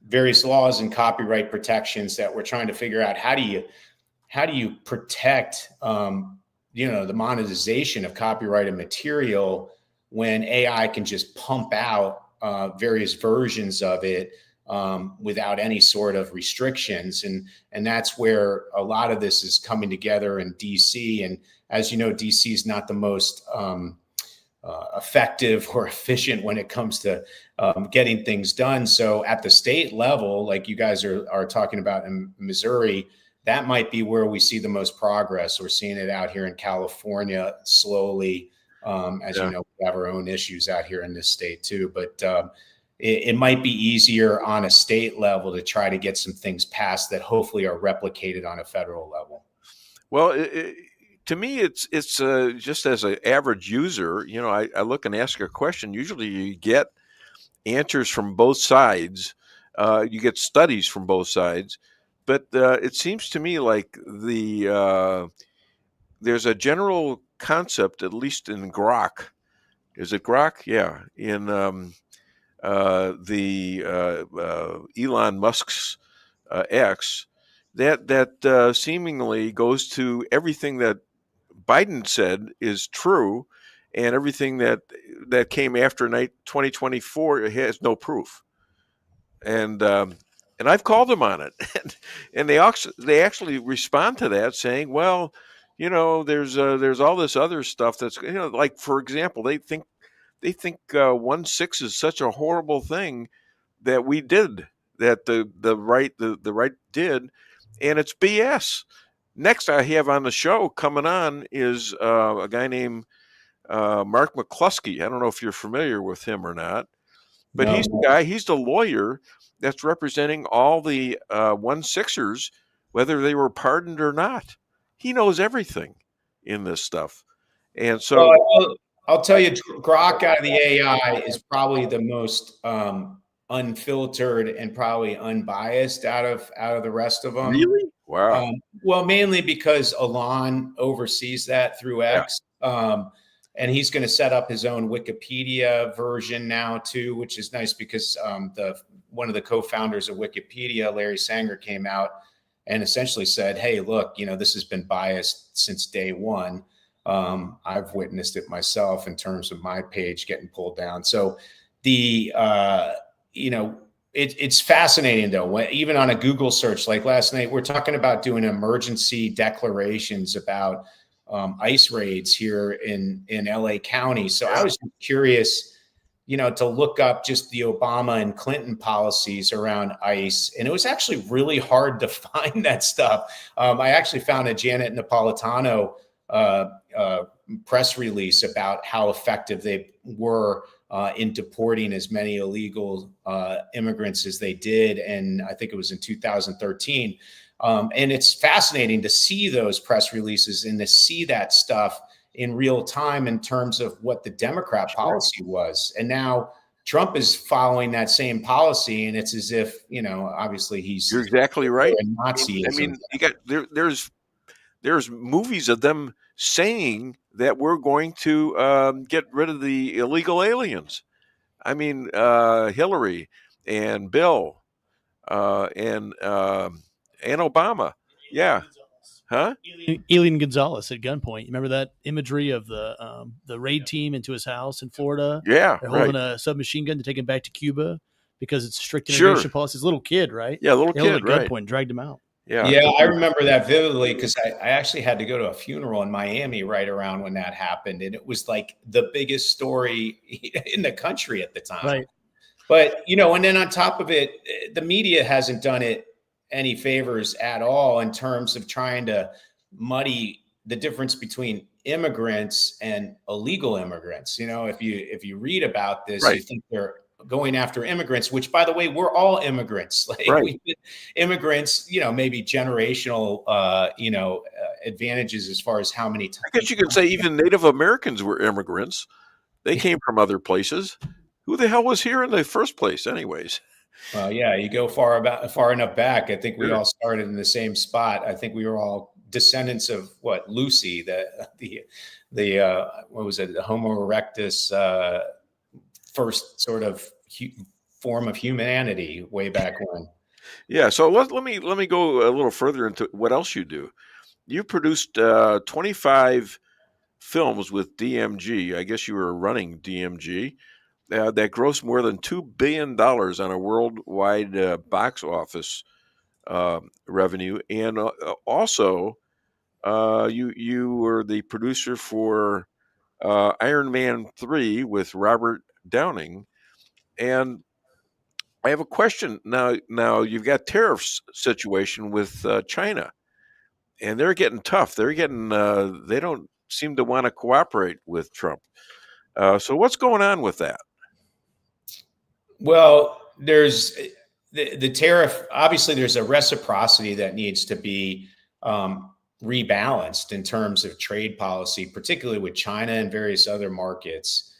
various laws and copyright protections that we're trying to figure out. How do you protect, the monetization of copyrighted material when AI can just pump out various versions of it without any sort of restrictions? And that's where a lot of this is coming together in DC. And as you know, DC is not the most effective or efficient when it comes to getting things done. So at the state level, like you guys are talking about in Missouri, that might be where we see the most progress. We're seeing it out here in California slowly. As you know, we have our own issues out here in this state too. But it might be easier on a state level to try to get some things passed that hopefully are replicated on a federal level. Well, to me, it's just as an average user, I look and ask a question. Usually you get answers from both sides. You get studies from both sides. But it seems to me like there's a general concept, at least in Grok. Is it Grok? Yeah. In Elon Musk's X, that seemingly goes to everything that Biden said is true, and everything that came after 2024 has no proof. And I've called them on it, and they actually respond to that saying, well, there's all this other stuff that's, like, for example, they think 1/6 is such a horrible thing that we did, that the right did, and it's BS. Next, I have on the show coming on is a guy named Mark McCloskey. I don't know if you're familiar with him or not, but No. he's the lawyer that's representing all the 1/6ers, whether they were pardoned or not. He knows everything in this stuff. And so I'll tell you, Grok out of the AI is probably the most unfiltered and probably unbiased out of the rest of them. Really? Wow. Well, mainly because Alon oversees that through X. And he's going to set up his own Wikipedia version now too, which is nice because one of the co-founders of Wikipedia, Larry Sanger, came out and essentially said, hey, look, this has been biased since day one. I've witnessed it myself in terms of my page getting pulled down. So it's fascinating though. Even on a Google search, like last night, we're talking about doing emergency declarations about ICE raids here in LA County. So I was curious, to look up just the Obama and Clinton policies around ICE. And it was actually really hard to find that stuff. I actually found a Janet Napolitano press release about how effective they were in deporting as many illegal immigrants as they did. And I think it was in 2013. And it's fascinating to see those press releases and to see that stuff in real time in terms of what the Democrat policy was. And now Trump is following that same policy, and it's as if, obviously you're exactly right. Nazism. I mean, you got there's movies of them saying that we're going to get rid of the illegal aliens. I mean, Hillary and Bill and Obama. Yeah. Huh? Elian Gonzalez at gunpoint. You remember that imagery of the raid team into his house in Florida? Yeah. They're holding a submachine gun to take him back to Cuba because it's strict immigration policy. His little kid, right? Yeah, little they held kid, him at right. gunpoint and dragged him out. Yeah. Yeah, I remember that vividly because I actually had to go to a funeral in Miami right around when that happened. And it was like the biggest story in the country at the time. Right. But, and then on top of it, the media hasn't done it any favors at all in terms of trying to muddy the difference between immigrants and illegal immigrants. If you read about this, right. You think they're going after immigrants, which, by the way, we're all immigrants. Like right. we've been immigrants, maybe generational, advantages as far as how many times. I guess you could say even Native Americans were immigrants. They came from other places. Who the hell was here in the first place, anyways? Well, yeah, you go far enough back. I think we all started in the same spot. I think we were all descendants of Lucy, the what was it, the Homo erectus, first sort of form of humanity way back when. Yeah. So let me go a little further into what else you do. You produced 25 films with DMG. I guess you were running DMG. That grossed more than $2 billion on a worldwide box office revenue, and also you were the producer for Iron Man 3 with Robert Downing. And I have a question now. You've got tariffs situation with China, and they're getting tough. They're getting they don't seem to want to cooperate with Trump. So what's going on with that? Well, there's the tariff. Obviously, there's a reciprocity that needs to be rebalanced in terms of trade policy, particularly with China and various other markets.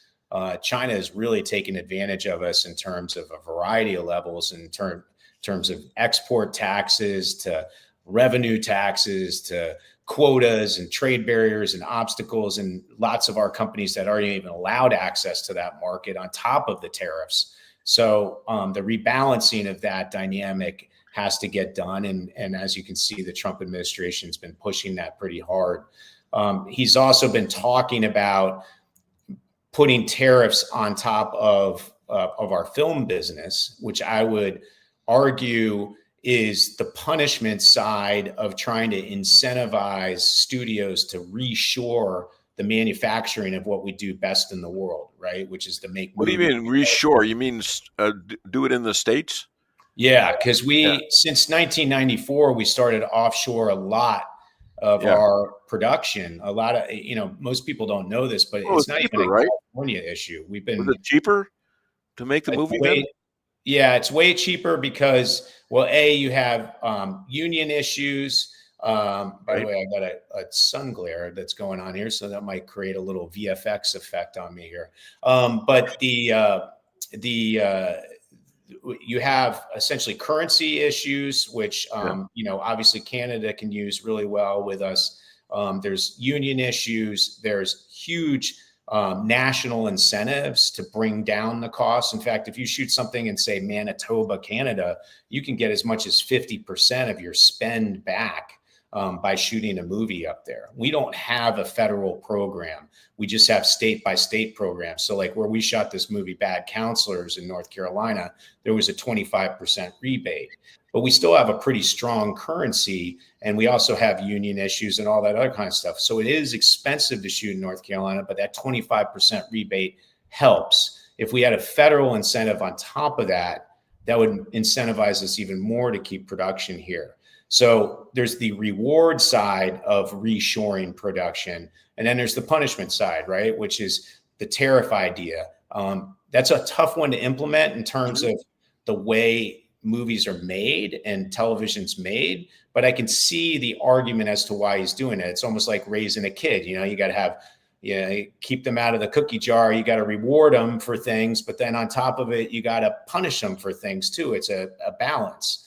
China has really taken advantage of us in terms of a variety of levels, in terms of export taxes to revenue taxes to quotas and trade barriers and obstacles, and lots of our companies that aren't even allowed access to that market on top of the tariffs. So the rebalancing of that dynamic has to get done. And as you can see, the Trump administration's been pushing that pretty hard. He's also been talking about putting tariffs on top of our film business, which I would argue is the punishment side of trying to incentivize studios to reshore the manufacturing of what we do best in the world, right? Which is to make What do you mean reshore? You mean do it in the States? Yeah, because since 1994, we started offshore a lot of our production. A lot of, most people don't know this, but it's not even a California issue. We've been. Was it cheaper to make the movie then? Yeah, it's way cheaper because, well, you have union issues. By the way, I got a sun glare that's going on here, so that might create a little VFX effect on me here. But you have essentially currency issues, which obviously Canada can use really well with us. There's union issues. There's huge national incentives to bring down the costs. In fact, if you shoot something in, say, Manitoba, Canada, you can get as much as 50% of your spend back by shooting a movie up there. We don't have a federal program. We just have state by state programs. So like where we shot this movie, Bad Counselors in North Carolina, there was a 25% rebate, but we still have a pretty strong currency. And we also have union issues and all that other kind of stuff. So it is expensive to shoot in North Carolina, but that 25% rebate helps. If we had a federal incentive on top of that, that would incentivize us even more to keep production here. So there's the reward side of reshoring production. And then there's the punishment side, right? Which is the tariff idea. That's a tough one to implement in terms of the way movies are made and television's made. But I can see the argument as to why he's doing it. It's almost like raising a kid. You got to have, keep them out of the cookie jar. You got to reward them for things. But then on top of it, you got to punish them for things too. It's a balance.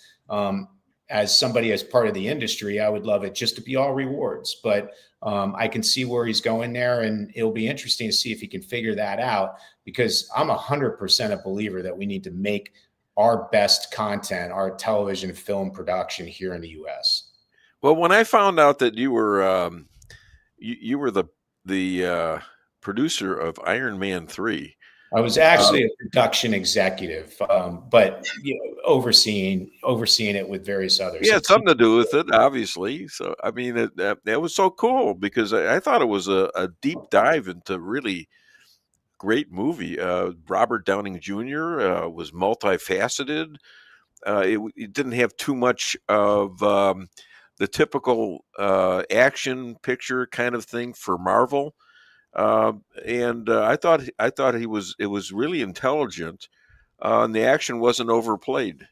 As somebody as part of the industry, I would love it just to be all rewards, but I can see where he's going there, and it'll be interesting to see if he can figure that out, because I'm 100% a believer that we need to make our best content, our television film production here in the U.S. Well, when I found out that you were you were the producer of Iron Man 3, I was actually a production executive, but overseeing it with various others. Yeah, something to do with it, obviously. So, I mean, that was so cool because I thought it was a deep dive into really great movie. Robert Downing Jr. Was multifaceted. It didn't have too much of the typical action picture kind of thing for Marvel. And I thought it was really intelligent, and the action wasn't overplayed.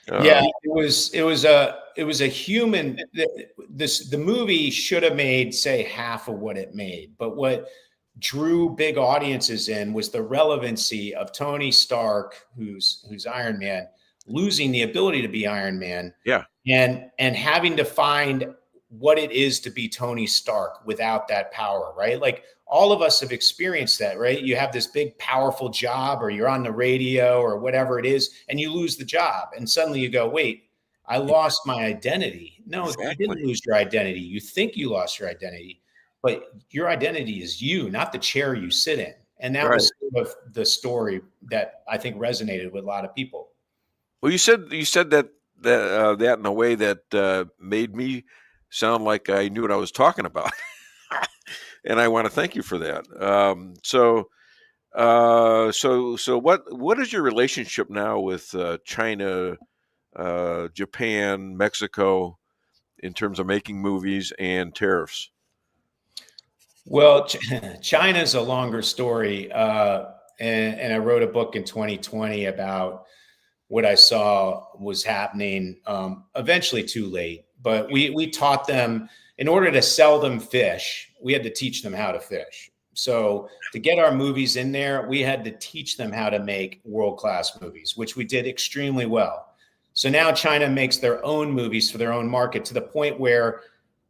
It was a human. The movie should have made, say, half of what it made, but what drew big audiences in was the relevancy of Tony Stark, who's Iron Man, losing the ability to be Iron Man, and having to find what it is to be Tony Stark without that power, right? Like all of us have experienced that, right? You have this big, powerful job, or you're on the radio or whatever it is, and you lose the job. And suddenly you go, wait, I lost my identity. No, you didn't lose your identity. You think you lost your identity, but your identity is you, not the chair you sit in. And that was sort of the story that I think resonated with a lot of people. Well, you said that in a way that made me sound like I knew what I was talking about. And I want to thank you for that. So what is your relationship now with China, Japan, Mexico, in terms of making movies and tariffs? Well, China's a longer story. And I wrote a book in 2020 about what I saw was happening, eventually too late. But we taught them, in order to sell them fish, we had to teach them how to fish. So to get our movies in there, we had to teach them how to make world-class movies, which we did extremely well. So now China makes their own movies for their own market, to the point where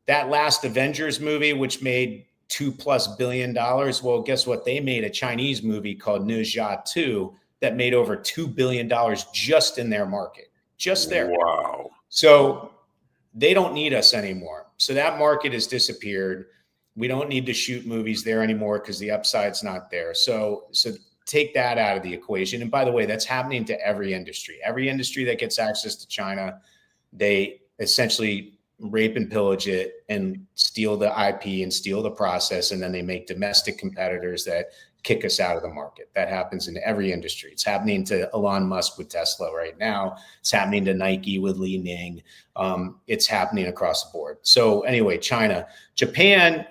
that last Avengers movie, which made $2+ billion, well, guess what? They made a Chinese movie called Ne Zha 2 that made over $2 billion just in their market. just there. Wow. So they don't need us anymore. So that market has disappeared. We don't need to shoot movies there anymore because the upside's not there. So take that out of the equation. And by the way, that's happening to every industry. Every industry that gets access to China, they essentially rape and pillage it and steal the IP and steal the process. And then they make domestic competitors that kick us out of the market. That happens in every industry. It's happening to Elon Musk with Tesla right now. It's happening to Nike with Li Ning. It's happening across the board. So anyway, China. Japan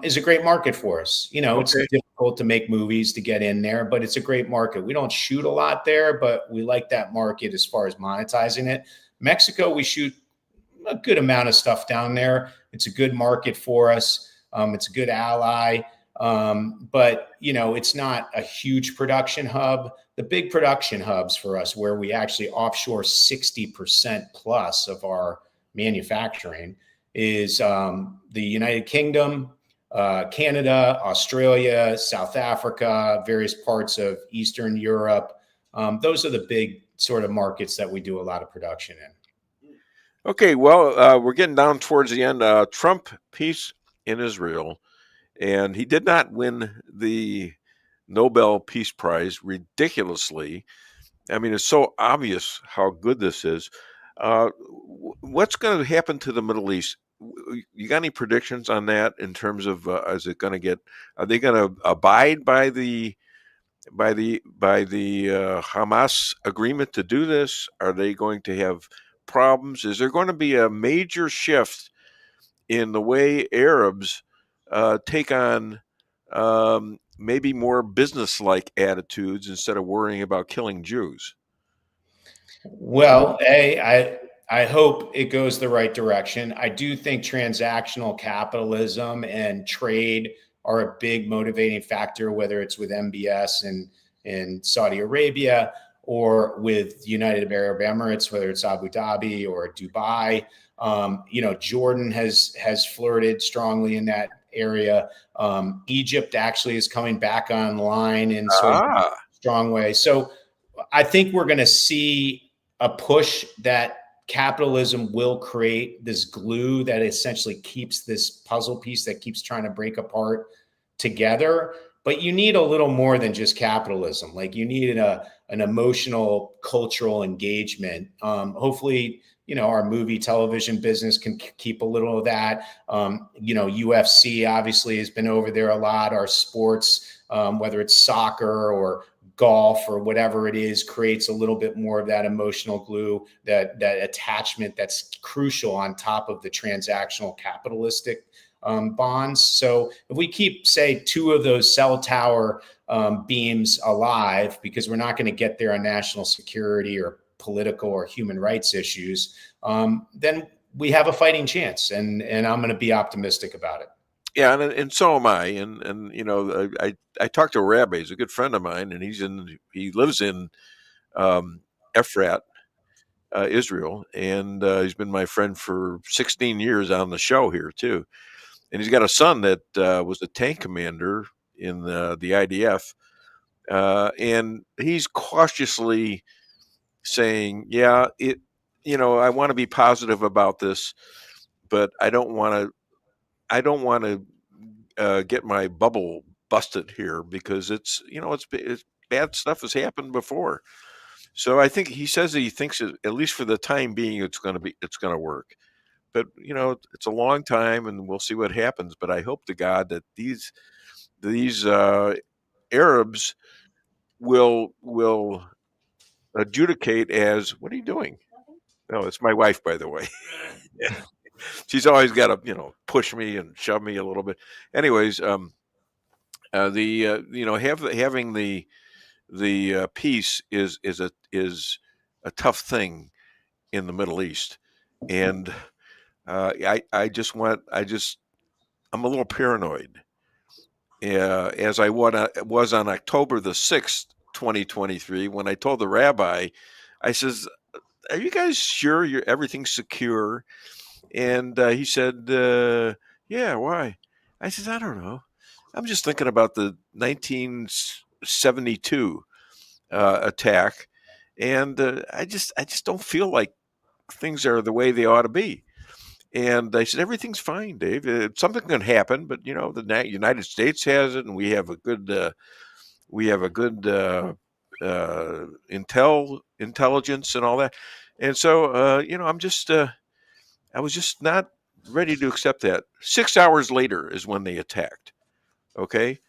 is a great market for us. It's difficult to make movies to get in there, but it's a great market. We don't shoot a lot there, but we like that market as far as monetizing it. Mexico, we shoot a good amount of stuff down there. It's a good market for us. It's a good ally. But it's not a huge production hub. The big production hubs for us, where we actually offshore 60% plus of our manufacturing, is the United Kingdom, Canada, Australia, South Africa, various parts of Eastern Europe. Those are the big sort of markets that we do a lot of production in. Okay, well, we're getting down towards the end. Trump, peace in Israel. And he did not win the Nobel Peace Prize, ridiculously. I mean, it's so obvious how good this is. What's going to happen to the Middle East? You got any predictions on that in terms of are they going to abide by the Hamas agreement to do this? Are they going to have problems? Is there going to be a major shift in the way Arabs take on maybe more business-like attitudes instead of worrying about killing Jews? Well, I hope it goes the right direction. I do think transactional capitalism and trade are a big motivating factor, whether it's with MBS in Saudi Arabia or with United Arab Emirates, whether it's Abu Dhabi or Dubai. Jordan has flirted strongly in that area. Egypt actually is coming back online in sort of a strong way. So I think we're going to see a push that capitalism will create this glue that essentially keeps this puzzle piece that keeps trying to break apart together. But you need a little more than just capitalism. Like, you need an emotional, cultural engagement. Hopefully, our movie television business can keep a little of that. UFC obviously has been over there a lot. Our sports, whether it's soccer or golf or whatever it is, creates a little bit more of that emotional glue, that attachment that's crucial on top of the transactional capitalistic bonds. So if we keep, say, 2 of those cell tower beams alive, because we're not going to get there on national security or political or human rights issues, then we have a fighting chance, and I'm going to be optimistic about it. Yeah, and so am I. And I talked to a rabbi. He's a good friend of mine, and he lives in Efrat, Israel, and he's been my friend for 16 years on the show here too. And he's got a son that was a tank commander in the IDF, and he's cautiously saying, "Yeah, I want to be positive about this, but I don't want to get my bubble busted here, because it's bad stuff has happened before." So I think he says he thinks at least for the time being it's going to work. But it's a long time, and we'll see what happens. But I hope to God that these Arabs will adjudicate as, what are you doing? Oh, it's my wife, by the way. Yeah. She's always got to, push me and shove me a little bit. Anyways, having the peace is a tough thing in the Middle East, and I'm a little paranoid. As I was on October the 6th, 2023, when I told the rabbi, I says, "Are you guys sure everything's secure?" And he said, "Yeah, why?" I said, "I don't know. I'm just thinking about the 1972 attack, and I just don't feel like things are the way they ought to be. And I said, everything's fine, Dave. Something can happen, but the United States has it, and we have a good intelligence and all that. And so I was just not ready to accept that. 6 hours later is when they attacked. Okay.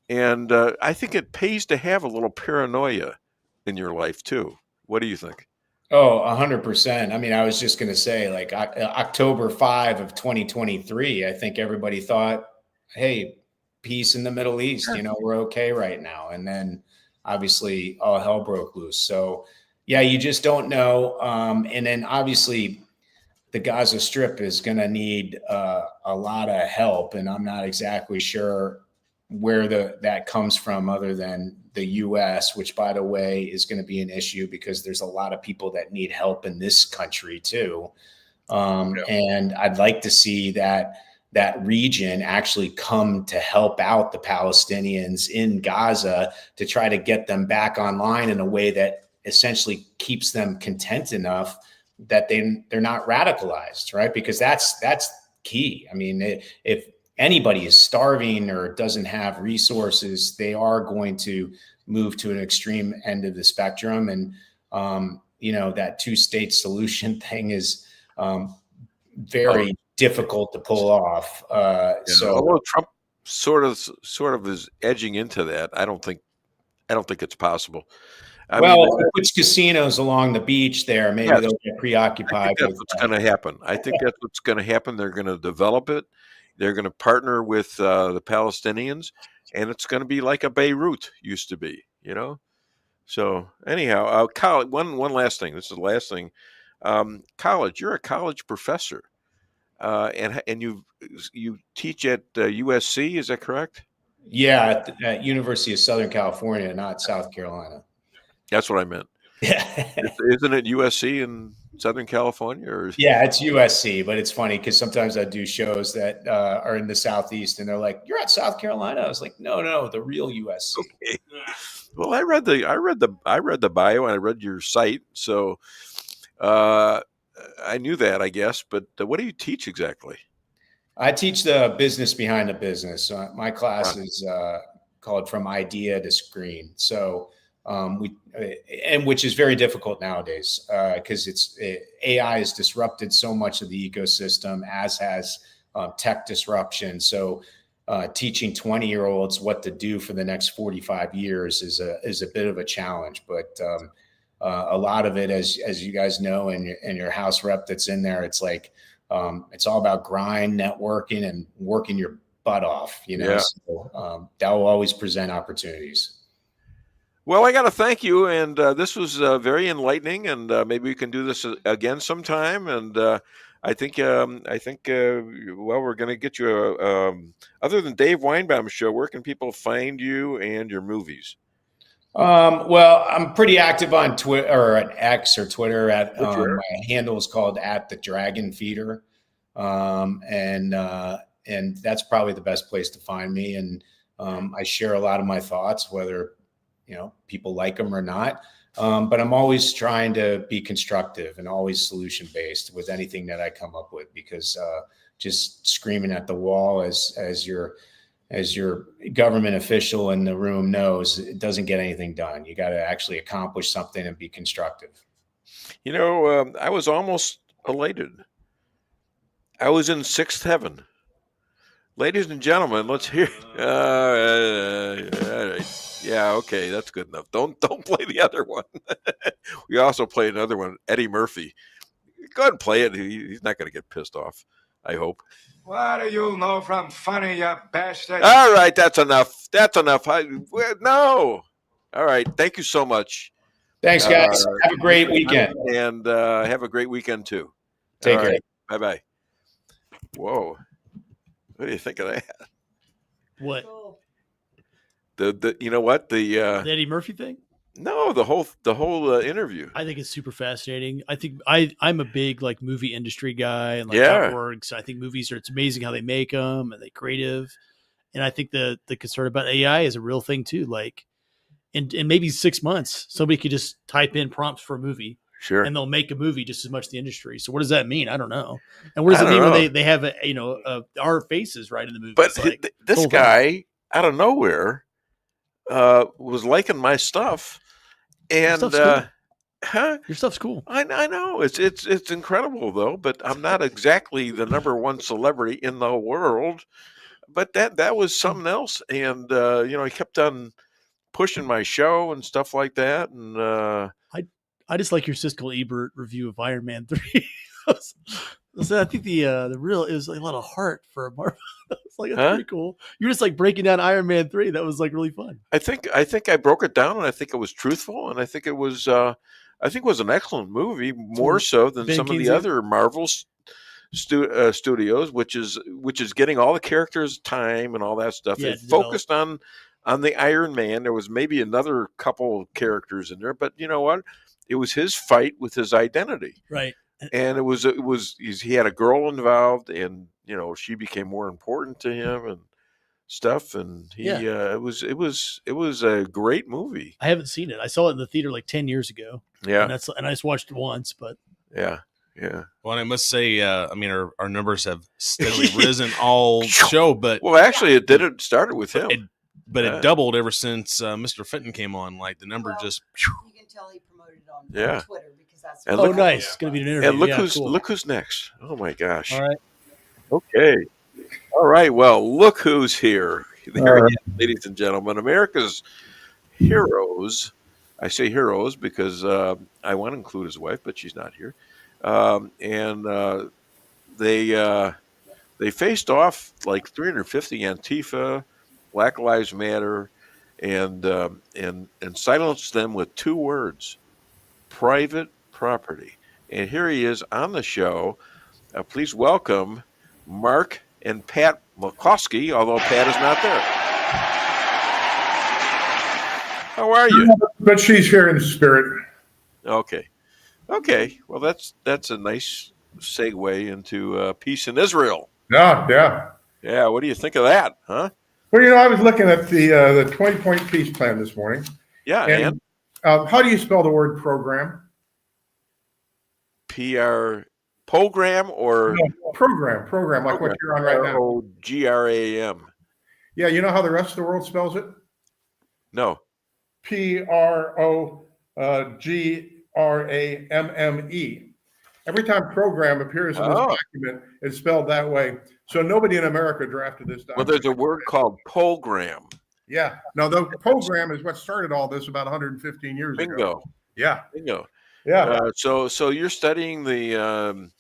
And I think it pays to have a little paranoia in your life too. What do you think? Oh, 100%. I mean, I was just going to say, like, October 5 of 2023, I think everybody thought, hey, peace in the Middle East, we're okay right now. And then obviously all hell broke loose. So yeah, you just don't know. And then obviously the Gaza Strip is going to need a lot of help. And I'm not exactly sure where that comes from other than the U.S., which, by the way, is going to be an issue because there's a lot of people that need help in this country too. And I'd like to see that region actually come to help out the Palestinians in Gaza to try to get them back online in a way that essentially keeps them content enough that they're not radicalized, right? Because that's key. I mean, if anybody is starving or doesn't have resources, they are going to move to an extreme end of the spectrum. And, that two-state solution thing is very difficult to pull off. So although Trump sort of is edging into that, I don't think it's possible. I mean, if he puts casinos along the beach there, maybe they'll get preoccupied. I think that's what's going to happen. I think that's what's going to happen. They're going to develop it. They're going to partner with the Palestinians, and it's going to be like a Beirut used to be, So anyhow, college. One last thing. This is the last thing. College. You're a college professor, and you teach at USC. Is that correct? Yeah, at University of Southern California, not South Carolina. That's what I meant. Yeah. Isn't it USC in Southern California? Or? Yeah, it's USC, but it's funny because sometimes I do shows that are in the Southeast, and they're like, "You're at South Carolina." I was like, "No, the real USC." Okay. Well, I read the bio and I read your site, so I knew that, I guess. But what do you teach exactly? I teach the business behind the business. My class is called From Idea to Screen. So which is very difficult nowadays because AI has disrupted so much of the ecosystem, as has tech disruption. So teaching 20-year-olds what to do for the next 45 years is a bit of a challenge. But a lot of it, as you guys know, and your house rep that's in there, it's like it's all about grind, networking, and working your butt off. So that will always present opportunities. Well, I got to thank you, and this was very enlightening, and maybe we can do this again sometime. And I think we're going to get you other than Dave Weinbaum show. Where can people find you and your movies? Well, I'm pretty active on Twitter or at X or Twitter. My handle is called @TheDragonFeeder, and that's probably the best place to find me. And I share a lot of my thoughts, whether people like them or not. But I'm always trying to be constructive and always solution based with anything that I come up with, because just screaming at the wall as your government official in the room knows, it doesn't get anything done. You got to actually accomplish something and be constructive. I was almost elated. I was in sixth heaven. Ladies and gentlemen, let's hear. All right. Yeah, okay, that's good enough. Don't play the other one. We also play another one, Eddie Murphy. Go ahead and play it. He's not going to get pissed off, I hope. What do you know from funny, you bastard? All right, that's enough. No. All right, thank you so much. Thanks, guys. Have a great weekend. And have a great weekend, too. Take care. Right. Bye-bye. Whoa. What do you think of that? What? The you know what? The Eddie Murphy thing? No, the whole interview. I think it's super fascinating. I think I'm a big movie industry guy and how it works. I think movies it's amazing how they make them and they're creative. And I think the concern about AI is a real thing too. in maybe 6 months, somebody could just type in prompts for a movie. Sure. And they'll make a movie just as much as the industry. So what does that mean? I don't know. And what does it mean when they have our faces right in the movie? But this guy out of nowhere was liking my stuff, and your stuff's cool. I know it's incredible though. But I'm not exactly the number one celebrity in the world. But that was something else, and he kept on pushing my show and stuff like that, and I just like your Siskel Ebert review of Iron Man 3. I think the real is like a lot of heart for a Marvel. It's like that's pretty cool. You're just like breaking down Iron Man 3. That was like really fun. I think I broke it down, and I think it was truthful, and I think it was an excellent movie, more so than some of the other Marvel studios, which is getting all the characters time and all that stuff. Yeah, it focused on the Iron Man. There was maybe another couple characters in there, but you know what? It was his fight with his identity, right? And he had a girl involved, and she became more important to him and stuff. And it was a great movie. I haven't seen it. I saw it in the theater like 10 years ago. Yeah, and I just watched it once, but yeah. Well, and I must say, our numbers have steadily risen all show, but actually, it started with him, it doubled ever since Mr. Fenton came on. Like the number just. You can tell he promoted it on Twitter because that's. And nice! It's going to be an interview. And look who's next. Oh my gosh! All right. Okay. All right. Well, look who's here. There again, ladies and gentlemen, America's heroes. I say heroes because I want to include his wife, but she's not here. They faced off like 350 Antifa, Black Lives Matter, and silenced them with 2 words: private property. And here he is on the show. Please welcome Mark and Pat McCloskey, although Pat is not there. How are you? But she's here in spirit. Okay. Well, that's a nice segue into peace in Israel. Yeah. What do you think of that, huh? Well, I was looking at the 20-point peace plan this morning. Yeah, and how do you spell the word program? Program or program like what you're on right now. Gram. Yeah, you know how the rest of the world spells it? No. Programme. Every time program appears in this document, it's spelled that way. So nobody in America drafted this document. Well, there's a word called program. Yeah. No, the program is what started all this about 115 years ago. Bingo. Yeah. Bingo. Yeah. So you're studying the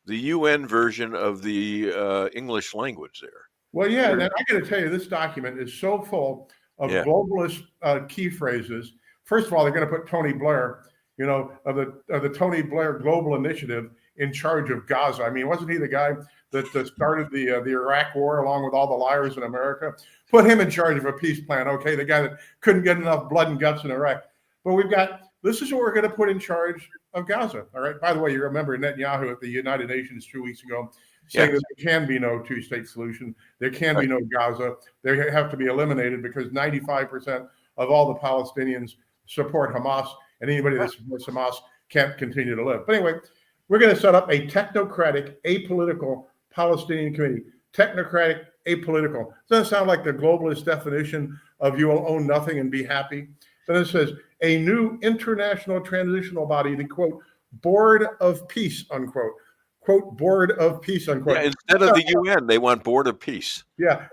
UN version of the English language there. Well, yeah, and I got to tell you, this document is so full of globalist key phrases. First of all, they're going to put Tony Blair, of the Tony Blair Global Initiative, in charge of Gaza. I mean, wasn't he the guy that started the Iraq War along with all the liars in America? Put him in charge of a peace plan. Okay, the guy that couldn't get enough blood and guts in Iraq. But this is what we're going to put in charge of Gaza. All right. By the way, you remember Netanyahu at the United Nations 2 weeks ago saying that there can be no 2-state solution. There can be no Gaza. They have to be eliminated because 95% of all the Palestinians support Hamas, and anybody that supports Hamas can't continue to live. But anyway, we're going to set up a technocratic, apolitical Palestinian committee. Technocratic, apolitical. Doesn't sound like the globalist definition of you will own nothing and be happy. Then it says a new international transitional body, the quote, Board of Peace, unquote. Quote, Board of Peace, unquote. Yeah, instead of the UN, they want Board of Peace. Yeah.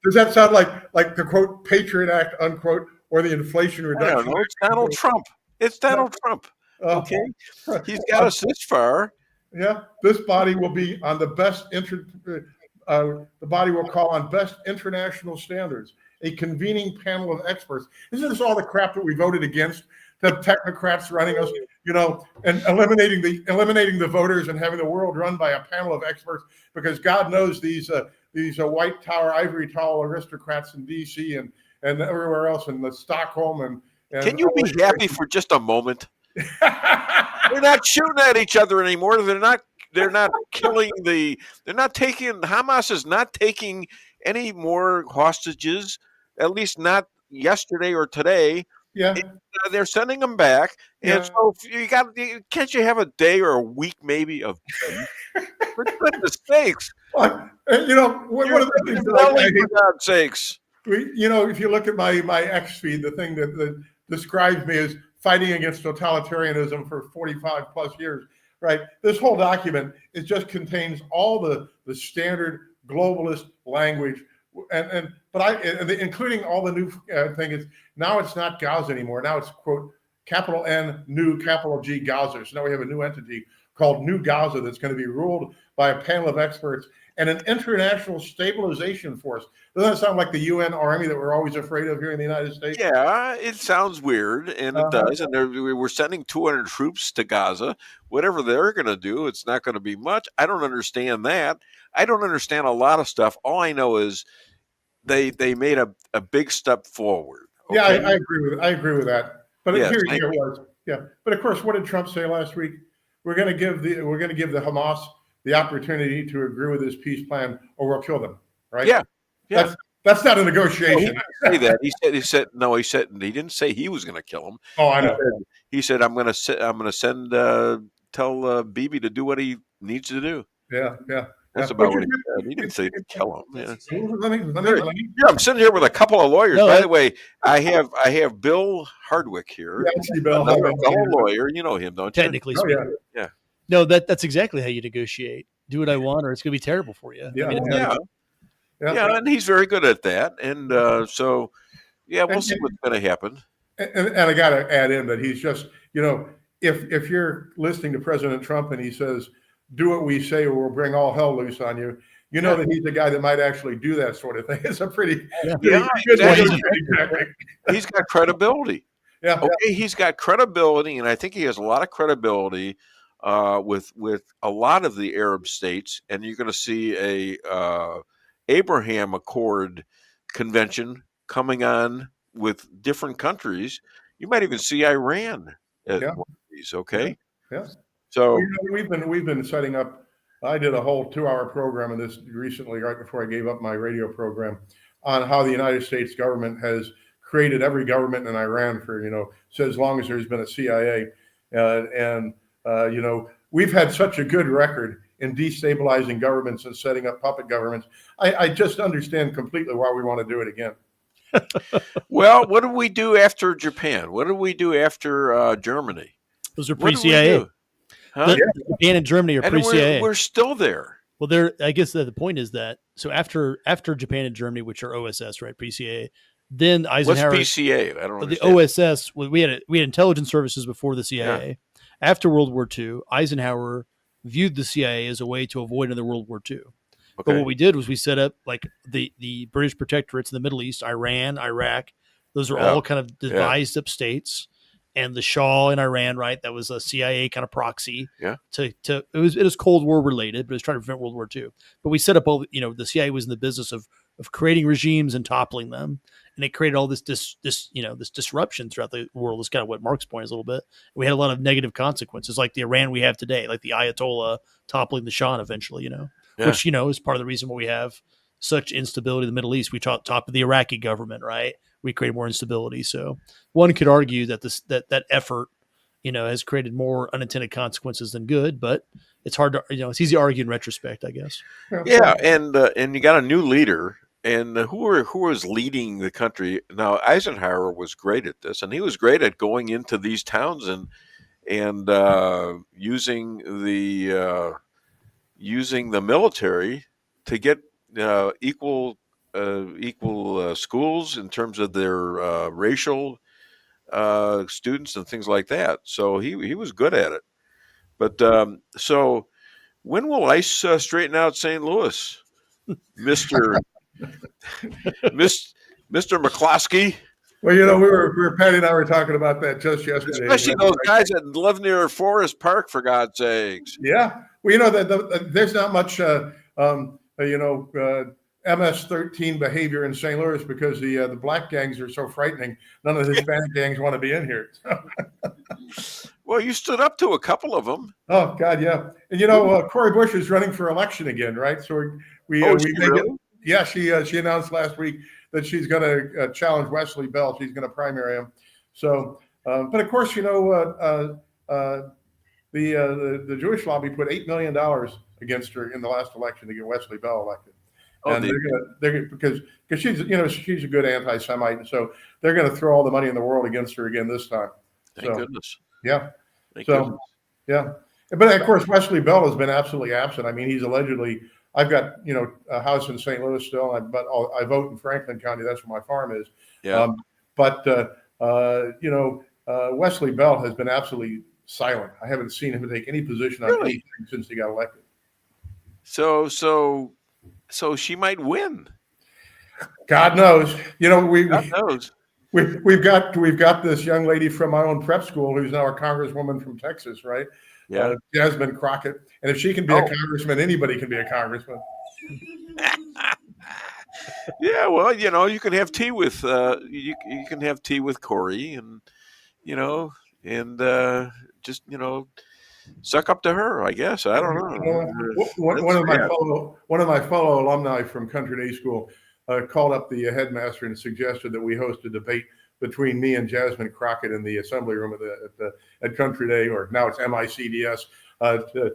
Does that sound like the quote, Patriot Act, unquote, or the Inflation Reduction Act? No, it's Donald Trump. It's Donald Trump. Okay. He's got a ceasefire. Yeah. This body will be on the best, the body will call on best international standards, a convening panel of experts. Isn't this all the crap that we voted against? The technocrats running us, and eliminating the voters and having the world run by a panel of experts, because God knows these white tower, ivory tower aristocrats in D.C. and everywhere else in the Stockholm and can you be happy for just a moment? They're not shooting at each other anymore. They're not killing Hamas is not taking any more hostages, at least not yesterday or today. Yeah. They're sending them back, and Yeah. so can't you have a day or a week maybe of peace? For goodness sakes! One of the things that I hate, for God's sakes. If you look at my X feed, the thing that describes me as fighting against totalitarianism for 45 plus years, right? This whole document, it just contains all the standard globalist language, including all the new things. Now it's not Gaza anymore. Now it's, quote, capital N, new, capital G, Gaza. So now we have a new entity called New Gaza that's going to be ruled by a panel of experts and an international stabilization force. Doesn't that sound like the UN army that we're always afraid of here in the United States? Yeah, it sounds weird, and it does. And we're sending 200 troops to Gaza. Whatever they're going to do, it's not going to be much. I don't understand that. I don't understand a lot of stuff. All I know is they made a big step forward. Okay? Yeah, I agree with that. But Yes, here it was. Yeah. But of course, what did Trump say last week? We're going to give the Hamas the opportunity to agree with this peace plan, or we'll kill them. Right? Yeah. That's not a negotiation. No, he didn't say that. He didn't say he was going to kill him. Oh, I know. He said I'm going to send tell Bibi to do what he needs to do. Yeah. That's about what he said. He didn't say to kill him. Yeah. Let me. Yeah, I'm sitting here with a couple of lawyers. No, By the way, I have Bill Hardwick here. Yeah, I see Bill another Hardwick. fellow lawyer. You know him, don't you? Technically Oh, speaking. Yeah. No, that's exactly how you negotiate. Do what I want, or it's going to be terrible for you. Yeah. I mean, Yeah, and he's very good at that. And so, yeah, we'll see what's going to happen. And I got to add in that he's just, if you're listening to President Trump and he says, do what we say or we'll bring all hell loose on you, you know that he's the guy that might actually do that sort of thing. It's a pretty good exactly. He's got credibility. Yeah. Okay, he's got credibility, and I think he has a lot of credibility with a lot of the Arab states, and you're going to see a Abraham Accord convention coming on with different countries. You might even see Iran at one of these. Okay. Yeah. So we've been setting up. I did a whole 2-hour program on this recently, right before I gave up my radio program, on how the United States government has created every government in Iran for so as long as there's been a CIA, we've had such a good record in destabilizing governments and setting up puppet governments. I just understand completely why we want to do it again. Well, what did we do after Japan? What did we do after Germany? Those are pre-CIA. Huh? Japan and Germany are pre-CIA. We're still there. Well, I guess the point is that after Japan and Germany, which are OSS, right, pre-CIA, then Eisenhower. What's PCA? I don't know. The OSS. We had intelligence services before the CIA. Yeah. After World War II, Eisenhower viewed the CIA as a way to avoid another World War II. Okay. But what we did was we set up like the British protectorates in the Middle East, Iran, Iraq. Those are all kind of devised up states. And the Shah in Iran, right? That was a CIA kind of proxy. Yeah. It was Cold War related, but it was trying to prevent World War II. But we set up all, the CIA was in the business of creating regimes and toppling them. And it created all this disruption throughout the world. Is kind of what Mark's point is a little bit. We had a lot of negative consequences, like the Iran we have today, like the Ayatollah toppling the Shah eventually, which, is part of the reason why we have such instability in the Middle East. We top of the Iraqi government, right? We created more instability. So one could argue that that effort, has created more unintended consequences than good, but it's hard to, it's easy to argue in retrospect, I guess. Yeah. And you got a new leader, and who was leading the country. Now, Eisenhower was great at this, and he was great at going into these towns and using the military to get equal schools in terms of their racial students and things like that. So he was good at it. But so when will ICE straighten out St. Louis, Mr. McCloskey? Well, Patty and I were talking about that just yesterday. Especially those guys that live near Forest Park, for God's sakes. Yeah. Well, there's not much, MS-13 behavior in St. Louis because the black gangs are so frightening. None of the Hispanic gangs want to be in here. Well, you stood up to a couple of them. Oh God, yeah. And Cori Bush is running for election again, right? So we she announced last week that she's going to challenge Wesley Bell. She's going to primary him. So, but of course, the Jewish lobby put $8 million against her in the last election to get Wesley Bell elected. And they're because she's a good anti-Semite, and so they're going to throw all the money in the world against her again this time. Thank goodness. Yeah. Thank goodness. Yeah. But of course, Wesley Bell has been absolutely absent. I mean, he's allegedly. I've got a house in St. Louis still, but I vote in Franklin County. That's where my farm is. Yeah. Wesley Bell has been absolutely silent. I haven't seen him take any position on anything since he got elected. So she might win. God knows. God knows. We've got this young lady from my own prep school who's now a congresswoman from Texas, right? Yeah. Jasmine Crockett. And if she can be a congressman, anybody can be a congressman. Yeah, well, you can have tea with you can have tea with Corey, and just suck up to her, I guess. I don't know. One of my fellow alumni from Country Day School called up the headmaster and suggested that we host a debate between me and Jasmine Crockett in the assembly room at Country Day, or now it's MICDS, to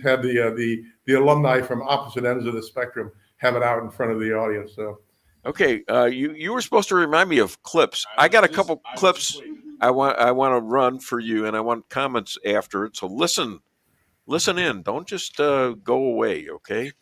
have the alumni from opposite ends of the spectrum have it out in front of the audience. So, okay, you were supposed to remind me of clips. I got a couple clips I want to run for you, and I want comments after it. So listen in. Don't just go away. Okay,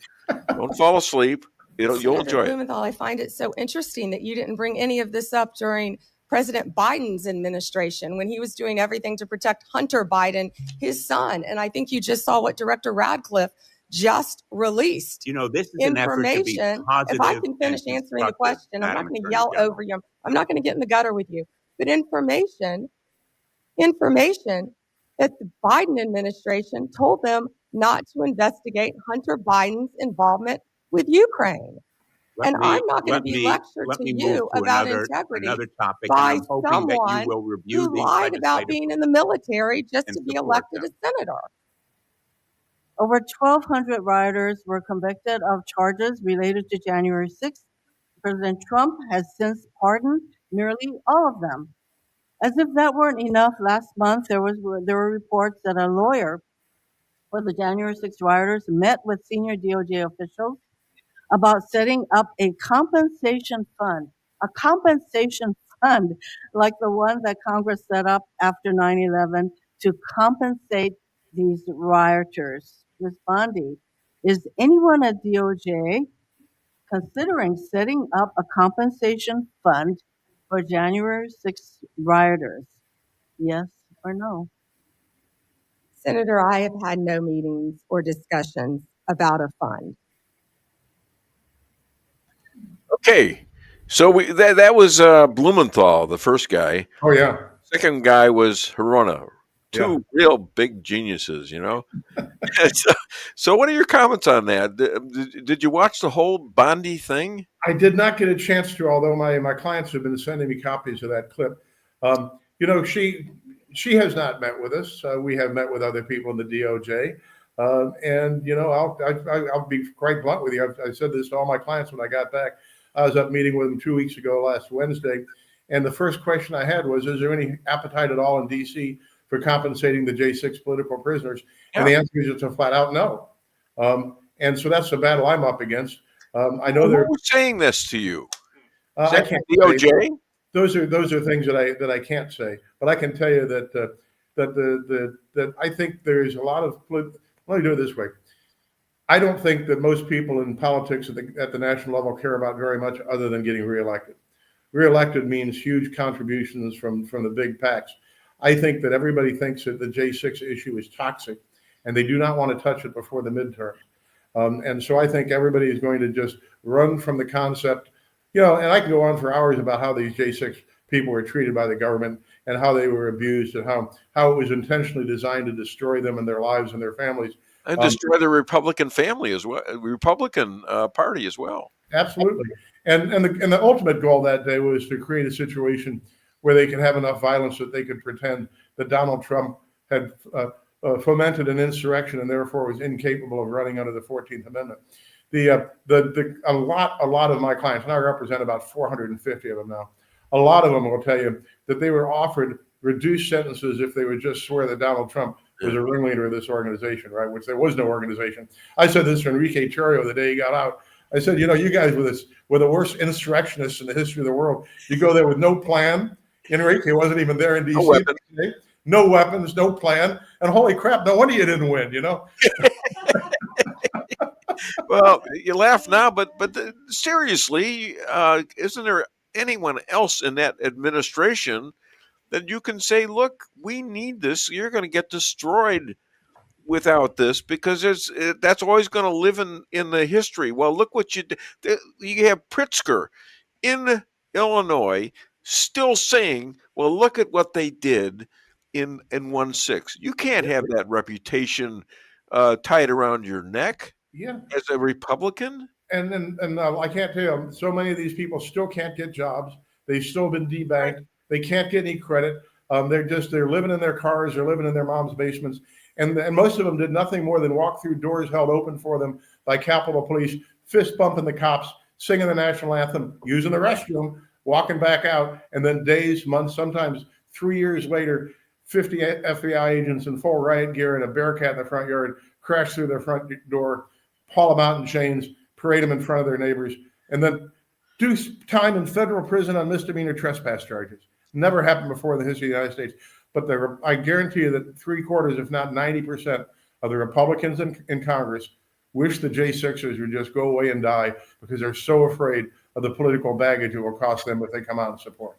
don't fall asleep. You'll enjoy it. Blumenthal, I find it so interesting that you didn't bring any of this up during President Biden's administration when he was doing everything to protect Hunter Biden, his son. And I think you just saw what Director Radcliffe just released. This is an effort to be positive. If I can finish answering the question, I'm not going to yell over you. I'm not going to get in the gutter with you. But information that the Biden administration told them not to investigate Hunter Biden's involvement with Ukraine. I'm not going to be lectured to you about integrity by someone who lied about being in the military just to be elected a senator. Over 1,200 rioters were convicted of charges related to January 6th. President Trump has since pardoned nearly all of them. As if that weren't enough, last month there were reports that a lawyer for the January 6th rioters met with senior DOJ officials about setting up a compensation fund like the one that Congress set up after 9/11 to compensate these rioters. Ms. Bondi, is anyone at DOJ considering setting up a compensation fund for January 6th rioters? Yes or no? Senator, I have had no meetings or discussions about a fund. Okay, so that was Blumenthal, the first guy. Oh yeah. Second guy was Herona. Two real big geniuses, So what are your comments on that? Did you watch the whole Bondi thing? I did not get a chance to, although my clients have been sending me copies of that clip. She has not met with us. We have met with other people in the DOJ. I'll be quite blunt with you. I said this to all my clients when I got back. I was up meeting with them 2 weeks ago last Wednesday. And the first question I had was, is there any appetite at all in D.C. for compensating the J6 political prisoners? Yeah. And the answer is just a flat out no. And so that's the battle I'm up against. I know they're saying this to you. I can't DOJ. Those are things that I can't say, but I can tell you that I think there is a lot of. Let me do it this way. I don't think that most people in politics at the national level care about very much other than getting reelected. Reelected means huge contributions from the big PACs. I think that everybody thinks that the J6 issue is toxic, and they do not want to touch it before the midterm. And so I think everybody is going to just run from the concept, and I can go on for hours about how these J6 people were treated by the government and how they were abused and how it was intentionally designed to destroy them and their lives and their families. And destroy the Republican family as well, Republican Party as well. Absolutely. And the ultimate goal that day was to create a situation where they could have enough violence that they could pretend that Donald Trump had fomented an insurrection and therefore was incapable of running under the 14th Amendment. A lot of my clients, and I represent about 450 of them now, a lot of them will tell you that they were offered reduced sentences if they would just swear that Donald Trump was a ringleader of this organization, right? Which there was no organization. I said this to Enrique Tarrio the day he got out. I said, you guys were the worst insurrectionists in the history of the world. You go there with no plan. Enrique wasn't even there in D.C. No weapons, no plan. And holy crap, no wonder you didn't win, Well, you laugh now, but seriously, isn't there anyone else in that administration that you can say, look, we need this. You're going to get destroyed without this, because that's always going to live in the history. Well, look what you did. You have Pritzker in Illinois still saying, well, look at what they did in 1/6. You can't have that reputation tied around your neck as a Republican. And I can't tell you, so many of these people still can't get jobs. They've still been debanked. They can't get any credit. They're living in their cars. They're living in their mom's basements. And most of them did nothing more than walk through doors held open for them by Capitol Police, fist bumping the cops, singing the national anthem, using the restroom, walking back out, and then days, months, sometimes 3 years later, 50 FBI agents in full riot gear and a Bearcat in the front yard crash through their front door, haul them out in chains, parade them in front of their neighbors, and then do time in federal prison on misdemeanor trespass charges. Never happened before in the history of the United States. But I guarantee you that 3/4, if not 90%, of the Republicans in Congress wish the J6ers would just go away and die, because they're so afraid of the political baggage it will cost them if they come out and support.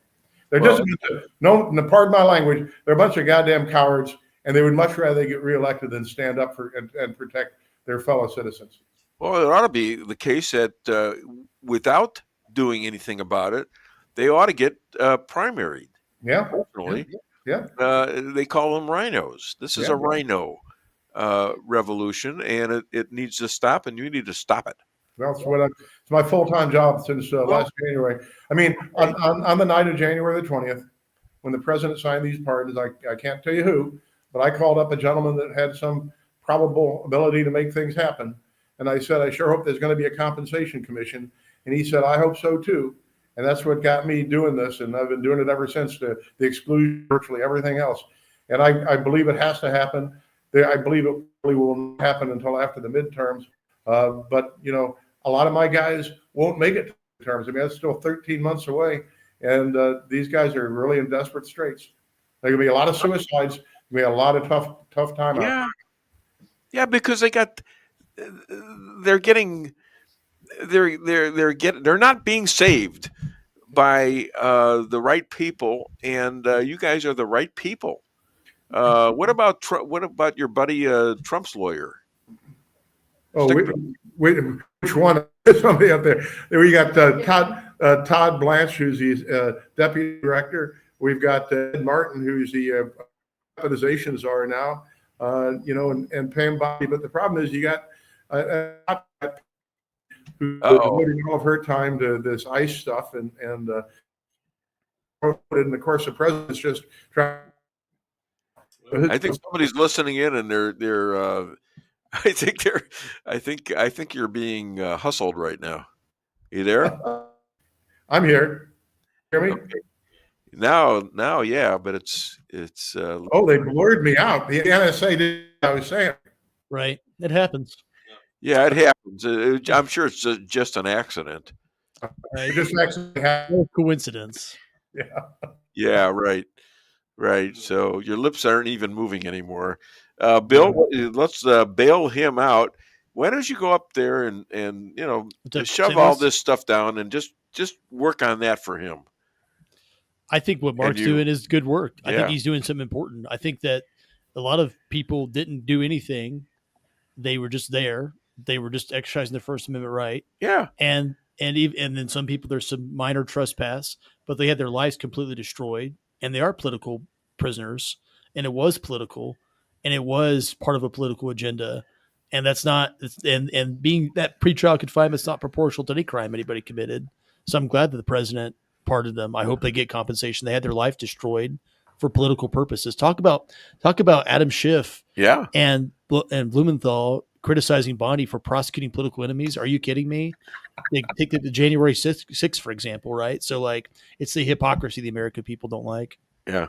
They're pardon my language, they're a bunch of goddamn cowards, and they would much rather they get reelected than stand up for and protect their fellow citizens. Well, it ought to be the case that without doing anything about it, they ought to get primaried. Yeah. Personally. Yeah. They call them rhinos. This is a rhino revolution, and it needs to stop, and you need to stop it. Well, it's my full-time job since last January. I mean, on the night of January the 20th, when the president signed these pardons, I can't tell you who, but I called up a gentleman that had some probable ability to make things happen. And I said, I sure hope there's going to be a compensation commission. And he said, I hope so too. And that's what got me doing this. And I've been doing it ever since, the exclusion, virtually everything else. And I believe it has to happen. I believe it really will not happen until after the midterms. But, a lot of my guys won't make it to the midterms. I mean, that's still 13 months away. And these guys are really in desperate straits. There going to be a lot of suicides. There's going to be a lot of tough time out. Yeah, because they're not being saved by the right people, and you guys are the right people. What about your buddy Trump's lawyer? Oh, which one? Somebody up there. We got Todd Blanche, who's the deputy director. We've got Ed Martin, who's the weaponization czar now. And Pam Bondi. But the problem is you got who's devoting all of her time to this ICE stuff, and in the course, the president's just trying. I think somebody's listening in, and they're. I think you're being hustled right now. You there? I'm here. Hear me? Okay. Now, yeah, but it's. They blurred me out. The NSA did what I was saying. Right, it happens. Yeah, it happens. I'm sure it's just an accident. No coincidence. Yeah. Yeah. Right. So your lips aren't even moving anymore. Bill, let's bail him out. Why don't you go up there and shove all this stuff down and just work on that for him? I think what Mark's doing is good work. I think he's doing something important. I think that a lot of people didn't do anything. They were just there. They were just exercising their First Amendment right. Yeah. And then some people, there's some minor trespass, but they had their lives completely destroyed, and they are political prisoners, and it was political, and it was part of a political agenda. And that's not, and being that pretrial confinement is not proportional to any crime anybody committed. So I'm glad that the president pardoned them. I hope they get compensation. They had their life destroyed for political purposes. Talk about Adam Schiff, and Blumenthal criticizing Bondi for prosecuting political enemies. Are you kidding me? They take the January 6th, for example, right? So like, it's the hypocrisy the American people don't like. Yeah.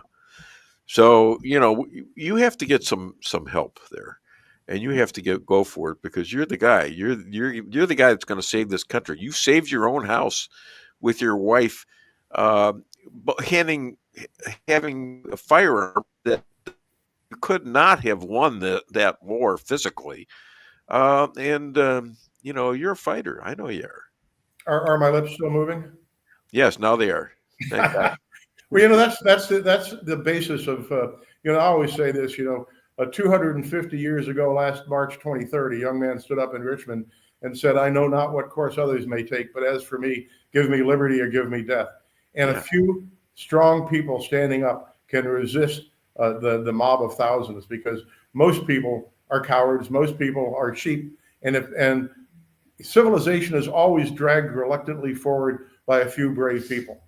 So, you have to get some help there, and you have to go for it, because you're the guy. You're the guy that's going to save this country. You saved your own house with your wife having a firearm that you could not have won that war physically. You're a fighter. I know you are. Are my lips still moving? Yes, now they are. Thank God. Well, that's the basis of, I always say this, 250 years ago, last March 23rd, a young man stood up in Richmond and said, "I know not what course others may take, but as for me, give me liberty or give me death." And a few strong people standing up can resist the mob of thousands, because most people are cowards, most people are sheep, and civilization is always dragged reluctantly forward by a few brave people.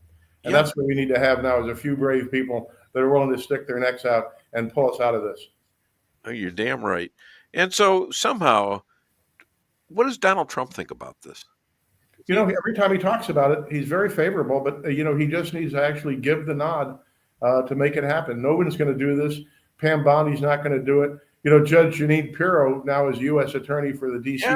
And that's what we need to have now, is a few brave people that are willing to stick their necks out and pull us out of this. Oh, you're damn right. And so somehow, what does Donald Trump think about this? Every time he talks about it, he's very favorable, but, he just needs to actually give the nod to make it happen. No one's going to do this. Pam Bondi's not going to do it. Judge Jeanine Pirro now is U.S. Attorney for the D.C.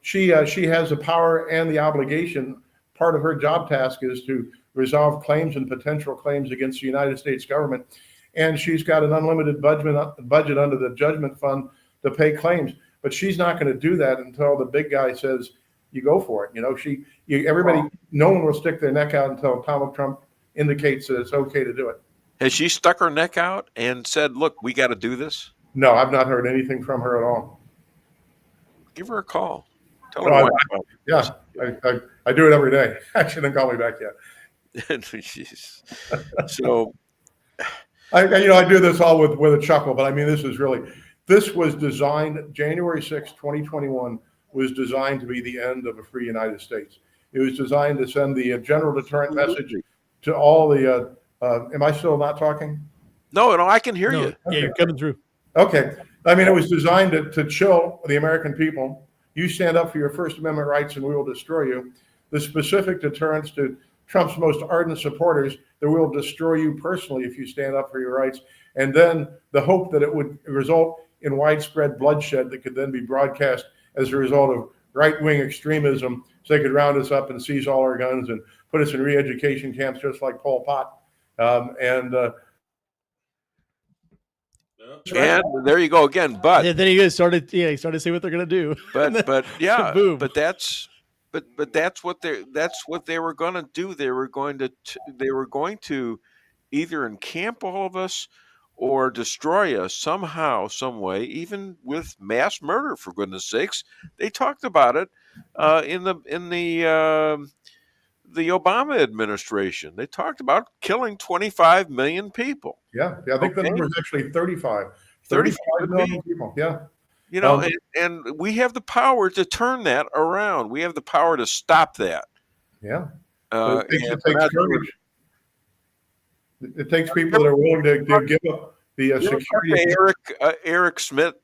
She has the power and the obligation. Part of her job task is to resolve claims and potential claims against the United States government. And she's got an unlimited budget under the judgment fund to pay claims. But she's not going to do that until the big guy says, you go for it. No one will stick their neck out until Donald Trump indicates that it's okay to do it. Has she stuck her neck out and said, look, we got to do this? No, I've not heard anything from her at all. Give her a call. Tell her I do it every day. She didn't call me back yet. So, I do this all with a chuckle, but I mean, this was designed, January 6, 2021 was designed to be the end of a free United States. It was designed to send the general deterrent message to all the, am I still not talking? No, I can hear you. Okay. Yeah, you're coming through. Okay. I mean, it was designed to chill the American people. You stand up for your First Amendment rights and we will destroy you. The specific deterrence to Trump's most ardent supporters, that we will destroy you personally if you stand up for your rights. And then the hope that it would result in widespread bloodshed that could then be broadcast as a result of right-wing extremism, so they could round us up and seize all our guns and put us in re-education camps just like Pol Pot. And there you go again. But then he started to say what they're going to do. But yeah, boom. But that's what they were going to do. They were going to either encamp all of us or destroy us somehow, some way, even with mass murder. For goodness sakes, they talked about it in the Obama administration. They talked about killing 25 million people. Yeah. I think the number is actually 35 million people. Yeah. And we have the power to turn that around. We have the power to stop that. Yeah. It takes courage. It takes people that are willing to give up the security. Eric Schmidt,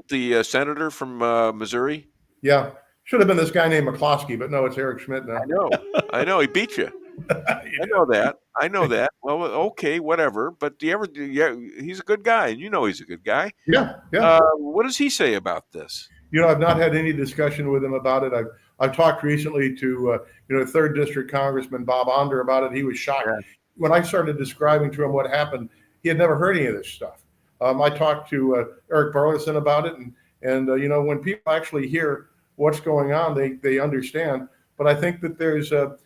the senator from Missouri. Yeah. Should have been this guy named McCloskey, but no, it's Eric Schmidt now. I know. He beat you. I know that. Well, okay, whatever. But he's a good guy, and he's a good guy. Yeah. What does he say about this? I've not had any discussion with him about it. I've talked recently to 3rd District Congressman Bob Onder about it. He was shocked. Yeah. When I started describing to him what happened, he had never heard any of this stuff. I talked to Eric Burlison about it, and when people actually hear what's going on, they understand. But I think that there's a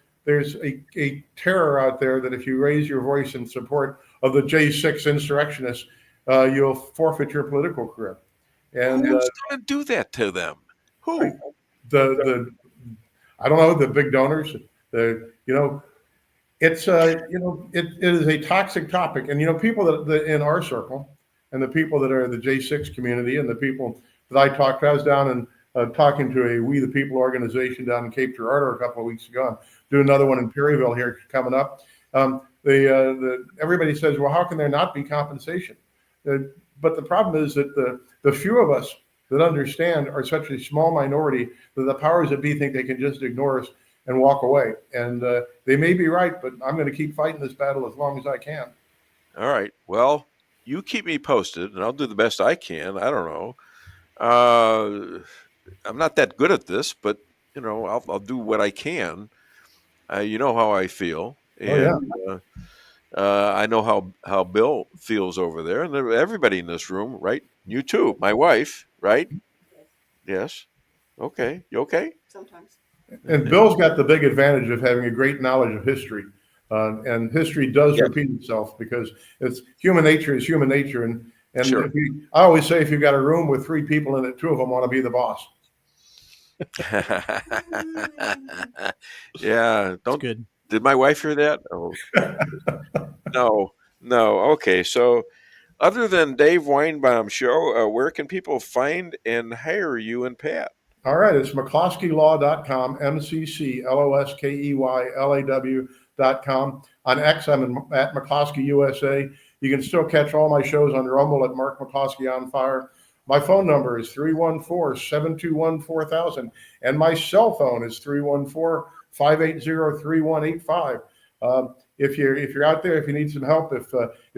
terror out there that if you raise your voice in support of the J6 insurrectionists, you'll forfeit your political career. And who's going to do that to them? Who? I don't know, the big donors. It's it is a toxic topic, and people that in our circle, and the people that are the J6 community, and the people that I talked to. I was down and talking to a We the People organization down in Cape Girardeau a couple of weeks ago. I'm doing another one in Perryville here coming up. Everybody says, well, how can there not be compensation? But the problem is that the few of us that understand are such a small minority that the powers that be think they can just ignore us and walk away. And they may be right, but I'm going to keep fighting this battle as long as I can. All right. Well, you keep me posted, and I'll do the best I can. I don't know. I'm not that good at this, but I'll do what I can. You know how I feel, and I know how Bill feels over there, and everybody in this room, right? You too, my wife, right? Yes. Okay. You okay? Sometimes. And Bill's got the big advantage of having a great knowledge of history. And history does repeat itself because it's human nature is human nature. And sure. I always say if you've got a room with 3 people in it, 2 of them want to be the boss. Yeah. That's good. Did my wife hear that? Oh. No. Okay. So other than Dave Weinbaum Show, where can people find and hire you and Pat? All right. It's McCloskeylaw.com, McCloskeylaw.com. On X, I'm at McCloskey USA. You can still catch all my shows on Rumble at Mark McCloskey on Fire. My phone number is 314-721-4000. And my cell phone is 314-580-3185. If you're out there, if you need some help, if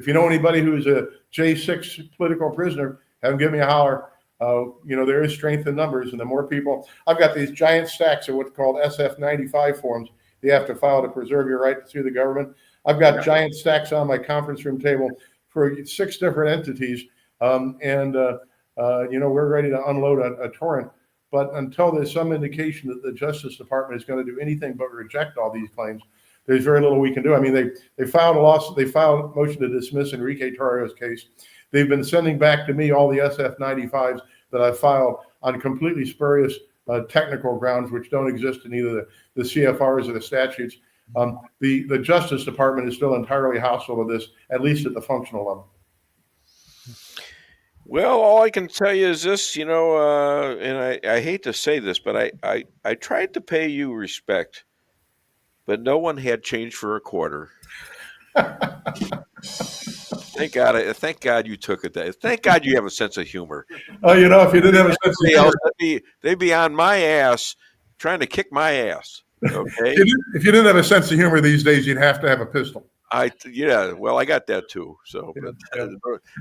you know anybody who's a J6 political prisoner, have them give me a holler. There is strength in numbers, and the more people, I've got these giant stacks of what's called SF-95 forms you have to file to preserve your right to sue the government. I've got giant stacks on my conference room table for 6 different entities, we're ready to unload a torrent. But until there's some indication that the Justice Department is going to do anything but reject all these claims, there's very little we can do. I mean, they filed a lawsuit. They filed a motion to dismiss Enrique Tarrio's case. They've been sending back to me all the SF-95s that I filed on completely spurious technical grounds, which don't exist in either the CFRs or the statutes. The Justice Department is still entirely hostile to this, at least at the functional level. Well, all I can tell you is this, and I hate to say this, but I tried to pay you respect, but no one had change for a quarter. Thank God you took it. Thank God you have a sense of humor. Oh, if you didn't have a sense of humor, they'd be on my ass trying to kick my ass. Okay. If you didn't have a sense of humor these days, you'd have to have a pistol. Well, I got that too. So but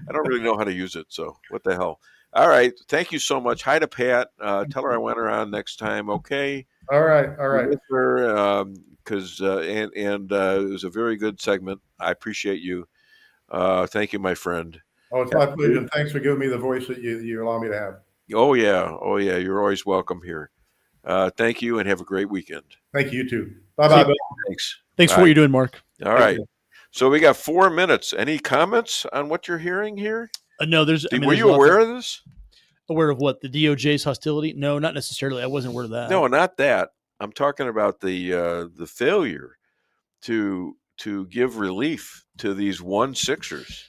I don't really know how to use it. So what the hell? All right. Thank you so much. Hi to Pat. Tell her I want her on next time. Okay. All right. Because it was a very good segment. I appreciate you. Thank you, my friend. Oh, it's my pleasure. And thanks for giving me the voice that you allow me to have. Oh yeah. You're always welcome here. Thank you, and have a great weekend. Thank you too. Bye bye. Thanks for what you're doing, Mark. All right. So we got 4 minutes. Any comments on what you're hearing here? No, were you aware of this? Aware of what? The DOJ's hostility? No, not necessarily. I wasn't aware of that. No, not that. I'm talking about the failure to give relief to these 1-6ers.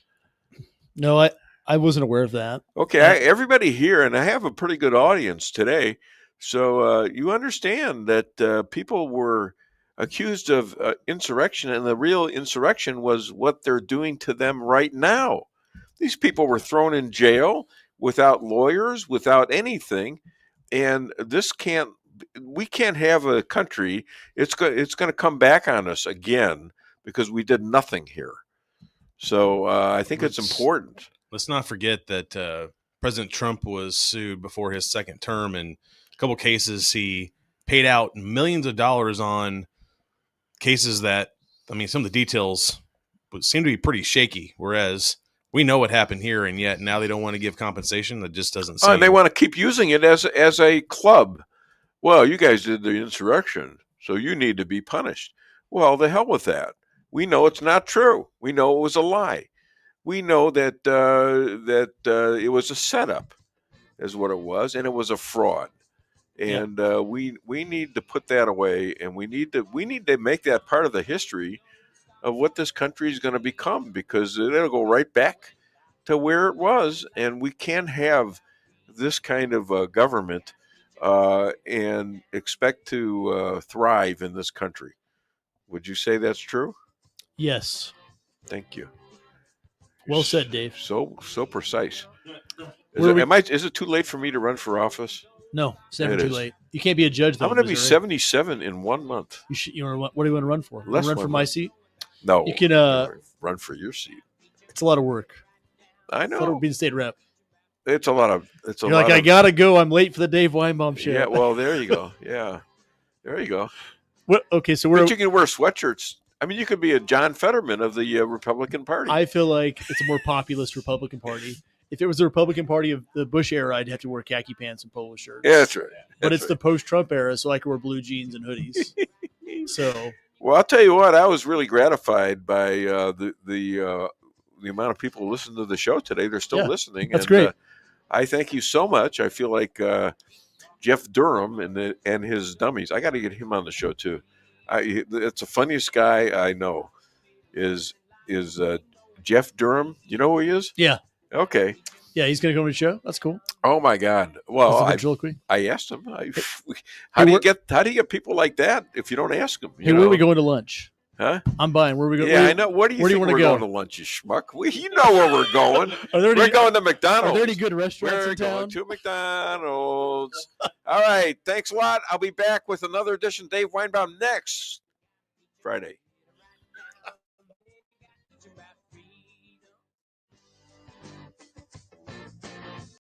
No, I wasn't aware of that. Okay, everybody here, and I have a pretty good audience today, so you understand that people were accused of insurrection, and the real insurrection was what they're doing to them right now. These people were thrown in jail without lawyers, without anything, and we can't have a country. It's going to come back on us again because we did nothing here. So I think it's important. Let's not forget that President Trump was sued before his second term. In a couple cases, he paid out millions of dollars on cases that, some of the details would seem to be pretty shaky, whereas we know what happened here, and yet now they don't want to give compensation. That just doesn't seem... And they want to keep using it as a club. Well, you guys did the insurrection, so you need to be punished. Well, the hell with that. We know it's not true. We know it was a lie. We know that it was a setup, is what it was, and it was a fraud. And we need to put that away, and we need to make that part of the history of what this country is going to become, because it'll go right back to where it was, and we can't have this kind of government and expect to thrive in this country. Would you say that's true? Yes. Thank you. Well said, Dave. So precise. Is it too late for me to run for office? No, it's never too late. You can't be a judge, though. I'm going to be 77 in 1 month. What do you want to run for? You run for my seat? No. You can run for your seat. It's a lot of work. I know. It's a lot of being state rep. It's a lot of. You're like, I gotta go. I'm late for the Dave Weinbaum show. Yeah. Well, there you go. Yeah. There you go. What? Okay, so but you can wear sweatshirts. I mean, you could be a John Fetterman of the Republican Party. I feel like it's a more populist Republican Party. If it was the Republican Party of the Bush era, I'd have to wear khaki pants and polo shirts. Yeah, that's right. But it's the post-Trump era, so I can wear blue jeans and hoodies. Well, I'll tell you what. I was really gratified by the amount of people who listened to the show today. They're still listening. That's great. I thank you so much. I feel like Jeff Durham and his dummies. I got to get him on the show too. It's the funniest guy I know. Is Jeff Durham? You know who he is? Yeah. Okay. Yeah, he's going to come to the show. That's cool. Oh my God! Well, I asked him. How do you get people like that if you don't ask them? Where are we going to lunch? Huh? I'm buying. Where are we going? Yeah, I know. Where do you think we're going to lunch, you schmuck? You know where we're going. We're going to McDonald's. Are there any good restaurants in town? We're going to McDonald's. All right. Thanks a lot. I'll be back with another edition of Dave Weinbaum next Friday.